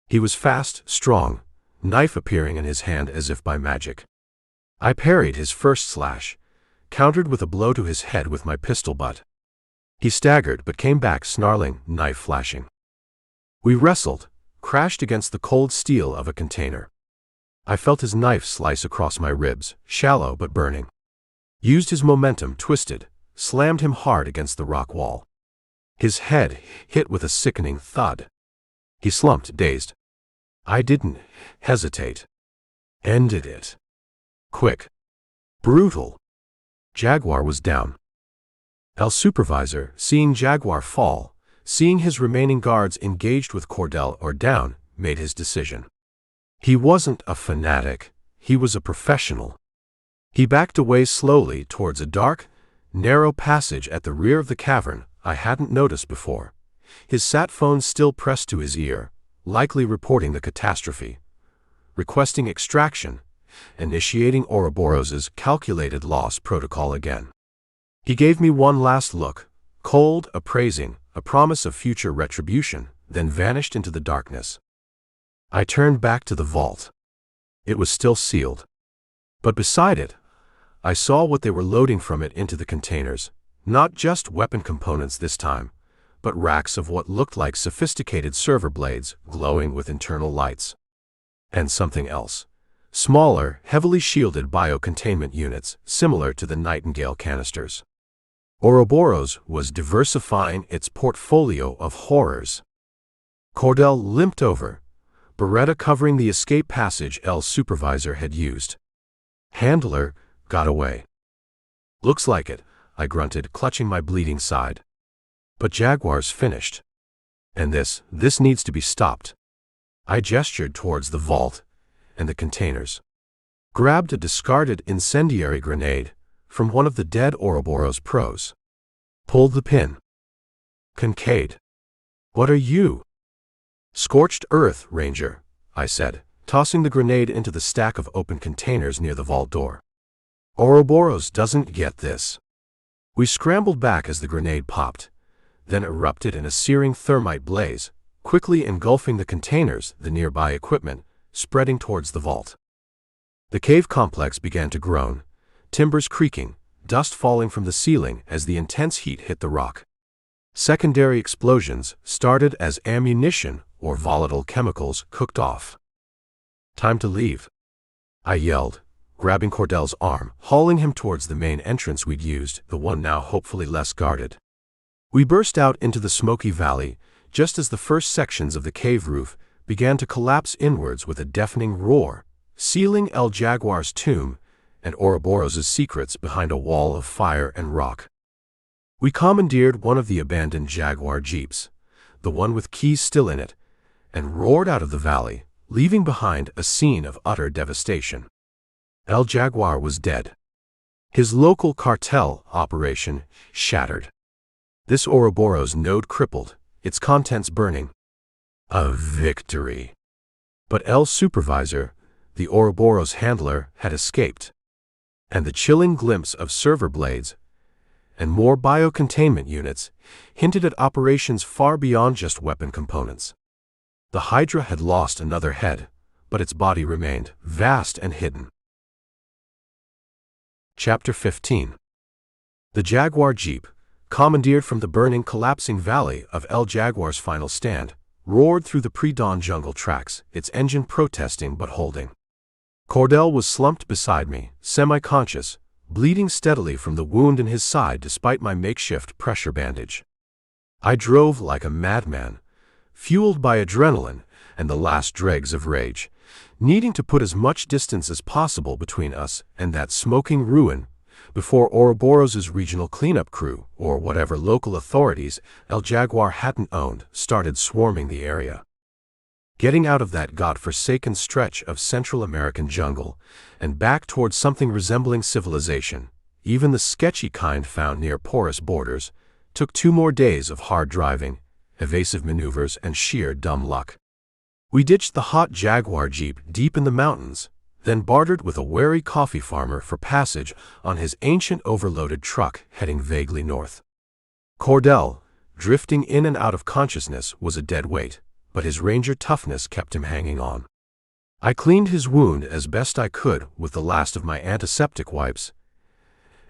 He was fast, strong, knife appearing in his hand as if by magic. I parried his first slash, countered with a blow to his head with my pistol butt. He staggered but came back snarling, knife flashing. We wrestled, crashed against the cold steel of a container. I felt his knife slice across my ribs, shallow but burning. Used his momentum, twisted, slammed him hard against the rock wall. His head hit with a sickening thud. He slumped, dazed. I didn't hesitate. Ended it. Quick. Brutal. Jaguar was down. L's supervisor, seeing Jaguar fall, seeing his remaining guards engaged with Cartel or down, made his decision. He wasn't a fanatic, he was a professional. He backed away slowly towards a dark, narrow passage at the rear of the cavern I hadn't noticed before, his sat phone still pressed to his ear, likely reporting the catastrophe. Requesting extraction, initiating Ouroboros's calculated loss protocol again. He gave me one last look, cold, appraising, a promise of future retribution, then vanished into the darkness. I turned back to the vault. It was still sealed. But beside it, I saw what they were loading from it into the containers, not just weapon components this time, but racks of what looked like sophisticated server blades glowing with internal lights. And something else. Smaller, heavily shielded biocontainment units, similar to the Nightingale canisters. Ouroboros was diversifying its portfolio of horrors. Cartel limped over, Beretta covering the escape passage L's supervisor had used. Handler got away. Looks like it, I grunted, clutching my bleeding side. But Jaguar's finished. And this needs to be stopped. I gestured towards the vault and the containers. Grabbed a discarded incendiary grenade from one of the dead Ouroboros pros. Pulled the pin. Kincaid. What are you? Scorched earth, Ranger, I said, tossing the grenade into the stack of open containers near the vault door. Ouroboros doesn't get this. We scrambled back as the grenade popped, then erupted in a searing thermite blaze, quickly engulfing the containers, the nearby equipment, spreading towards the vault. The cave complex began to groan, timbers creaking, dust falling from the ceiling as the intense heat hit the rock. Secondary explosions started as ammunition or volatile chemicals cooked off. "Time to leave," I yelled, grabbing Cordell's arm, hauling him towards the main entrance we'd used, the one now hopefully less guarded. We burst out into the smoky valley just as the first sections of the cave roof began to collapse inwards with a deafening roar, sealing El Jaguar's tomb and Ouroboros' secrets behind a wall of fire and rock. We commandeered one of the abandoned Jaguar jeeps, the one with keys still in it, and roared out of the valley, leaving behind a scene of utter devastation. El Jaguar was dead. His local cartel operation shattered. This Ouroboros node crippled, its contents burning. A victory. But El's supervisor, the Ouroboros handler, had escaped. And the chilling glimpse of server blades and more biocontainment units hinted at operations far beyond just weapon components. The Hydra had lost another head, but its body remained vast and hidden. Chapter 15. The Jaguar Jeep, commandeered from the burning, collapsing valley of El Jaguar's final stand, roared through the pre-dawn jungle tracks, its engine protesting but holding. Cordell was slumped beside me, semi-conscious, bleeding steadily from the wound in his side despite my makeshift pressure bandage. I drove like a madman, fueled by adrenaline and the last dregs of rage, needing to put as much distance as possible between us and that smoking ruin before Ouroboros' regional cleanup crew, or whatever local authorities El Jaguar hadn't owned, started swarming the area. Getting out of that god-forsaken stretch of Central American jungle and back towards something resembling civilization, even the sketchy kind found near porous borders, took 2 more days of hard driving, evasive maneuvers, and sheer dumb luck. We ditched the hot Jaguar Jeep deep in the mountains, then bartered with a wary coffee farmer for passage on his ancient overloaded truck heading vaguely north. Cordell, drifting in and out of consciousness, was a dead weight, but his ranger toughness kept him hanging on. I cleaned his wound as best I could with the last of my antiseptic wipes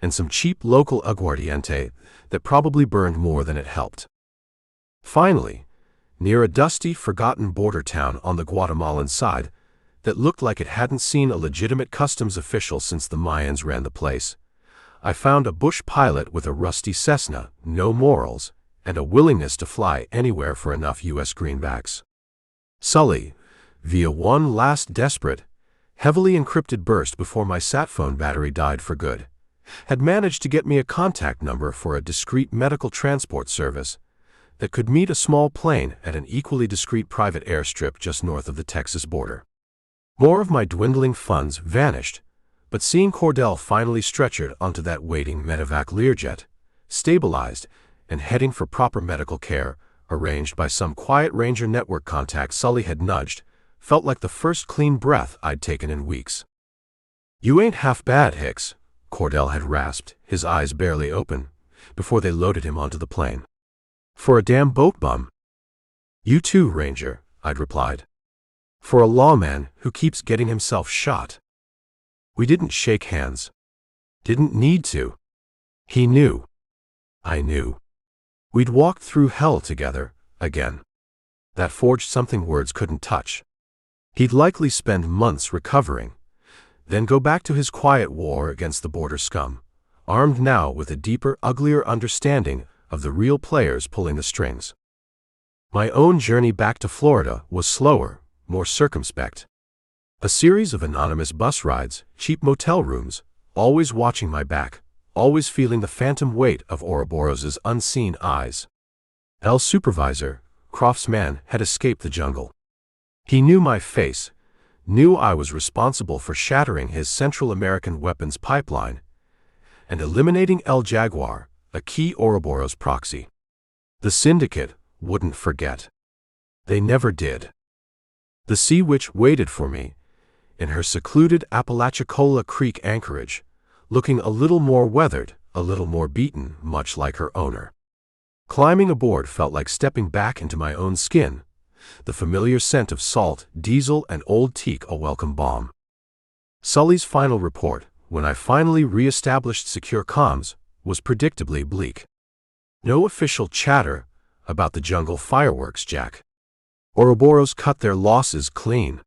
and some cheap local aguardiente that probably burned more than it helped. Finally, near a dusty, forgotten border town on the Guatemalan side that looked like it hadn't seen a legitimate customs official since the Mayans ran the place, I found a bush pilot with a rusty Cessna, no morals, and a willingness to fly anywhere for enough U.S. greenbacks. Sully, via one last desperate, heavily encrypted burst before my sat phone battery died for good, had managed to get me a contact number for a discreet medical transport service that could meet a small plane at an equally discreet private airstrip just north of the Texas border. More of my dwindling funds vanished, but seeing Cordell finally stretchered onto that waiting medevac Learjet, stabilized, and heading for proper medical care, arranged by some quiet Ranger network contact Sully had nudged, felt like the first clean breath I'd taken in weeks. "You ain't half bad, Hicks," Cordell had rasped, his eyes barely open, before they loaded him onto the plane. "For a damn boat bum." "You too, Ranger," I'd replied. "For a lawman who keeps getting himself shot." We didn't shake hands. Didn't need to. He knew. I knew. We'd walked through hell together, again. That forged something words couldn't touch. He'd likely spend months recovering, then go back to his quiet war against the border scum, armed now with a deeper, uglier understanding of the real players pulling the strings. My own journey back to Florida was slower, more circumspect. A series of anonymous bus rides, cheap motel rooms, always watching my back, always feeling the phantom weight of Ouroboros' unseen eyes. El's supervisor, Croft's man, had escaped the jungle. He knew my face, knew I was responsible for shattering his Central American weapons pipeline and eliminating El Jaguar, a key Ouroboros proxy. The syndicate wouldn't forget. They never did. The Sea Witch waited for me in her secluded Apalachicola Creek anchorage, looking a little more weathered, a little more beaten, much like her owner. Climbing aboard felt like stepping back into my own skin, the familiar scent of salt, diesel, and old teak a welcome balm. Sully's final report, when I finally re-established secure comms, was predictably bleak. No official chatter about the jungle fireworks, Jack. Ouroboros cut their losses clean.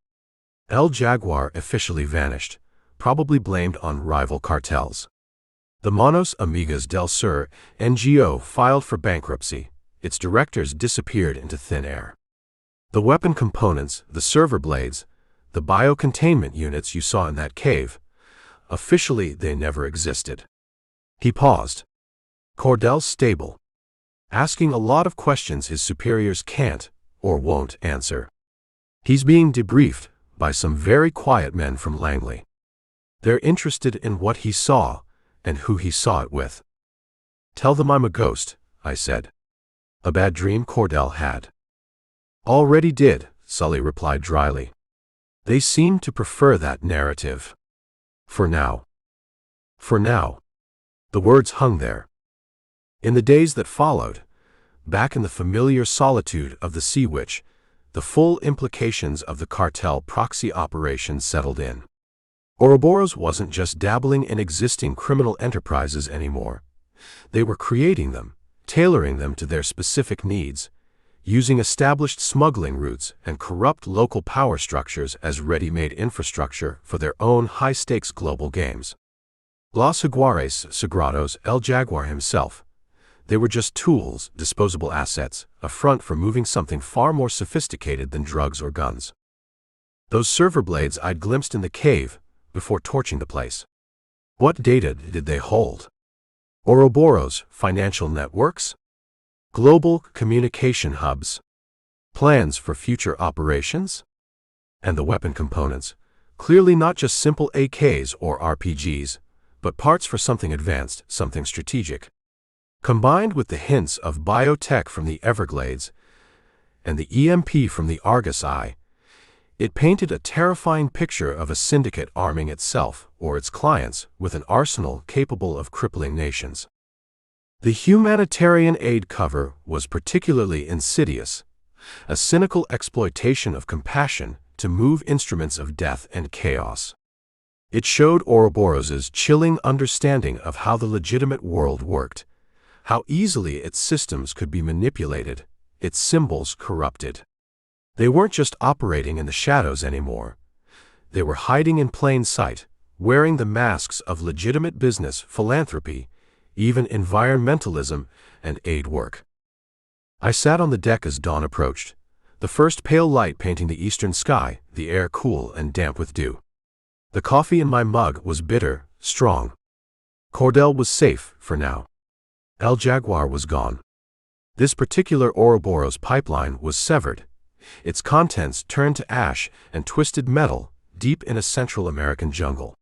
El Jaguar officially vanished, probably blamed on rival cartels. The Manos Amigas del Sur NGO filed for bankruptcy. Its directors disappeared into thin air. The weapon components, the server blades, the biocontainment units you saw in that cave, officially they never existed. He paused. Cartel's stable. Asking a lot of questions his superiors can't or won't answer. He's being debriefed by some very quiet men from Langley. They're interested in what he saw and who he saw it with. Tell them I'm a ghost, I said. A bad dream Cartel had. Already did, Sully replied dryly. They seem to prefer that narrative. For now. For now. The words hung there. In the days that followed, back in the familiar solitude of the Sea Witch, the full implications of the cartel proxy operation settled in. Ouroboros wasn't just dabbling in existing criminal enterprises anymore. They were creating them, tailoring them to their specific needs, using established smuggling routes and corrupt local power structures as ready-made infrastructure for their own high-stakes global games. Los Jaguares Sagrados, El Jaguar himself. They were just tools, disposable assets, a front for moving something far more sophisticated than drugs or guns. Those server blades I'd glimpsed in the cave before torching the place. What data did they hold? Ouroboros, financial networks? Global communication hubs? Plans for future operations? And the weapon components, clearly not just simple AKs or RPGs, but parts for something advanced, something strategic. Combined with the hints of biotech from the Everglades and the EMP from the Argus Eye, it painted a terrifying picture of a syndicate arming itself or its clients with an arsenal capable of crippling nations. The humanitarian aid cover was particularly insidious, a cynical exploitation of compassion to move instruments of death and chaos. It showed Ouroboros's chilling understanding of how the legitimate world worked, how easily its systems could be manipulated, its symbols corrupted. They weren't just operating in the shadows anymore. They were hiding in plain sight, wearing the masks of legitimate business, philanthropy, even environmentalism and aid work. I sat on the deck as dawn approached, the first pale light painting the eastern sky, the air cool and damp with dew. The coffee in my mug was bitter, strong. Cartel was safe for now. El Jaguar was gone. This particular Ouroboros pipeline was severed, its contents turned to ash and twisted metal deep in a Central American jungle.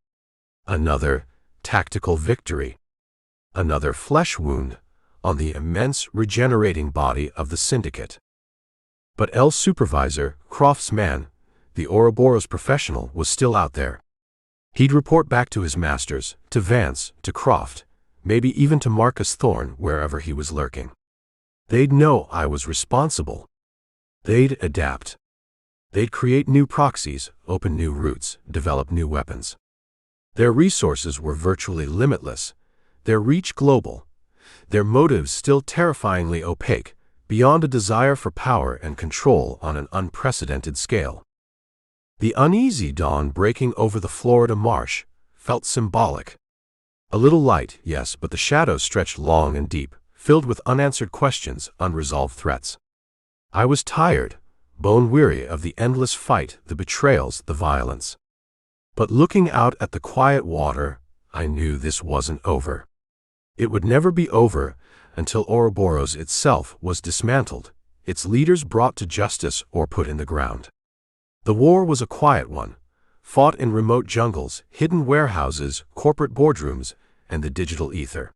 Another tactical victory. Another flesh wound on the immense regenerating body of the syndicate. But El's supervisor, Croft's man, the Ouroboros professional, was still out there. He'd report back to his masters, to Vance, to Croft, maybe even to Marcus Thorne wherever he was lurking. They'd know I was responsible. They'd adapt. They'd create new proxies, open new routes, develop new weapons. Their resources were virtually limitless, their reach global, their motives still terrifyingly opaque, beyond a desire for power and control on an unprecedented scale. The uneasy dawn breaking over the Florida marsh felt symbolic. A little light, yes, but the shadows stretched long and deep, filled with unanswered questions, unresolved threats. I was tired, bone-weary of the endless fight, the betrayals, the violence. But looking out at the quiet water, I knew this wasn't over. It would never be over until Ouroboros itself was dismantled, its leaders brought to justice or put in the ground. The war was a quiet one, fought in remote jungles, hidden warehouses, corporate boardrooms, and the digital ether.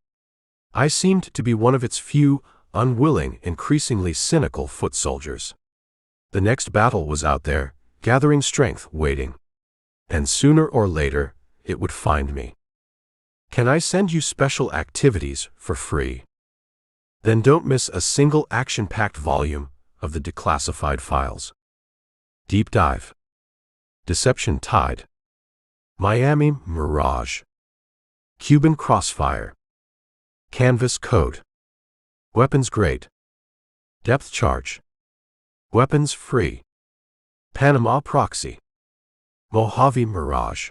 I seemed to be one of its few, unwilling, increasingly cynical foot soldiers. The next battle was out there, gathering strength, waiting. And sooner or later, it would find me. Can I send you special activities for free? Then don't miss a single action-packed volume of the declassified files. Deep Dive, Deception Tide, Miami Mirage, Cuban Crossfire, Canvas Code, Weapons Grade, Depth Charge, Weapons Free, Panama Proxy, Mojave Mirage,